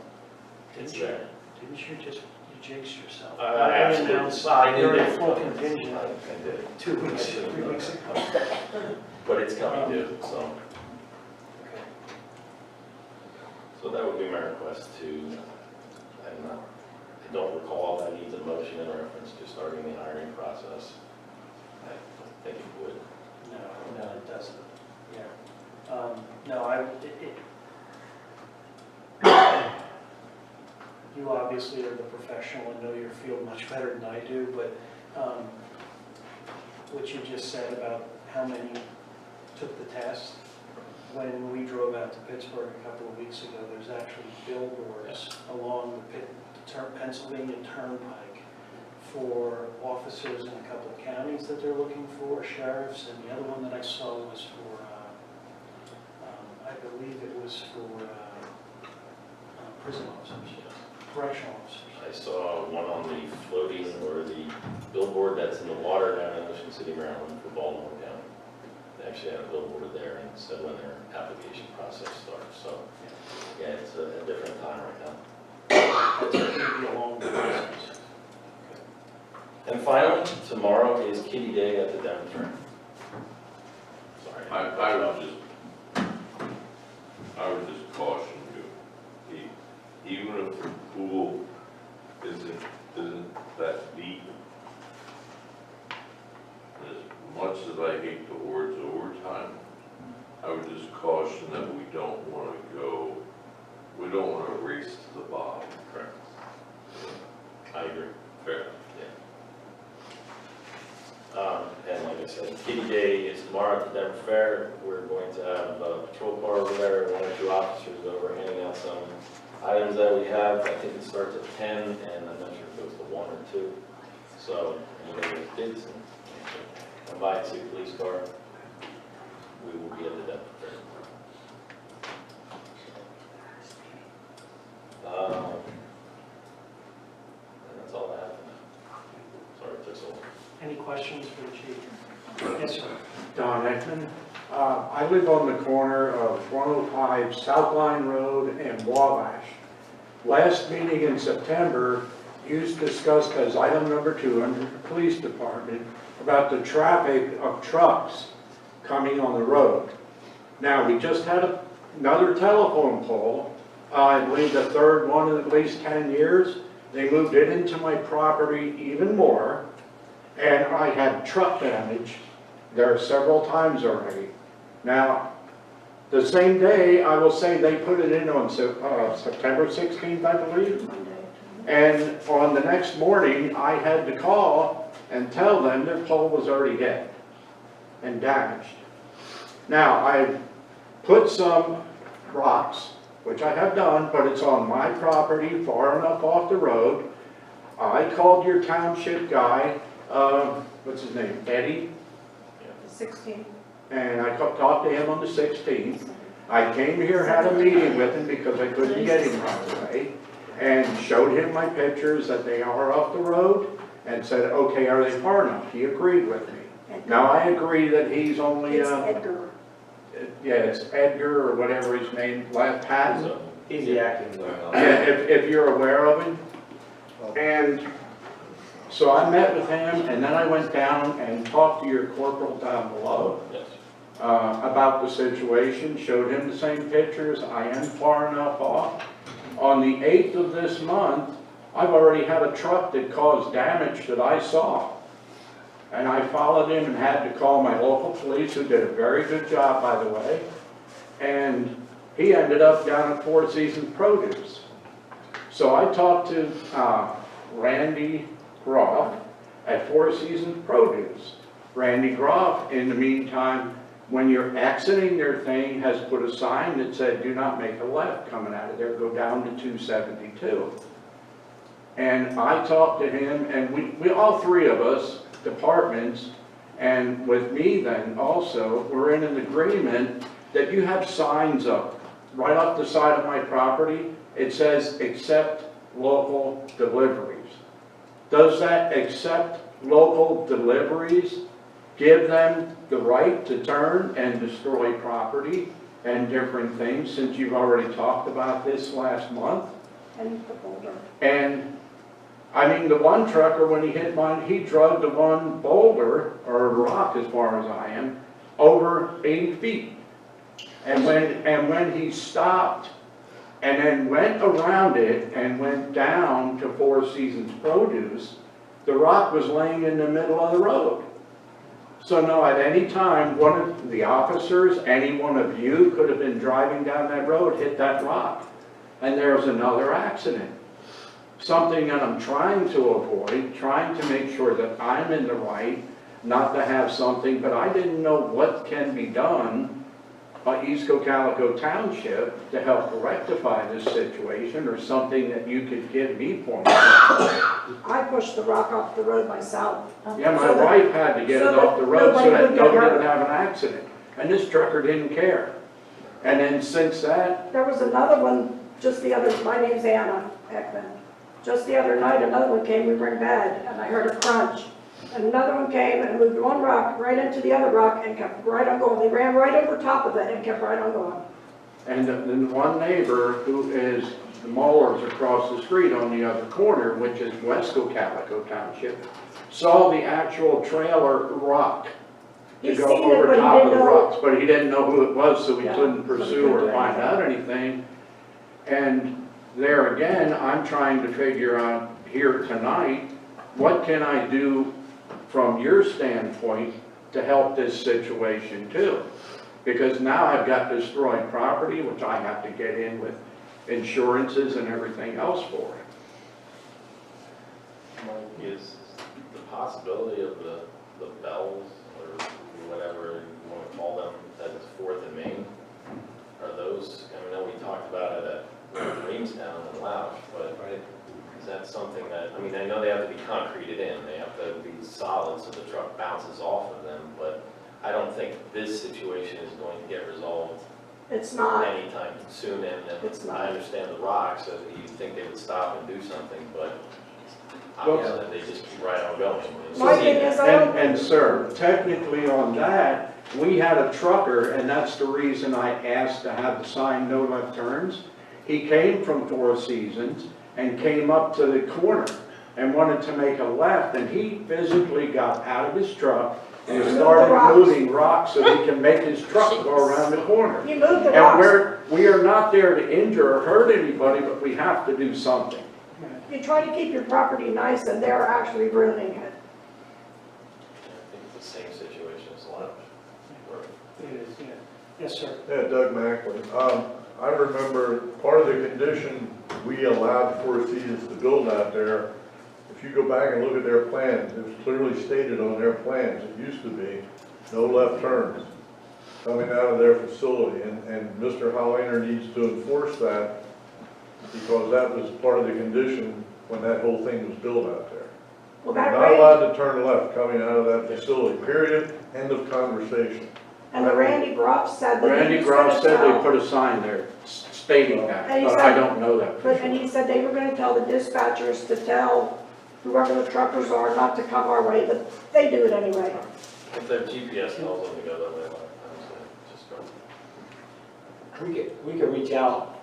[SPEAKER 9] It's there.
[SPEAKER 2] Didn't you just, you jinxed yourself?
[SPEAKER 9] I absolutely, I did
[SPEAKER 2] You're
[SPEAKER 9] it.
[SPEAKER 2] in full contingent
[SPEAKER 9] I did.
[SPEAKER 2] 2 weeks, 3 weeks ago.
[SPEAKER 9] But it's coming due, so.
[SPEAKER 2] Okay.
[SPEAKER 9] So that would be my request to, I don't recall if that needs a motion in reference to starting the hiring process. I don't think it would.
[SPEAKER 2] No, you obviously are the professional and know your field much better than I do, but what you just said about how many took the test, when we drove out to Pittsburgh a couple of weeks ago, there's actually billboards along the Pennsylvania Turnpike for officers in a couple of counties that they're looking for, sheriffs, and the other one that I saw was for, I believe it was for prison officers, correctional officers.
[SPEAKER 9] I saw one on the floating or the billboard that's in the water down in Ocean City, Maryland for Baltimore County. They actually had a billboard there and said when their application process starts. So, yeah, it's a different time right now.
[SPEAKER 2] That's going to be a long process.
[SPEAKER 9] And finally, tomorrow is Kitty Day at the Denver Train. Sorry.
[SPEAKER 4] I would just caution you, even if the pool isn't that deep, as much as I hate the words overtime, I would just caution that we don't want to race to the bottom.
[SPEAKER 9] Correct. I agree.
[SPEAKER 4] Fair.
[SPEAKER 9] And like I said, Kitty Day is tomorrow at the Denver Fair. We're going to have a patrol car over there, 1 or 2 officers over handing out some items that we have. I think it starts at 10, and I'm not sure if it goes to 1 or 2. So anybody with kids, come by and see a police car. We will be at the Denver Fair. And that's all I have for now. Sorry it took so long.
[SPEAKER 2] Any questions for the chief? Yes, sir.
[SPEAKER 18] Don Ekman. I live on the corner of 105 South Line Road and Wabash. Last meeting in September, you discussed as item number 2 under the police department about the traffic of trucks coming on the road. Now, we just had another telephone pole, I believe the third one in at least 10 years. They moved it into my property even more, and I had truck damage there several times already. Now, the same day, I will say they put it in on September 16th, I believe. And on the next morning, I had to call and tell them their pole was already dead and damaged. Now, I put some rocks, which I have done, but it's on my property, far enough off the road. I called your township guy, what's his name, Eddie?
[SPEAKER 17] 16.
[SPEAKER 18] And I talked to him on the 16th. I came here, had a meeting with him because I couldn't get him right away, and showed him my pictures that they are off the road, and said, okay, are they far enough? He agreed with me. Now, I agree that he's only,
[SPEAKER 17] It's Edgar.
[SPEAKER 18] yeah, it's Edgar or whatever his name, last Patton.
[SPEAKER 9] He's the acting going on.
[SPEAKER 18] If you're aware of him. And so I met with him, and then I went down and talked to your corporal down below.
[SPEAKER 9] Yes.
[SPEAKER 18] About the situation, showed him the same pictures. I am far enough off. On the 8th of this month, I've already had a truck that caused damage that I saw. And I followed him and had to call my local police, who did a very good job, by the way. And he ended up down at Four Seasons Produce. So I talked to Randy Groff at Four Seasons Produce. Randy Groff, in the meantime, when you're exiting their thing, has put a sign that said, do not make a left coming out of there, go down to 272. And I talked to him, and we all three of us, departments, and with me then also, we're in an agreement that you have signs up right off the side of my property. It says, accept local deliveries. Does that accept local deliveries give them the right to turn and destroy property and different things, since you've already talked about this last month?
[SPEAKER 17] And the boulder.
[SPEAKER 18] And I mean, the one trucker, when he hit mine, he drugged the one boulder, or rock as far as I am, over 80 feet. And when he stopped and then went around it and went down to Four Seasons Produce, the rock was laying in the middle of the road. So no, at any time, one of the officers, any one of you could have been driving down that road, hit that rock, and there's another accident. Something that I'm trying to avoid, trying to make sure that I'm in the right, not to have something, but I didn't know what can be done by East Cocalico Township to help rectify this situation, or something that you could give me for me.
[SPEAKER 19] I pushed the rock off the road myself.
[SPEAKER 18] Yeah, my
[SPEAKER 19] So that-
[SPEAKER 18] wife had to get
[SPEAKER 19] so
[SPEAKER 18] it
[SPEAKER 19] that
[SPEAKER 18] off the road so
[SPEAKER 19] nobody
[SPEAKER 18] that
[SPEAKER 19] would get
[SPEAKER 18] nobody
[SPEAKER 19] hurt.
[SPEAKER 18] would have an accident. And this trucker didn't care. And then since that,
[SPEAKER 19] There was another one, just the other, my name's Anna Ekman. Just the other night, another one came, we were in bed, and I heard a crunch. And another one came and moved one rock right into the other rock and kept right on going. They ran right over top of it and kept right on going.
[SPEAKER 18] and then one neighbor who is the Mullers across the street on the other corner, which is West Cocalico Township, saw the actual trailer rock to
[SPEAKER 19] He's
[SPEAKER 18] go
[SPEAKER 19] seen it,
[SPEAKER 18] over
[SPEAKER 19] but he
[SPEAKER 18] top of
[SPEAKER 19] didn't
[SPEAKER 18] the
[SPEAKER 19] know.
[SPEAKER 18] rocks, but he didn't know who it was, so he
[SPEAKER 19] Yeah,
[SPEAKER 18] couldn't
[SPEAKER 19] so he
[SPEAKER 18] pursue
[SPEAKER 19] couldn't
[SPEAKER 18] or
[SPEAKER 19] do
[SPEAKER 18] find
[SPEAKER 19] anything.
[SPEAKER 18] out anything. And there again, I'm trying to figure out here tonight, what can I do from your standpoint to help this situation too? Because now I've got destroyed property, which I have to get in with insurances and everything else for it.
[SPEAKER 9] Is the possibility of the bells or whatever you want to call them, that is Fourth and Main, are those, I know we talked about it at Reamstown and Loush, but is that something that, I mean, I know they have to be concreted in, they have to be solid so the truck bounces off of them, but I don't think this situation is going to get resolved
[SPEAKER 19] It's not.
[SPEAKER 9] anytime soon, and
[SPEAKER 19] It's not.
[SPEAKER 9] I understand the rocks, so you'd think they would stop and do something, but
[SPEAKER 18] Well-
[SPEAKER 9] obviously they just keep right on going.
[SPEAKER 19] My thing is, I don't.
[SPEAKER 18] And sir, technically on that, we had a trucker, and that's the reason I asked to have the sign no left turns. He came from Four Seasons and came up to the corner and wanted to make a left, and he physically got out of his truck and
[SPEAKER 19] Moved the
[SPEAKER 18] started
[SPEAKER 19] rocks.
[SPEAKER 18] moving rocks so he can make his truck go around the corner.
[SPEAKER 19] You moved the
[SPEAKER 18] And
[SPEAKER 19] rocks.
[SPEAKER 18] we are not there to injure or hurt anybody, but we have to do something.
[SPEAKER 19] You try to keep your property nice and they're actually ruining it.
[SPEAKER 9] I think it's the same situation as Loush. where
[SPEAKER 2] It is, yeah. Yes, sir.
[SPEAKER 6] Yeah, Doug Macklin. I remember part of the condition we allowed Four Seasons to build out there, if you go back and look at their plans, it was clearly stated on their plans, it used to be, no left turns coming out of their facility. And Mr. Hollander needs to enforce that because that was part of the condition when that whole thing was built out there.
[SPEAKER 19] Well,
[SPEAKER 6] You're
[SPEAKER 19] that
[SPEAKER 6] not
[SPEAKER 19] Randy,
[SPEAKER 6] allowed to turn left coming out of that facility, period, end of conversation.
[SPEAKER 19] and the Randy Groff said that he
[SPEAKER 18] Randy
[SPEAKER 19] was
[SPEAKER 18] Groff
[SPEAKER 19] gonna
[SPEAKER 18] said they
[SPEAKER 19] tell.
[SPEAKER 18] put a sign there stating that,
[SPEAKER 19] And he
[SPEAKER 18] but I
[SPEAKER 19] said-
[SPEAKER 18] don't know that for
[SPEAKER 19] But,
[SPEAKER 18] sure.
[SPEAKER 19] and he said they were gonna tell the dispatchers to tell whoever the truckers are not to come our way, but they do it anyway.
[SPEAKER 9] If their GPS tells them to go that way, I'm saying, just go.
[SPEAKER 1] We could reach out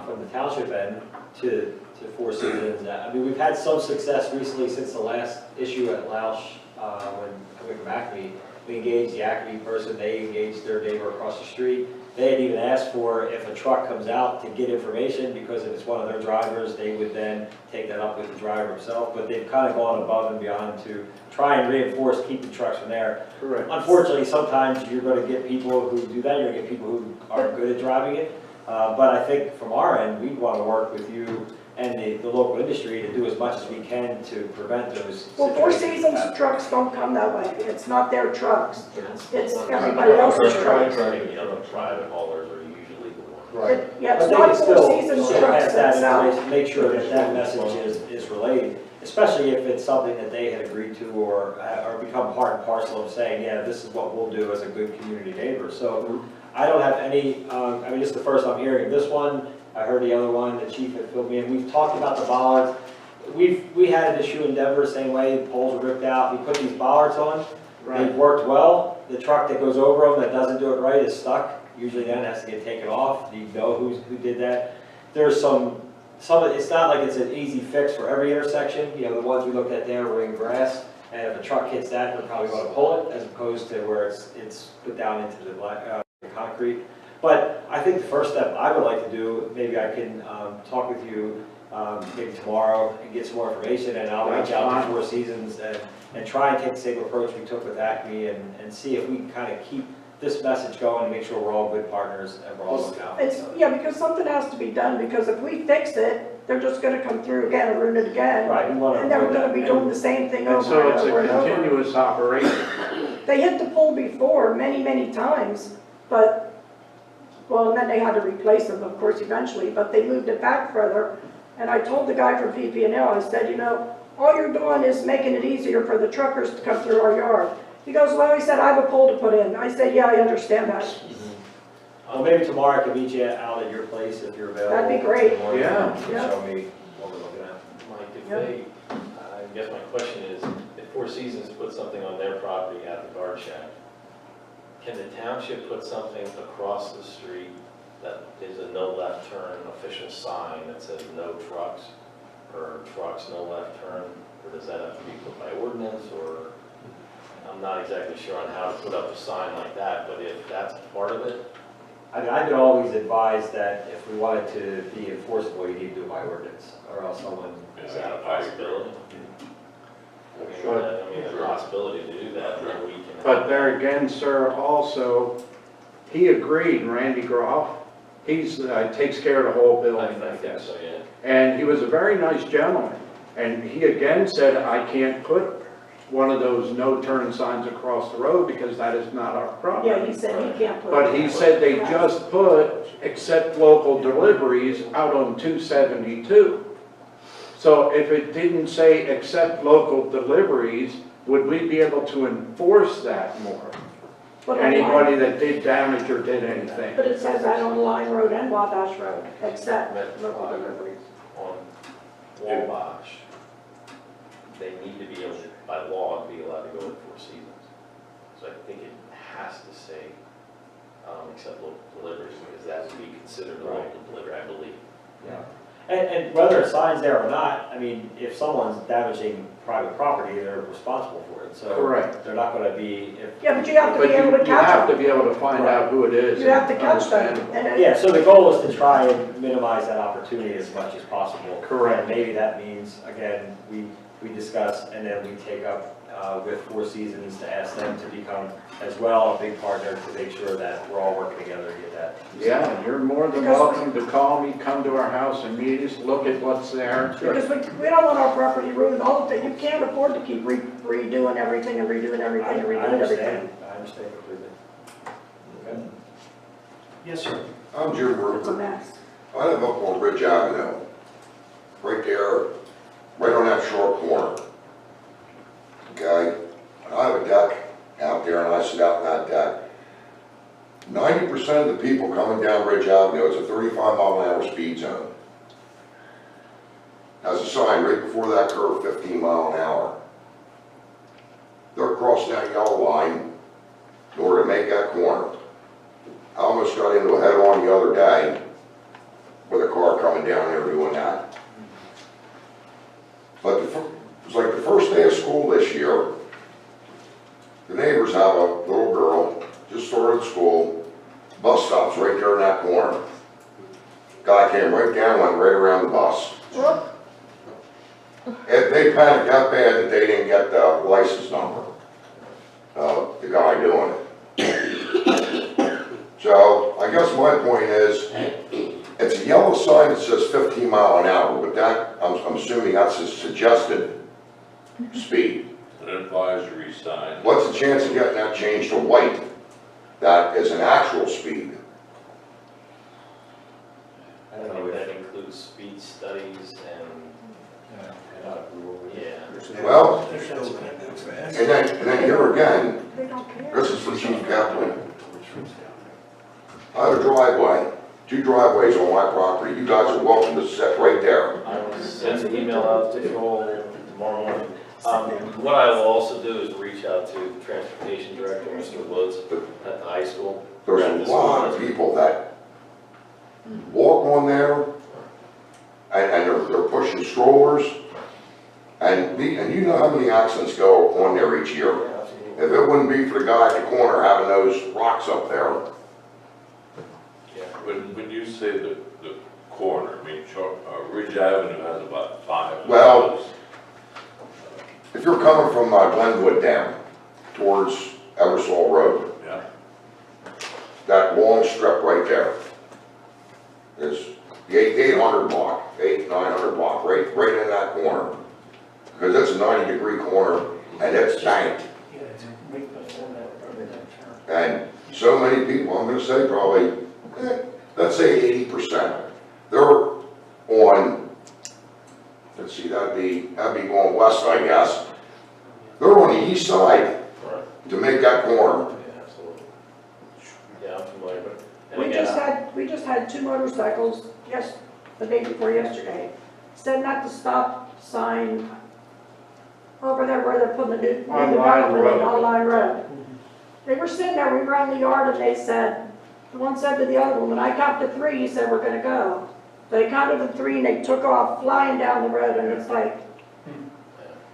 [SPEAKER 1] from the township end to Four Seasons. I mean, we've had some success recently since the last issue at Loush, when coming from Acme. We engaged the Acme person, they engaged their neighbor across the street. They had even asked for if a truck comes out to get information, because if it's one of their drivers, they would then take that up with the driver himself. But they've kind of gone above and beyond to try and reinforce keeping trucks from there.
[SPEAKER 18] Correct.
[SPEAKER 1] Unfortunately, sometimes you're going to get people who do that, you're going to get people who aren't good at driving it. But I think from our end, we'd want to work with you and the local industry to do as much as we can to prevent those
[SPEAKER 19] Well, Four
[SPEAKER 1] situations.
[SPEAKER 19] Seasons trucks don't come that way. It's not their trucks. It's everybody else's trucks.
[SPEAKER 9] The other private haulers are usually the ones.
[SPEAKER 19] Yeah,
[SPEAKER 1] I
[SPEAKER 19] it's
[SPEAKER 1] think
[SPEAKER 19] not
[SPEAKER 1] it's
[SPEAKER 19] Four
[SPEAKER 1] still,
[SPEAKER 19] Seasons
[SPEAKER 1] still
[SPEAKER 19] trucks
[SPEAKER 1] pass that
[SPEAKER 19] themselves.
[SPEAKER 1] information, make sure that that message is relayed, especially if it's something that they had agreed to or become part and parcel of saying, yeah, this is what we'll do as a good community neighbor. So I don't have any, I mean, this is the first I'm hearing of this one. I heard the other one, the chief had filled me in. We've talked about the bollards. We had an issue in Denver the same way, the poles were ripped out. We put these bollards on. They've worked well. The truck that goes over them that doesn't do it right is stuck. Usually then it has to get taken off. Do you know who did that? There's some of it, it's not like it's an easy fix for every intersection. You know, the ones we looked at there were in grass. And if a truck hits that, they're probably going to pull it as opposed to where it's put down into the concrete. But I think the first step I would like to do, maybe I can talk with you maybe tomorrow and get some more information, and I'll reach out to Four Seasons and try and take the same approach we took with Acme and see if we can kind of keep this message going and make sure we're all good partners and we're all looking out.
[SPEAKER 19] Yeah, because something has to be done, because if we fix it, they're just gonna come through again and ruin it again.
[SPEAKER 1] Right, we want to
[SPEAKER 19] And then we're
[SPEAKER 1] avoid
[SPEAKER 19] gonna
[SPEAKER 1] that.
[SPEAKER 19] be doing the same thing
[SPEAKER 18] And
[SPEAKER 19] over
[SPEAKER 18] so
[SPEAKER 19] and
[SPEAKER 18] it's
[SPEAKER 19] over
[SPEAKER 18] a
[SPEAKER 19] and over.
[SPEAKER 18] continuous operation.
[SPEAKER 19] They hit the pole before, many, many times, but, well, and then they had to replace them, of course, eventually, but they moved it back further. And I told the guy from PP&L, I said, you know, all you're doing is making it easier for the truckers to come through our yard. He goes, well, he said, I have a pole to put in. I said, yeah, I understand that.
[SPEAKER 1] Well, maybe tomorrow I can meet you out at your place if you're available.
[SPEAKER 19] That'd be great.
[SPEAKER 1] in the morning.
[SPEAKER 18] Yeah.
[SPEAKER 1] You can show me what we're looking at.
[SPEAKER 9] Mike, if
[SPEAKER 19] Yep.
[SPEAKER 9] they, I guess my question is, if Four Seasons put something on their property at the guard shack, can the township put something across the street that is a no left turn official sign that says no trucks, or trucks, no left turn? Or does that have to be put by ordinance, or, I'm not exactly sure on how to put up a sign like that, but if that's part of it,
[SPEAKER 1] I mean, I could always advise that if we wanted to be enforceable, you need to do it by ordinance, or else someone.
[SPEAKER 9] is that a possibility? I mean, a possibility to do that, then we can.
[SPEAKER 18] But there again, sir, also, he agreed, Randy Groff, he's, takes care of the whole building, I
[SPEAKER 9] think
[SPEAKER 18] guess.
[SPEAKER 9] so, yeah.
[SPEAKER 18] And he was a very nice gentleman. And he again said, I can't put one of those no-turn signs across the road because that is not our property.
[SPEAKER 19] Yeah, he said he can't put.
[SPEAKER 18] But he said they just put accept local deliveries out on 272. So if it didn't say accept local deliveries, would we be able to enforce that more?
[SPEAKER 19] But
[SPEAKER 18] Anybody that did damage or did anything?
[SPEAKER 19] But it says that on Line Road and Wabash Road, except local deliveries.
[SPEAKER 9] On Wabash, they need to be able, to, by law, be allowed to go to Four Seasons. So I think it has to say, accept local deliveries, because that would be considered a local delivery, I believe.
[SPEAKER 1] Yeah. And whether a sign's there or not, I mean, if someone's damaging private property, they're responsible for it. So
[SPEAKER 18] Correct.
[SPEAKER 1] they're not gonna be, if.
[SPEAKER 19] Yeah, but you have to
[SPEAKER 18] But
[SPEAKER 19] be able to
[SPEAKER 18] you
[SPEAKER 19] catch
[SPEAKER 18] have to
[SPEAKER 19] them.
[SPEAKER 18] be able to find out who it is.
[SPEAKER 19] You have to
[SPEAKER 18] and
[SPEAKER 19] catch them.
[SPEAKER 18] understand.
[SPEAKER 19] And
[SPEAKER 1] Yeah, so the goal is to try and minimize that opportunity as much as possible.
[SPEAKER 18] Correct.
[SPEAKER 1] And maybe that means, again, we discuss and then we take up with Four Seasons to ask them to become as well a big partner to make sure that we're all working together to get that.
[SPEAKER 18] Yeah, and you're more than welcome to call me, come to our house and meet us, look at what's there.
[SPEAKER 19] because we don't want our property ruined all the time. You can't afford to keep redoing everything and redoing everything and
[SPEAKER 1] I
[SPEAKER 19] redoing
[SPEAKER 1] understand,
[SPEAKER 19] everything.
[SPEAKER 1] I understand completely. Okay.
[SPEAKER 2] Yes, sir.
[SPEAKER 3] I'm Jim
[SPEAKER 19] It's a
[SPEAKER 3] Rupert.
[SPEAKER 19] mess.
[SPEAKER 3] I live up on Ridge Avenue, right there, right on that short corner. Okay, I have a deck out there and I sit out in that deck. 90% of the people coming down Ridge Avenue, it's a 35-mile-an-hour speed zone. Has a sign right before that curve, 15 mile an hour. They're crossing that yellow line in order to make that corner. I almost got into a head-on the other day with a car coming down there doing that. But it was like the first day of school this year. The neighbors have a little girl, just started school, bus stops right there in that corner. Guy came right down, went right around the bus. They panicked that bad that they didn't get the license number, the guy doing it. So I guess my point is, it's a yellow sign that says 15 mile an hour, but that, I'm assuming that's a suggested speed.
[SPEAKER 4] An advisory sign.
[SPEAKER 3] What's the chance of getting that changed to white? That is an actual speed.
[SPEAKER 9] I think that includes speed studies and, yeah.
[SPEAKER 3] Well, and then here again, this is for Chief Kaplan. I have a driveway, 2 driveways on my property. You guys are welcome to sit right there.
[SPEAKER 9] I will send an email out to you all tomorrow morning. What I will also do is reach out to the Transportation Director, Mr. Woods, at the high school.
[SPEAKER 3] There's a lot of people that walk on there and they're pushing strollers. And you know how many accidents go on there each year. If it wouldn't be for the guy at the corner having those rocks up there,
[SPEAKER 4] when you say the corner, I mean, Ridge Avenue has about 5.
[SPEAKER 3] Well, if you're coming from Glenwood down towards Eversole Road,
[SPEAKER 4] Yeah,
[SPEAKER 3] that long strip right there is the 800 block, 900 block, right in that corner. Because it's a 90-degree corner and it's banked.
[SPEAKER 2] Yeah, it's right before that turn.
[SPEAKER 3] And so many people, I'm gonna say probably, let's say 80%, they're on, let's see, that'd be going west, I guess. They're on the east side
[SPEAKER 9] Right.
[SPEAKER 3] to make that corner.
[SPEAKER 9] Yeah, absolutely. Yeah, I'm familiar with it. And
[SPEAKER 19] We
[SPEAKER 9] again,
[SPEAKER 19] we just had 2 motorcycles, the day before yesterday, said not to stop sign over there where they're putting the new
[SPEAKER 6] On Line
[SPEAKER 19] development
[SPEAKER 6] Road.
[SPEAKER 19] on Line Road. They were sitting there, we were on the yard and they said, the one said to the other one, when I counted to 3, he said, we're gonna go. So they counted to 3 and they took off flying down the road and it's like,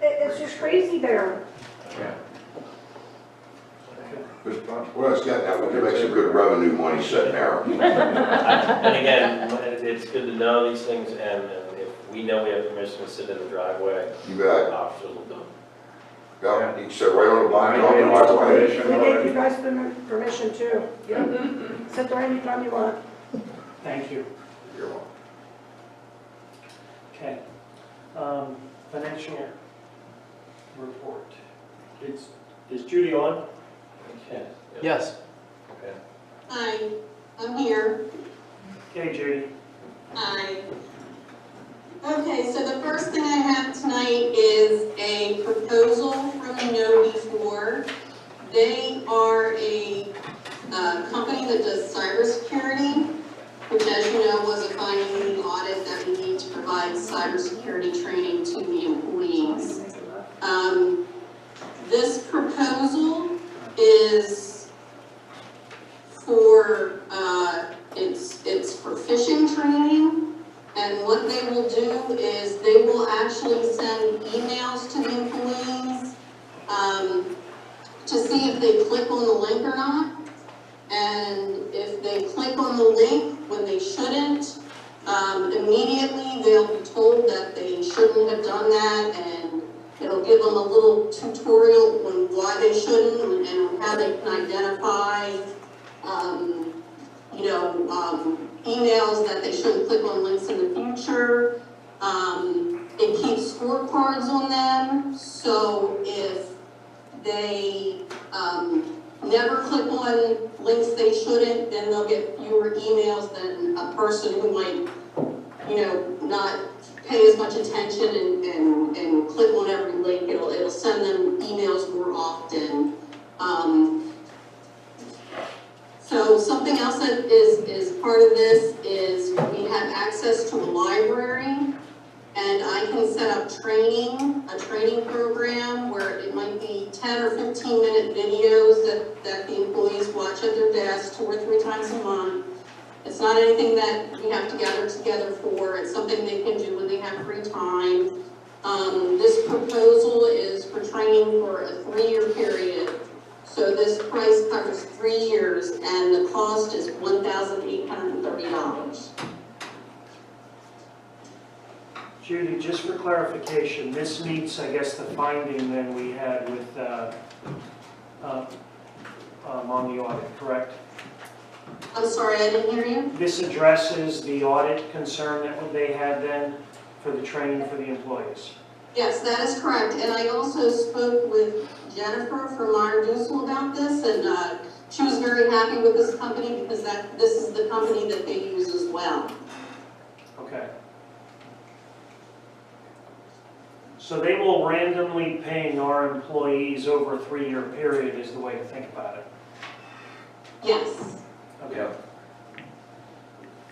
[SPEAKER 19] it's just crazy there.
[SPEAKER 3] Well, it's getting that, we can make some good revenue money sitting there.
[SPEAKER 9] and again, it's good to know these things, and if we know we have permission to sit in the driveway,
[SPEAKER 3] You bet.
[SPEAKER 9] officers will do it.
[SPEAKER 3] Yeah, you can sit right on the block,
[SPEAKER 18] I
[SPEAKER 3] on the
[SPEAKER 18] gave
[SPEAKER 3] right
[SPEAKER 18] us
[SPEAKER 3] away.
[SPEAKER 18] permission
[SPEAKER 19] We gave you
[SPEAKER 18] already.
[SPEAKER 19] guys permission too. Sit there anytime you want.
[SPEAKER 2] Thank you.
[SPEAKER 3] You're welcome.
[SPEAKER 2] Okay. Financial report.
[SPEAKER 1] Is Judy on?
[SPEAKER 9] Yes.
[SPEAKER 8] Yes.
[SPEAKER 9] Okay.
[SPEAKER 20] Hi, I'm here.
[SPEAKER 2] Okay, Judy.
[SPEAKER 20] Hi. Okay, so the first thing I have tonight is a proposal from Know Before. They are a company that does cybersecurity, which, as you know, was a finding audit that we need to provide cybersecurity training to the employees. This proposal is for, it's for phishing training, and what they will do is they will actually send emails to the employees to see if they click on the link or not. And if they click on the link when they shouldn't, immediately they'll be told that they shouldn't have done that, and it'll give them a little tutorial on why they shouldn't and how they can identify, emails that they shouldn't click on links in the future. It keeps scorecards on them, so if they never click on links they shouldn't, then they'll get fewer emails than a person who might, not pay as much attention and click on every link. It'll send them emails more often. So something else that is part of this is we have access to a library, and I can set up a training program where it might be 10 or 15-minute videos that the employees watch at their desk 2 or 3 times a month. It's not anything that we have to gather together for. It's something they can do when they have free time. This proposal is for training for a 3-year period. So this price covers 3 years, and the cost is $1,830.
[SPEAKER 2] Judy, just for clarification, this meets, I guess, the finding that we had with, on the audit, correct?
[SPEAKER 20] I'm sorry, I didn't hear you.
[SPEAKER 2] This addresses the audit concern that they had then for the training for the employees.
[SPEAKER 20] Yes, that is correct. And I also spoke with Jennifer from Meyer Dussel about this, and she was very happy with this company because this is the company that they use as well.
[SPEAKER 2] Okay. So they will randomly ping our employees over a 3-year period is the way to think about it.
[SPEAKER 20] Yes.
[SPEAKER 2] Okay.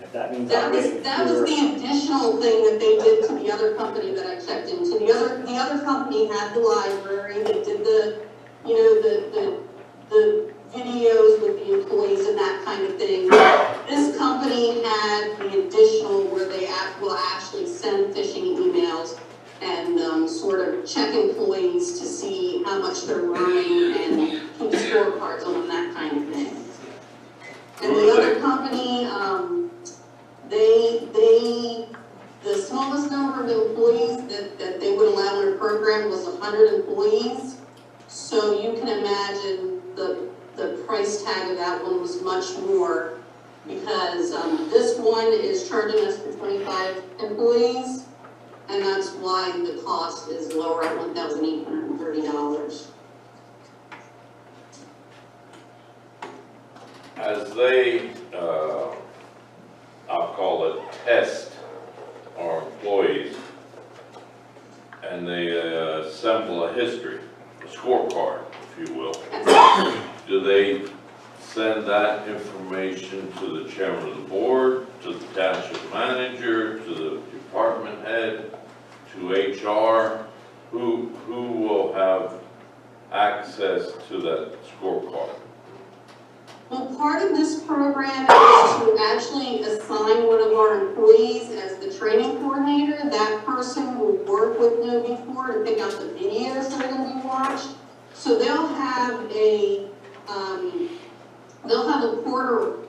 [SPEAKER 1] If that means
[SPEAKER 20] That was the additional thing that they did to the other company that I checked into. The other company had the library, they did the videos with the employees and that kind of thing. This company had the additional where they will actually send phishing emails and sort of check employees to see how much they're learning and keep scorecards on them, that kind of thing. And the other company, the smallest number of employees that they would allow in a program was 100 employees. So you can imagine the price tag of that one was much more, because this one is charging us for 25 employees, and that's why the cost is lower at $1,830.
[SPEAKER 4] As they, I'll call it, test our employees, and they assemble a history, a scorecard, if you will, do they send that information to the chairman of the board, to the township manager, to the department head, to HR? Who will have access to that scorecard?
[SPEAKER 20] Well, part of this program is to actually assign one of our employees as the training coordinator. That person will work with KnowBe4 to pick out the videos that are going to be watched. So they'll have a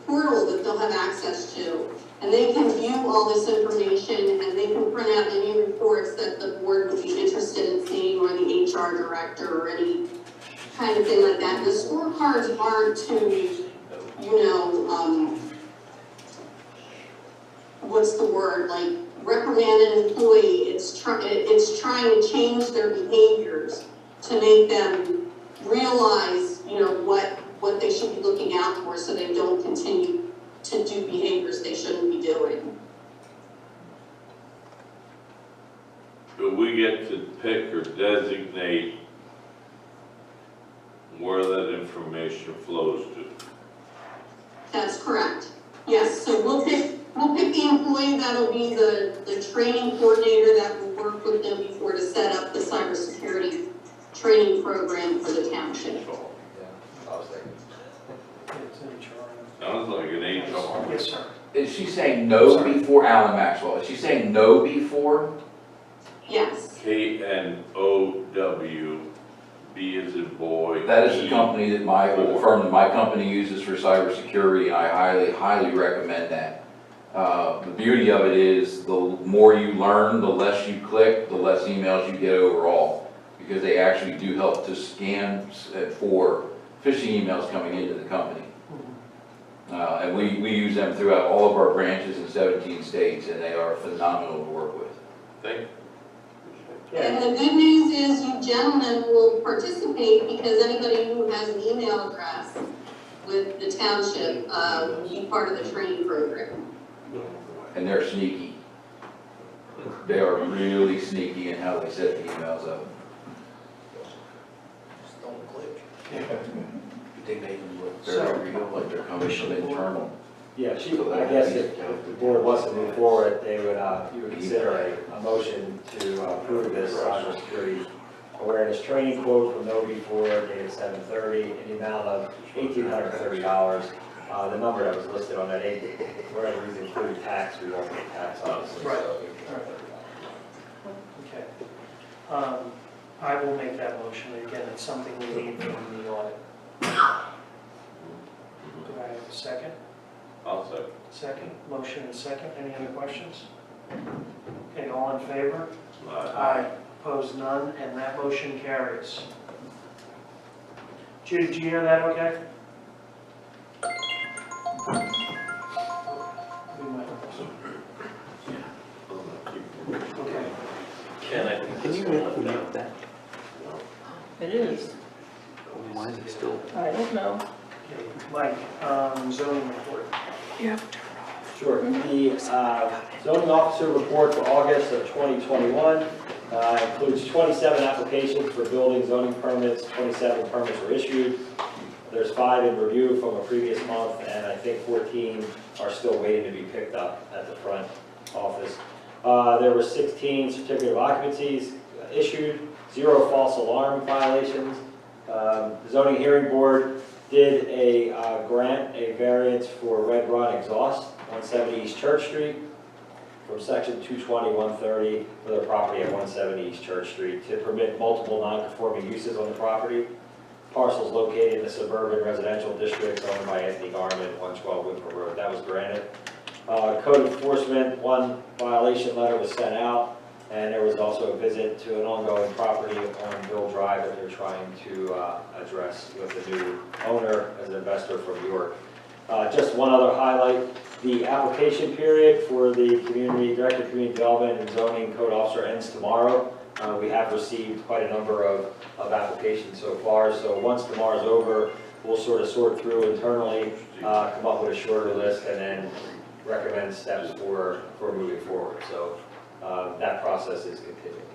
[SPEAKER 20] portal that they'll have access to, and they can view all this information, and they can print out any reports that the board would be interested in seeing, or the HR director, or any kind of thing like that. The scorecards aren't to, what's the word, like reprimand an employee. It's trying to change their behaviors to make them realize, what they should be looking out for, so they don't continue to do behaviors they shouldn't be doing.
[SPEAKER 4] Do we get to pick or designate where that information flows to?
[SPEAKER 20] That's correct. Yes, so we'll pick the employee that'll be the training coordinator that will work with them before to set up the cybersecurity training program for the township.
[SPEAKER 4] Sounds like an HR.
[SPEAKER 2] Yes, sir.
[SPEAKER 7] Is she saying no before, Alan Maxwell, is she saying no before?
[SPEAKER 20] Yes.
[SPEAKER 4] KNOW, B as in boy.
[SPEAKER 7] That is the company that the firm that my company uses for cybersecurity, and I highly, highly recommend that. The beauty of it is the more you learn, the less you click, the less emails you get overall, because they actually do help to scan for phishing emails coming into the company. And we use them throughout all of our branches in 17 states, and they are phenomenal to work with.
[SPEAKER 4] Thank you.
[SPEAKER 20] And the good news is you gentlemen will participate, because anybody who has an email address with the township will be part of the training program.
[SPEAKER 7] And they're sneaky. They are really sneaky in how they set the emails up.
[SPEAKER 16] Just don't click.
[SPEAKER 7] They make them look very real, like they're coming from internal.
[SPEAKER 1] Yeah, I guess if the board wants to move forward, they would, you would consider a motion to approve this cybersecurity awareness training quote from KnowBe4 dated 7/30 in the amount of $1,830. The number that was listed on that, wherever we included tax, we won't pay tax obviously.
[SPEAKER 2] Right.
[SPEAKER 1] So
[SPEAKER 2] Okay. I will make that motion. Again, it's something we need from the audit. Do I have a second?
[SPEAKER 4] I'll second.
[SPEAKER 2] Second, motion and second. Any other questions? Okay, all in favor?
[SPEAKER 4] Aye.
[SPEAKER 2] Opposed, none, and that motion carries. Judy, did you hear that okay? Okay.
[SPEAKER 9] Ken, I think
[SPEAKER 8] Can you mute that?
[SPEAKER 10] It is.
[SPEAKER 8] Why is it still?
[SPEAKER 10] I don't know.
[SPEAKER 2] Okay, Mike, zoning report.
[SPEAKER 10] Yeah.
[SPEAKER 1] Sure. The zoning officer report for August of 2021 includes 27 applications for building zoning permits. 27 permits were issued. There's 5 in review from a previous month, and I think 14 are still waiting to be picked up at the front office. There were 16 certificate of occupancies issued, 0 false alarm violations. The zoning hearing board did grant a variance for Red Run exhaust, 170 East Church Street, from section 220-130 for the property at 170 East Church Street to permit multiple non-conforming uses on the property. parcels located in the suburban residential districts owned by Anthony Garmin, 112 Whitmer Road. That was granted. Code enforcement, one violation letter was sent out, and there was also a visit to an ongoing property on Bill Drive that they're trying to address with the new owner as an investor from York. Just one other highlight, the application period for the Director of Community Development and Zoning Code Officer ends tomorrow. We have received quite a number of applications so far, so once tomorrow's over, we'll sort of sort through internally, come up with a shorter list, and then recommend steps for moving forward. So that process is continuing.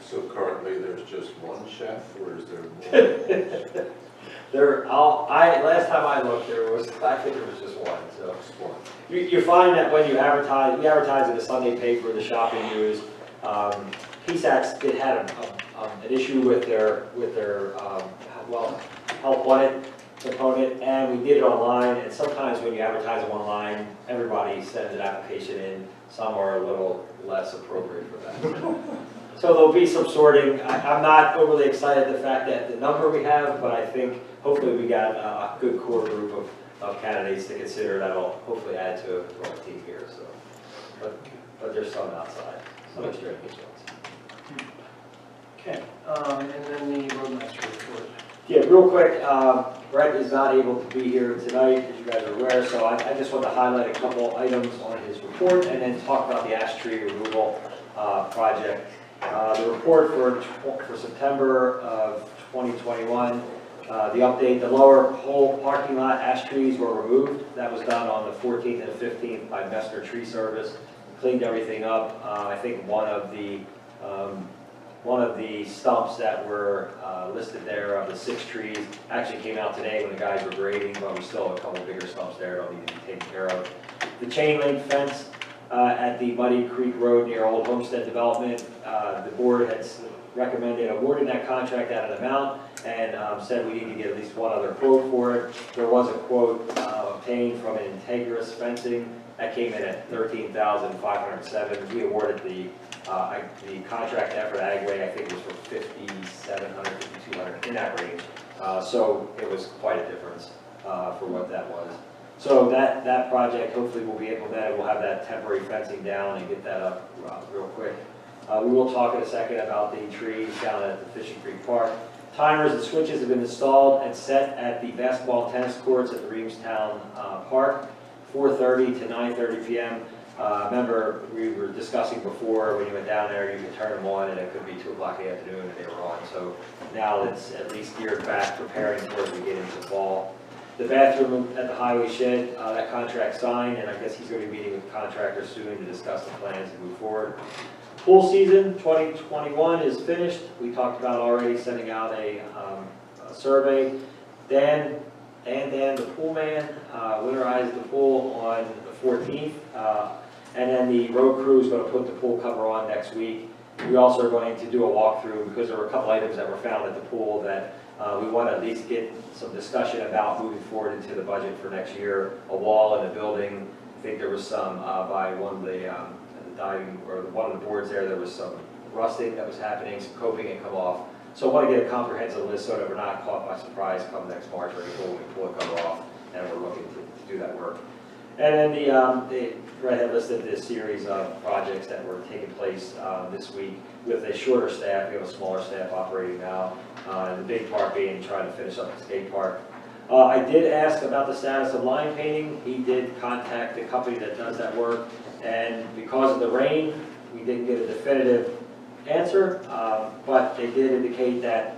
[SPEAKER 15] So currently, there's just one chef, or is there more?
[SPEAKER 1] Last time I looked, I think there was just one. So you find that when you advertise, we advertise in the Sunday paper, the shopping news. PSATs did have an issue with their help wanted component, and we did it online. And sometimes when you advertise them online, everybody sends an application in. Some are a little less appropriate for that. So there'll be some sorting. I'm not overly excited at the fact that the number we have, but I think hopefully we got a good core group of candidates to consider that'll hopefully add to our team here. So, but there's some outside, some extra ones.
[SPEAKER 2] Okay, and then the roadmaster report.
[SPEAKER 1] Yeah, real quick, Brett is not able to be here tonight, as you guys are aware, so I just want to highlight a couple items on his report and then talk about the ash tree removal project. The report for September of 2021, the update, the lower whole parking lot ash trees were removed. That was done on the 14th and 15th by Messner Tree Service. Cleaned everything up. I think one of the stumps that were listed there of the 6 trees actually came out today when the guys were grading, but we still have a couple bigger stumps there that need to be taken care of. The chain link fence at the Muddy Creek Road near Old Homestead Development, the board had recommended awarding that contract at an amount and said we need to get at least one other quote for it. There was a quote obtained from Integris Fencing that came in at $13,507. We awarded the contract effort Agway, I think it was for $5,700, $5,200, in that range. So it was quite a difference for what that was. So that project hopefully will be implemented. We'll have that temporary fencing down and get that up real quick. We will talk in a second about the trees down at the Fishing Creek Park. Timers and switches have been installed and set at the basketball and tennis courts at the Reamstown Park, 4:30 to 9:30 p.m. Remember, we were discussing before, when you went down there, you could turn them on and it could be 2 o'clock in the afternoon and they were on. So now it's at least geared back, preparing for as we get into fall. The bathroom at the highway shed, that contract signed, and I guess he's going to be meeting with contractors soon to discuss the plans to move forward. Pool season 2021 is finished. We talked about already sending out a survey. Dan, the pool man, winterized the pool on the 14th. And then the road crew is going to put the pool cover on next week. We also are going to do a walkthrough because there were a couple items that were found at the pool that we want to at least get some discussion about moving forward into the budget for next year. A wall in the building, I think there was some by one of the diving, or one of the boards there was some rusting that was happening, some coping had come off. So I want to get a comprehensive list so that we're not caught by surprise come next March or April when we pull the cover off and we're looking to do that work. And then Brett had listed this series of projects that were taking place this week with a shorter staff. We have a smaller staff operating now. The big part being trying to finish up the skate park. I did ask about the status of line painting. He did contact the company that does that work, and because of the rain, we didn't get a definitive answer, but they did indicate that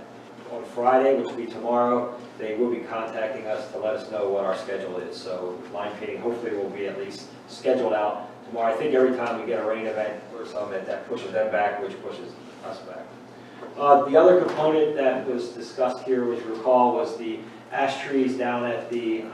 [SPEAKER 1] on Friday, which will be tomorrow, they will be contacting us to let us know what our schedule is. So line painting hopefully will be at least scheduled out tomorrow. I think every time we get a rain event or something, that pushes them back, which pushes us back. The other component that was discussed here, which you recall, was the ash trees down at the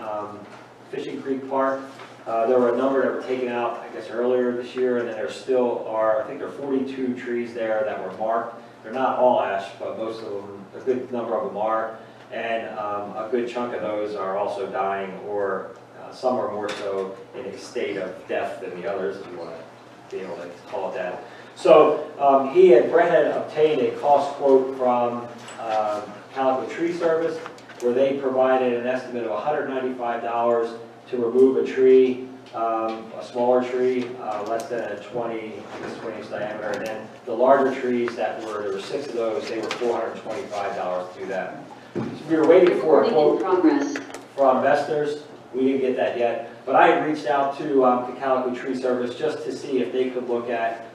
[SPEAKER 1] Fishing Creek Park. There were a number that were taken out, I guess, earlier this year, and then there still are, I think there are 42 trees there that were marked. They're not all ash, but most of them, a good number of them are. And a good chunk of those are also dying, or some are more so in a state of death than the others, if you want to be able to call it that. So Brett had obtained a cost quote from Cocalico Tree Service, where they provided an estimate of $195 to remove a tree, a smaller tree, less than a 20 inch diameter. And then the larger trees there were 6 of those, they were $425 to do that. So we were waiting for a quote from investors. We didn't get that yet. But I had reached out to Cocalico Tree Service just to see if they could look at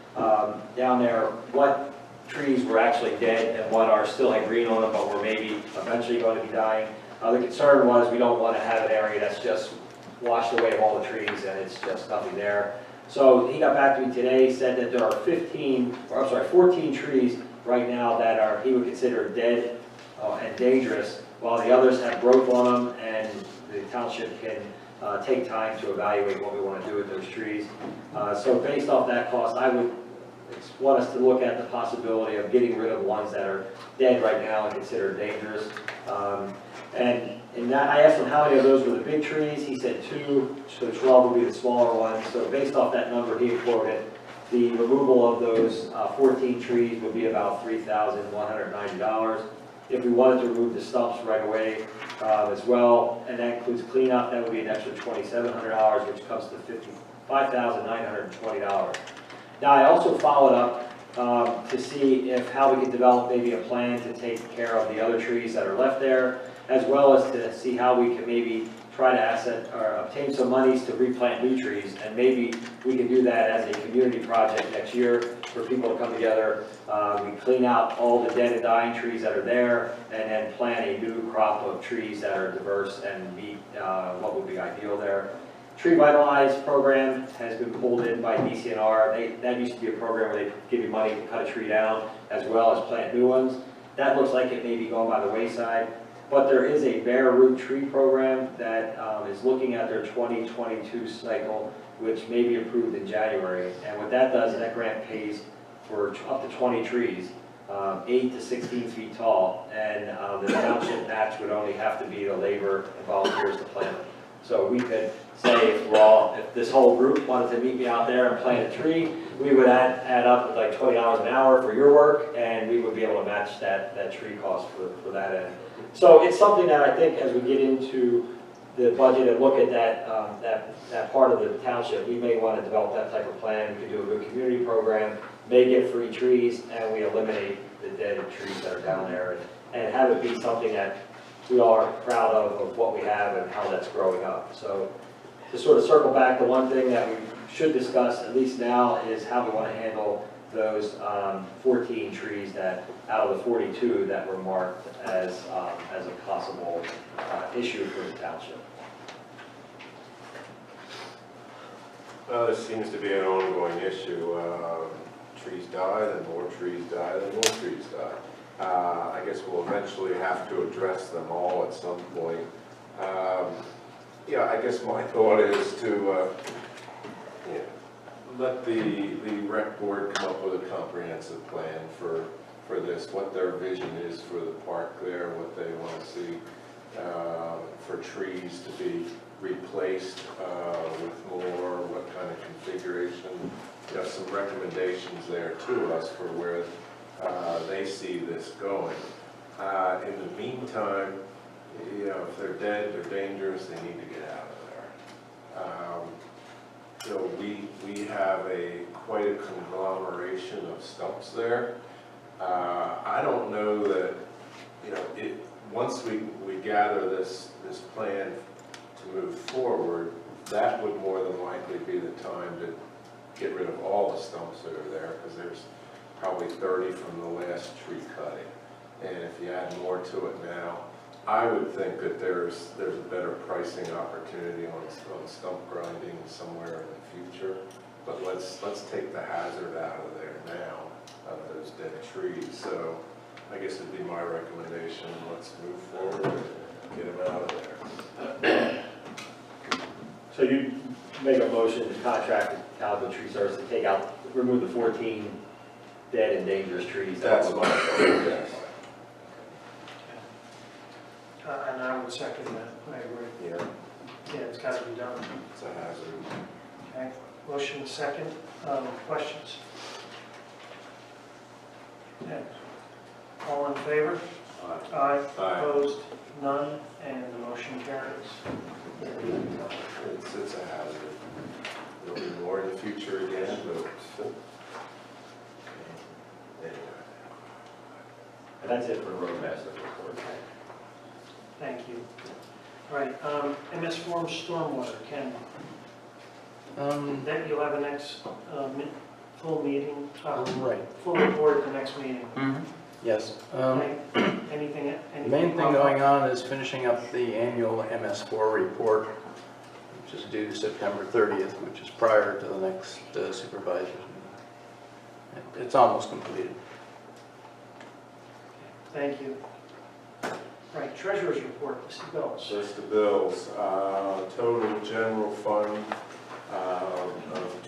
[SPEAKER 1] down there what trees were actually dead and what are still had green on them but were maybe eventually going to be dying. The concern was we don't want to have an area that's just washed away of all the trees and it's just nothing there. So he got back to me today, said that there are 14 trees right now that he would consider dead and dangerous, while the others have growth on them, and the township can take time to evaluate what we want to do with those trees. So based off that cost, I would want us to look at the possibility of getting rid of ones that are dead right now and considered dangerous. And in that, I asked him how many of those were the big trees. He said 2, so 12 would be the smaller ones. So based off that number he quoted, the removal of those 14 trees would be about $3,190. If we wanted to remove the stumps right away as well, and that includes cleanup, that would be an extra $2,700, which comes to $55,920. Now, I also followed up to see how we could develop maybe a plan to take care of the other trees that are left there, as well as to see how we can maybe try to obtain some monies to replant new trees, and maybe we can do that as a community project next year for people to come together. We clean out all the dead and dying trees that are there, and then plant a new crop of trees that are diverse and meet what would be ideal there. Tree Vitalize program has been pulled in by DCNR. That used to be a program where they give you money to cut a tree down as well as plant new ones. That looks like it may be going by the wayside. But there is a bare root tree program that is looking at their 2022 cycle, which may be approved in January. And what that does is that grant pays for up to 20 trees, 8 to 16 feet tall, and the township match would only have to be the labor and volunteers to plant them. So we could say if this whole group wanted to meet me out there and plant a tree, we would add up with like $20 an hour for your work, and we would be able to match that tree cost for that end. So it's something that I think as we get into the budget and look at that part of the township, we may want to develop that type of plan. We could do a good community program, may get free trees, and we eliminate the dead trees that are down there, and have it be something that we all are proud of what we have and how that's growing up. So to sort of circle back, the one thing that we should discuss, at least now, is how we want to handle those 14 trees that out of the 42 that were marked as a possible issue for the township.
[SPEAKER 15] Well, this seems to be an ongoing issue. Trees die, then more trees die, then more trees die. I guess we'll eventually have to address them all at some point. Yeah, I guess my thought is to let the rec board come up with a comprehensive plan for this, what their vision is for the park there, what they want to see for trees to be replaced with more, what kind of configuration. Some recommendations there to us for where they see this going. In the meantime, if they're dead, they're dangerous, they need to get out of there. We have quite a conglomeration of stumps there. I don't know that, once we gather this plan to move forward, that would more than likely be the time to get rid of all the stumps that are there, because there's probably 30 from the last tree cutting. And if you add more to it now, I would think that there's a better pricing opportunity on stump grinding somewhere in the future. But let's take the hazard out of there now, out of those dead trees. So I guess it'd be my recommendation, let's move forward and get them out of there.
[SPEAKER 1] So you make a motion to contract with Cocalico Tree Service to remove the 14 dead and dangerous trees.
[SPEAKER 15] That's my opinion, yes.
[SPEAKER 2] And I would second that. I agree.
[SPEAKER 15] Yeah.
[SPEAKER 2] Yeah, it's got to be done.
[SPEAKER 15] It's a hazard.
[SPEAKER 2] Okay. Motion second. Questions? Okay. All in favor? Aye.
[SPEAKER 15] Aye.
[SPEAKER 2] Opposed? None, and the motion carries.
[SPEAKER 15] It's a hazard. There'll be more in the future again, but anyway.
[SPEAKER 1] And that's it for the roadmaster report.
[SPEAKER 2] Thank you. All right, MS Form Stormwater, Ken, that you'll have a next full meeting,
[SPEAKER 8] Right.
[SPEAKER 2] full report at the next meeting.
[SPEAKER 8] Yes.
[SPEAKER 2] Anything?
[SPEAKER 8] The main thing going on is finishing up the annual MS4 report, which is due September 30th, which is prior to the next supervisors meeting. It's almost completed.
[SPEAKER 2] Thank you. Right, treasurer's report, Mr. Bills.
[SPEAKER 15] List of bills, total general fund of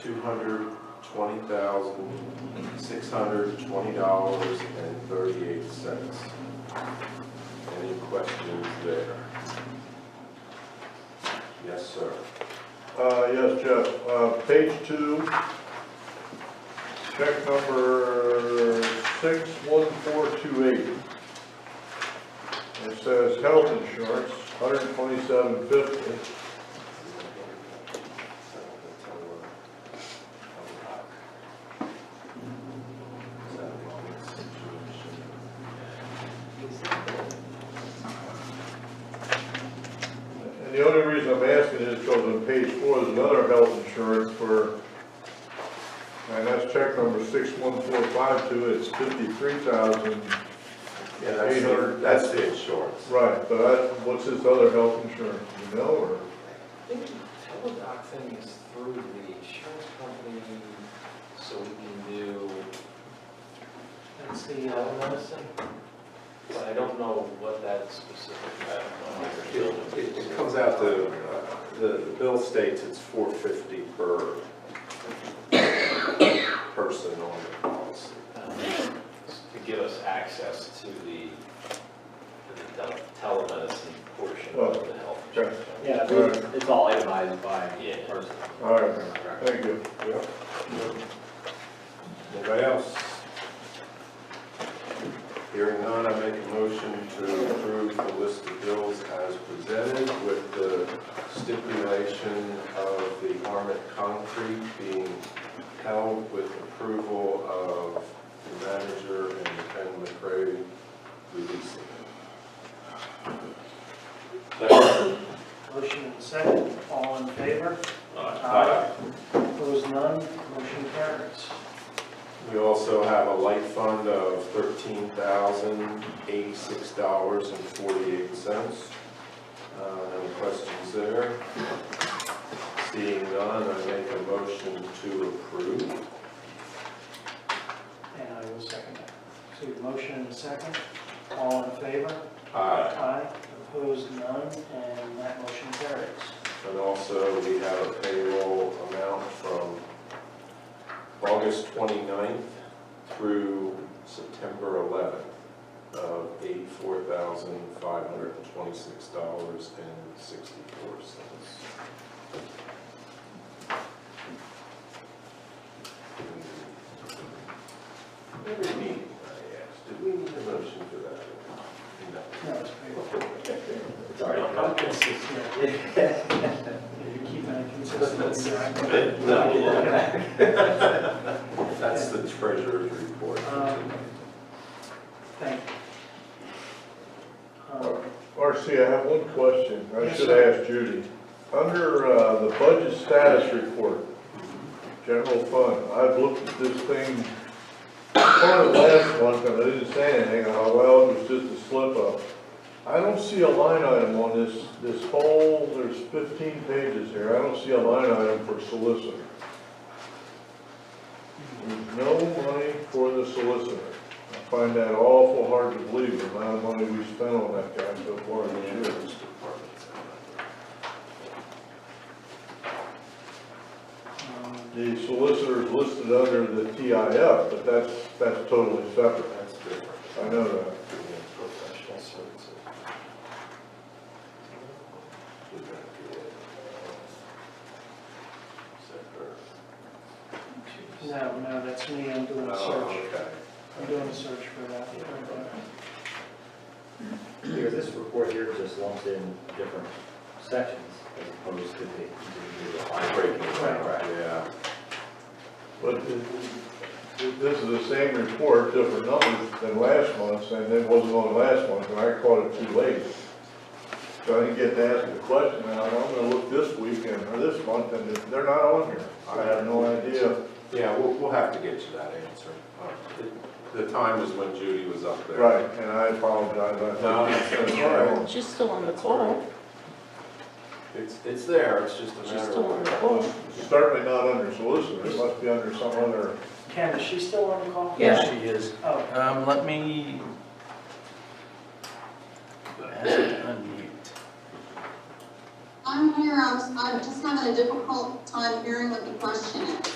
[SPEAKER 15] $220,620.38. Any questions there? Yes, sir.
[SPEAKER 6] Yes, Jeff. Page 2, check number 61428. It says health insurance, $127.50. And the only reason I'm asking is because on page 4 there's another health insurance for, and that's check number 61452. It's $53,000.
[SPEAKER 15] Yeah, that's the insurance.
[SPEAKER 6] Right, but what's this other health insurance, you know, or?
[SPEAKER 9] I think the teledoc thing is through the insurance company, so we can do
[SPEAKER 2] That's the,
[SPEAKER 9] telemedicine. But I don't know what that specific, I don't know.
[SPEAKER 15] It comes out to, the bill states it's $450 per person on the policy.
[SPEAKER 9] To give us access to the telemedicine portion of the health insurance.
[SPEAKER 1] Yeah, it's all itemized by person.
[SPEAKER 6] All right, thank you.
[SPEAKER 15] Yep. Anybody else? Hearing none, I make a motion to approve the list of bills as presented with the stipulation of the Armit Concrete being held with approval of the manager and Ken McCray releasing it.
[SPEAKER 2] motion and second, all in favor?
[SPEAKER 15] Aye.
[SPEAKER 2] Opposed? None, motion carries.
[SPEAKER 15] We also have a light fund of $13,086.48. Any questions there? Seeing none, I make a motion to approve.
[SPEAKER 2] And I will second that. So your motion and a second, all in favor?
[SPEAKER 15] Aye.
[SPEAKER 2] Aye. Opposed? None, and that motion carries.
[SPEAKER 15] And also, we have a payroll amount from August 29th through September 11th of $84,526.64. Every meeting, I asked, did we need a motion for that? No.
[SPEAKER 2] No, it's payroll.
[SPEAKER 1] It's already
[SPEAKER 9] I'm
[SPEAKER 1] done.
[SPEAKER 9] consistent.
[SPEAKER 2] You keep that consistency.
[SPEAKER 15] That's the treasurer's report.
[SPEAKER 2] Thank you.
[SPEAKER 6] RC, I have one question. I
[SPEAKER 2] Yes,
[SPEAKER 6] should
[SPEAKER 2] sir.
[SPEAKER 6] ask Judy. Under the budget status report, general fund, I've looked at this thing part of last month and I didn't say anything. I thought, well, it was just a slip up. I don't see a line item on this whole, there's 15 pages here. I don't see a line item for solicitor. There's no money for the solicitor. I find that awful hard to believe, the amount of money we spent on that guy so far this year. The solicitor is listed under the TIF, but that's totally separate.
[SPEAKER 15] That's different.
[SPEAKER 6] I know that.
[SPEAKER 9] Professional services.
[SPEAKER 2] No, that's me, I'm doing a
[SPEAKER 15] Oh,
[SPEAKER 2] search.
[SPEAKER 15] okay.
[SPEAKER 2] I'm doing a search for that.
[SPEAKER 1] Because this report here just lumps in different sections as opposed to the breaking it down. Right.
[SPEAKER 15] Yeah.
[SPEAKER 6] But this is the same report, different numbers than last month's, and it wasn't on last month, and I caught it too late. So I didn't get to ask the question, and I'm gonna look this weekend, or this month, and they're not on here. I have no idea.
[SPEAKER 15] Yeah, we'll have to get you that answer. The time was when Judy was up there.
[SPEAKER 6] Right, and I apologize.
[SPEAKER 15] No, that's all right.
[SPEAKER 10] She's still on the call.
[SPEAKER 15] It's there, it's just a
[SPEAKER 10] She's
[SPEAKER 15] matter
[SPEAKER 10] still on the
[SPEAKER 15] of.
[SPEAKER 10] call.
[SPEAKER 6] Certainly not under solicitor, it must be under some other.
[SPEAKER 2] Ken, is she still on the call?
[SPEAKER 8] Yeah, she is.
[SPEAKER 2] Oh,
[SPEAKER 8] Let me ask her to unmute.
[SPEAKER 20] I'm here, I'm just having a difficult time hearing what the question is.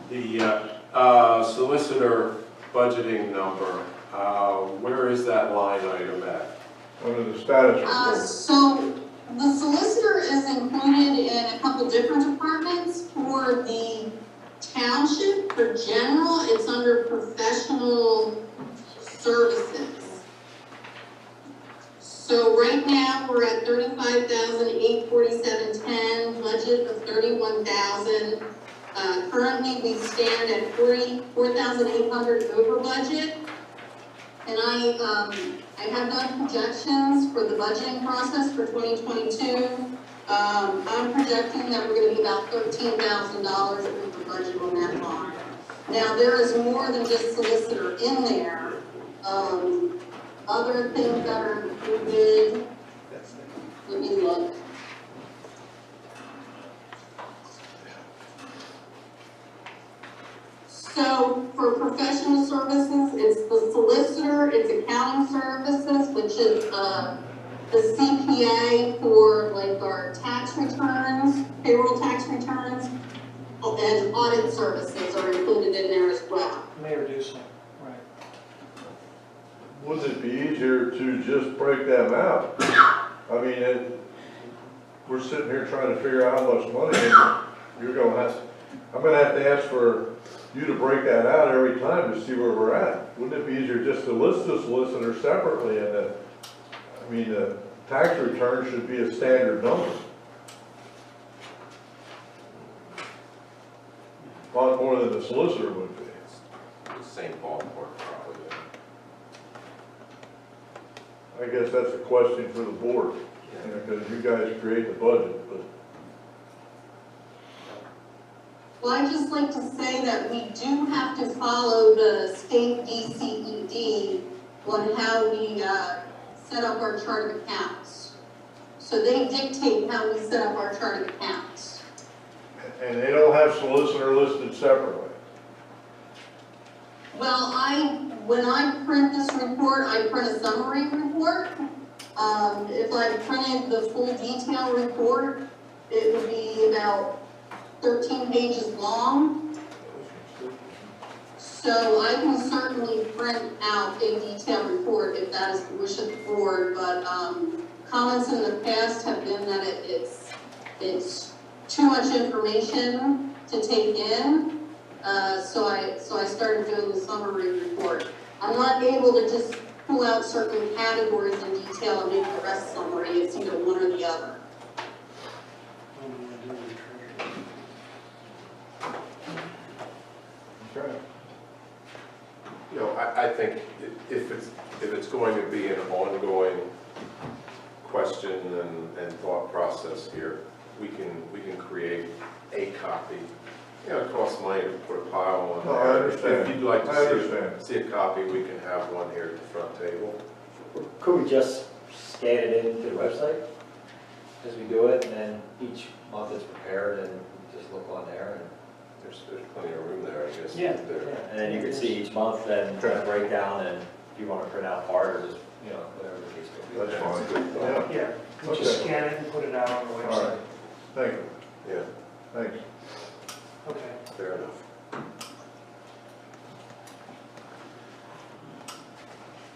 [SPEAKER 15] The solicitor budgeting number, where is that line item at?
[SPEAKER 6] Under the status report.
[SPEAKER 20] So the solicitor is included in a couple different departments. For the township, for general, it's under professional services. So right now, we're at $35,847.10, budget of $31,000. Currently, we stand at $44,800 over budget. And I have done projections for the budgeting process for 2022. I'm projecting that we're gonna be about $13,000 over budget on that line. Now, there is more than just solicitor in there. Other things that are included, let me look. So for professional services, it's the solicitor, it's accounting services, which is the CPA for like our tax returns, payroll tax returns, and audit services are included in there as well.
[SPEAKER 2] Mayor Ducey, right.
[SPEAKER 6] Wouldn't it be easier to just break them out? I mean, we're sitting here trying to figure out how much money, and you're gonna have, I'm gonna have to ask for you to break that out every time to see where we're at. Wouldn't it be easier just to list the solicitor separately, and the tax return should be a standard number? A lot more than the solicitor would be.
[SPEAKER 15] It's the same ballpark probably.
[SPEAKER 6] I guess that's a question for the board, because you guys create the budget, but.
[SPEAKER 20] Well, I'd just like to say that we do have to follow the state DCED on how we set up our chart of accounts. So they dictate how we set up our chart of accounts.
[SPEAKER 6] And they don't have solicitor listed separately.
[SPEAKER 20] Well, when I print this report, I print a summary report. If I printed the full detail report, it would be about 13 pages long. So I can certainly print out a detailed report if that is the wish of the board, but comments in the past have been that it's too much information to take in. So I started doing the summary report. I'm not able to just pull out certain categories in detail and make the rest summary. It's either one or the other.
[SPEAKER 6] Okay.
[SPEAKER 15] You know, I think if it's going to be an ongoing question and thought process here, we can create a copy. You know, it costs money to put a pile on
[SPEAKER 6] No,
[SPEAKER 15] there.
[SPEAKER 6] I understand.
[SPEAKER 15] If you'd like
[SPEAKER 6] I
[SPEAKER 15] to
[SPEAKER 6] understand.
[SPEAKER 15] see a copy, we can have one here at the front table.
[SPEAKER 1] Could we just scan it into the website as we do it, and then each month it's prepared and just look on there? And
[SPEAKER 15] There's plenty of room there, I guess.
[SPEAKER 2] Yeah.
[SPEAKER 1] and then you can see each month and kind of break down, and if you want to print out part or just, whatever the case may be.
[SPEAKER 6] That's
[SPEAKER 15] Yeah,
[SPEAKER 6] fine.
[SPEAKER 15] it's a good thought.
[SPEAKER 6] Yeah,
[SPEAKER 2] Yeah, we just scan it and put it out on the
[SPEAKER 6] all
[SPEAKER 2] website.
[SPEAKER 6] right. Thank you.
[SPEAKER 15] Yeah,
[SPEAKER 6] Thanks.
[SPEAKER 2] Okay.
[SPEAKER 15] fair enough.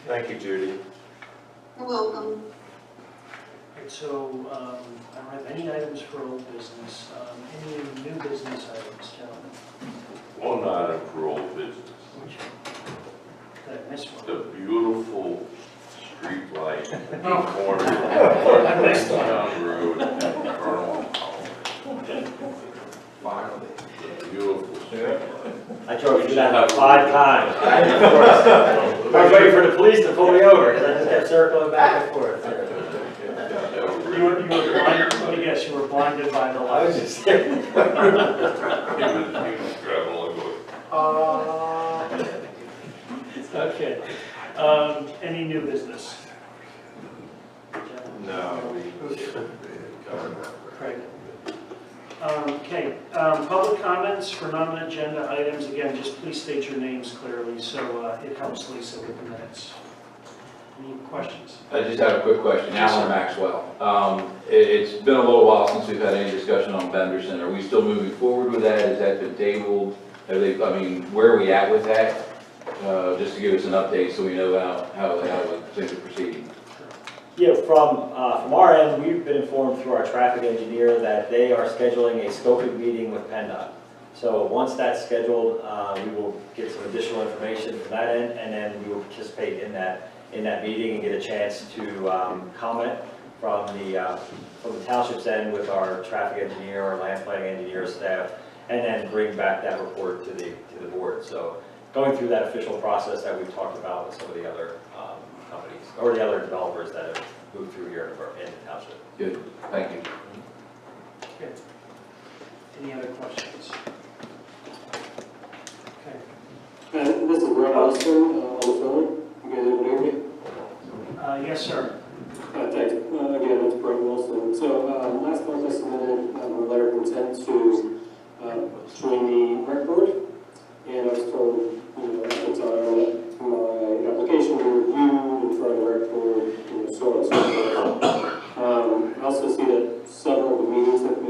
[SPEAKER 15] Thank you, Judy.
[SPEAKER 20] You're welcome.
[SPEAKER 2] Right, so I don't have any items for old business. Any new business items, gentlemen?
[SPEAKER 4] One item for old business,
[SPEAKER 2] Did I miss one?
[SPEAKER 4] the beautiful street light,
[SPEAKER 2] Oh.
[SPEAKER 4] corner, down the road, Colonel.
[SPEAKER 7] Finally.
[SPEAKER 4] Beautiful street light.
[SPEAKER 1] I drove through that about 5 times. I was waiting for the police to pull me over, because I just kept circling back and forth.
[SPEAKER 2] You were blinded, let me guess, you were blinded by the
[SPEAKER 1] I was
[SPEAKER 2] lights.
[SPEAKER 1] just.
[SPEAKER 4] He was driving along with.
[SPEAKER 2] Okay. Any new business?
[SPEAKER 15] No,
[SPEAKER 2] Craig. Okay, public comments for non-agenda items, again, just please state your names clearly, so it helps Lisa with the minutes. Any questions?
[SPEAKER 7] I just have a quick question, Alan Maxwell. It's been a little while since we've had any discussion on Benderson. Are we still moving forward with that? Has that been tabled? Are they, I mean, where are we at with that? Just to give us an update so we know how things are proceeding.
[SPEAKER 1] Yeah, from our end, we've been informed through our traffic engineer that they are scheduling a scoping meeting with PennDOT. So once that's scheduled, we will get some additional information from that end, and then we will participate in that meeting and get a chance to comment from the township's end with our traffic engineer, our land planning engineer staff, and then bring back that report to the board. So going through that official process that we've talked about with some of the other companies, or the other developers that have moved through here in the township.
[SPEAKER 7] Good, thank you.
[SPEAKER 2] Okay. Any other questions? Okay.
[SPEAKER 21] This is Brett Austin on the phone. You guys able to hear me?
[SPEAKER 2] Yes, sir.
[SPEAKER 21] Thanks. Again, it's Brett Wilson. So last month I submitted a letter of intent to join the rec board, and I was told, at the time that my application was reviewed in front of the rec board, so on and so forth. I also see that several of the meetings have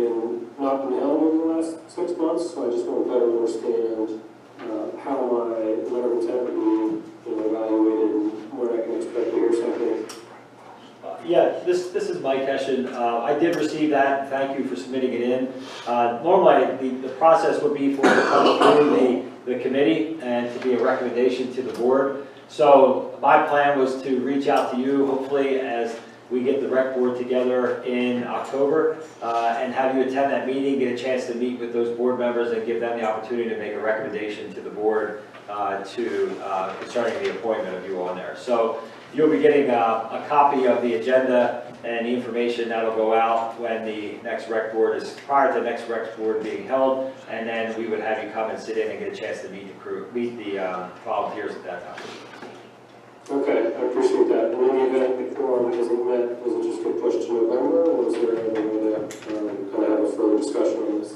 [SPEAKER 21] not been held over the last 6 months, so I just want to better understand how my letter of intent would be evaluated and when I can expect to hear something.
[SPEAKER 1] Yeah, this is Mike Hession. I did receive that. Thank you for submitting it in. Normally, the process would be for it to come through the committee and to be a recommendation to the board. So my plan was to reach out to you, hopefully, as we get the rec board together in October, and have you attend that meeting, get a chance to meet with those board members and give them the opportunity to make a recommendation to the board concerning the appointment of you on there. So you'll be getting a copy of the agenda and the information that'll go out when the next rec board is, prior to the next rec board being held, and then we would have you come and sit in and get a chance to meet the crew, meet the volunteers at that time.
[SPEAKER 21] Okay, I appreciate that. And in the event the quorum isn't met, does it just get pushed to November, or is there any way to kind of have a further discussion on this?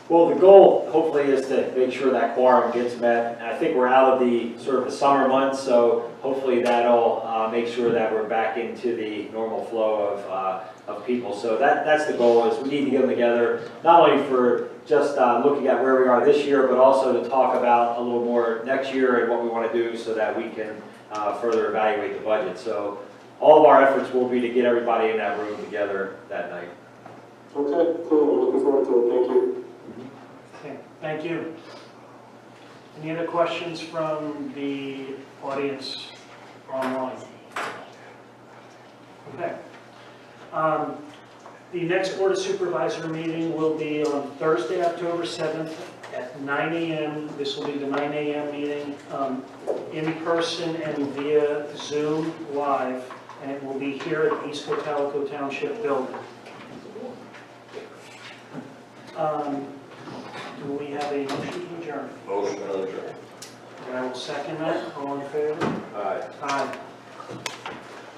[SPEAKER 1] Well, the goal hopefully is to make sure that quorum gets met. And I think we're out of the sort of the summer months, so hopefully that'll make sure that we're back into the normal flow of people. So that's the goal, is we need to get them together, not only for just looking at where we are this year, but also to talk about a little more next year and what we want to do so that we can further evaluate the budget. So all of our efforts will be to get everybody in that room together that night.
[SPEAKER 21] Okay, cool. I'm looking forward to it. Thank you.
[SPEAKER 2] Okay, thank you. Any other questions from the audience online? Okay. The next Board of Supervisor meeting will be on Thursday, October 7th at 9 a.m. This will be the 9 a.m. meeting, in person and via Zoom live, and it will be here at East Cocalico Township building. Do we have a motion to adjourn?
[SPEAKER 4] Motion to adjourn.
[SPEAKER 2] And I will second that. All in favor?
[SPEAKER 4] Aye.
[SPEAKER 2] Aye.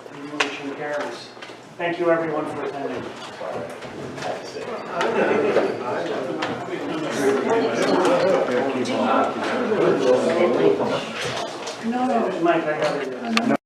[SPEAKER 2] The motion carries. Thank you, everyone, for attending. No, Mike, I got it.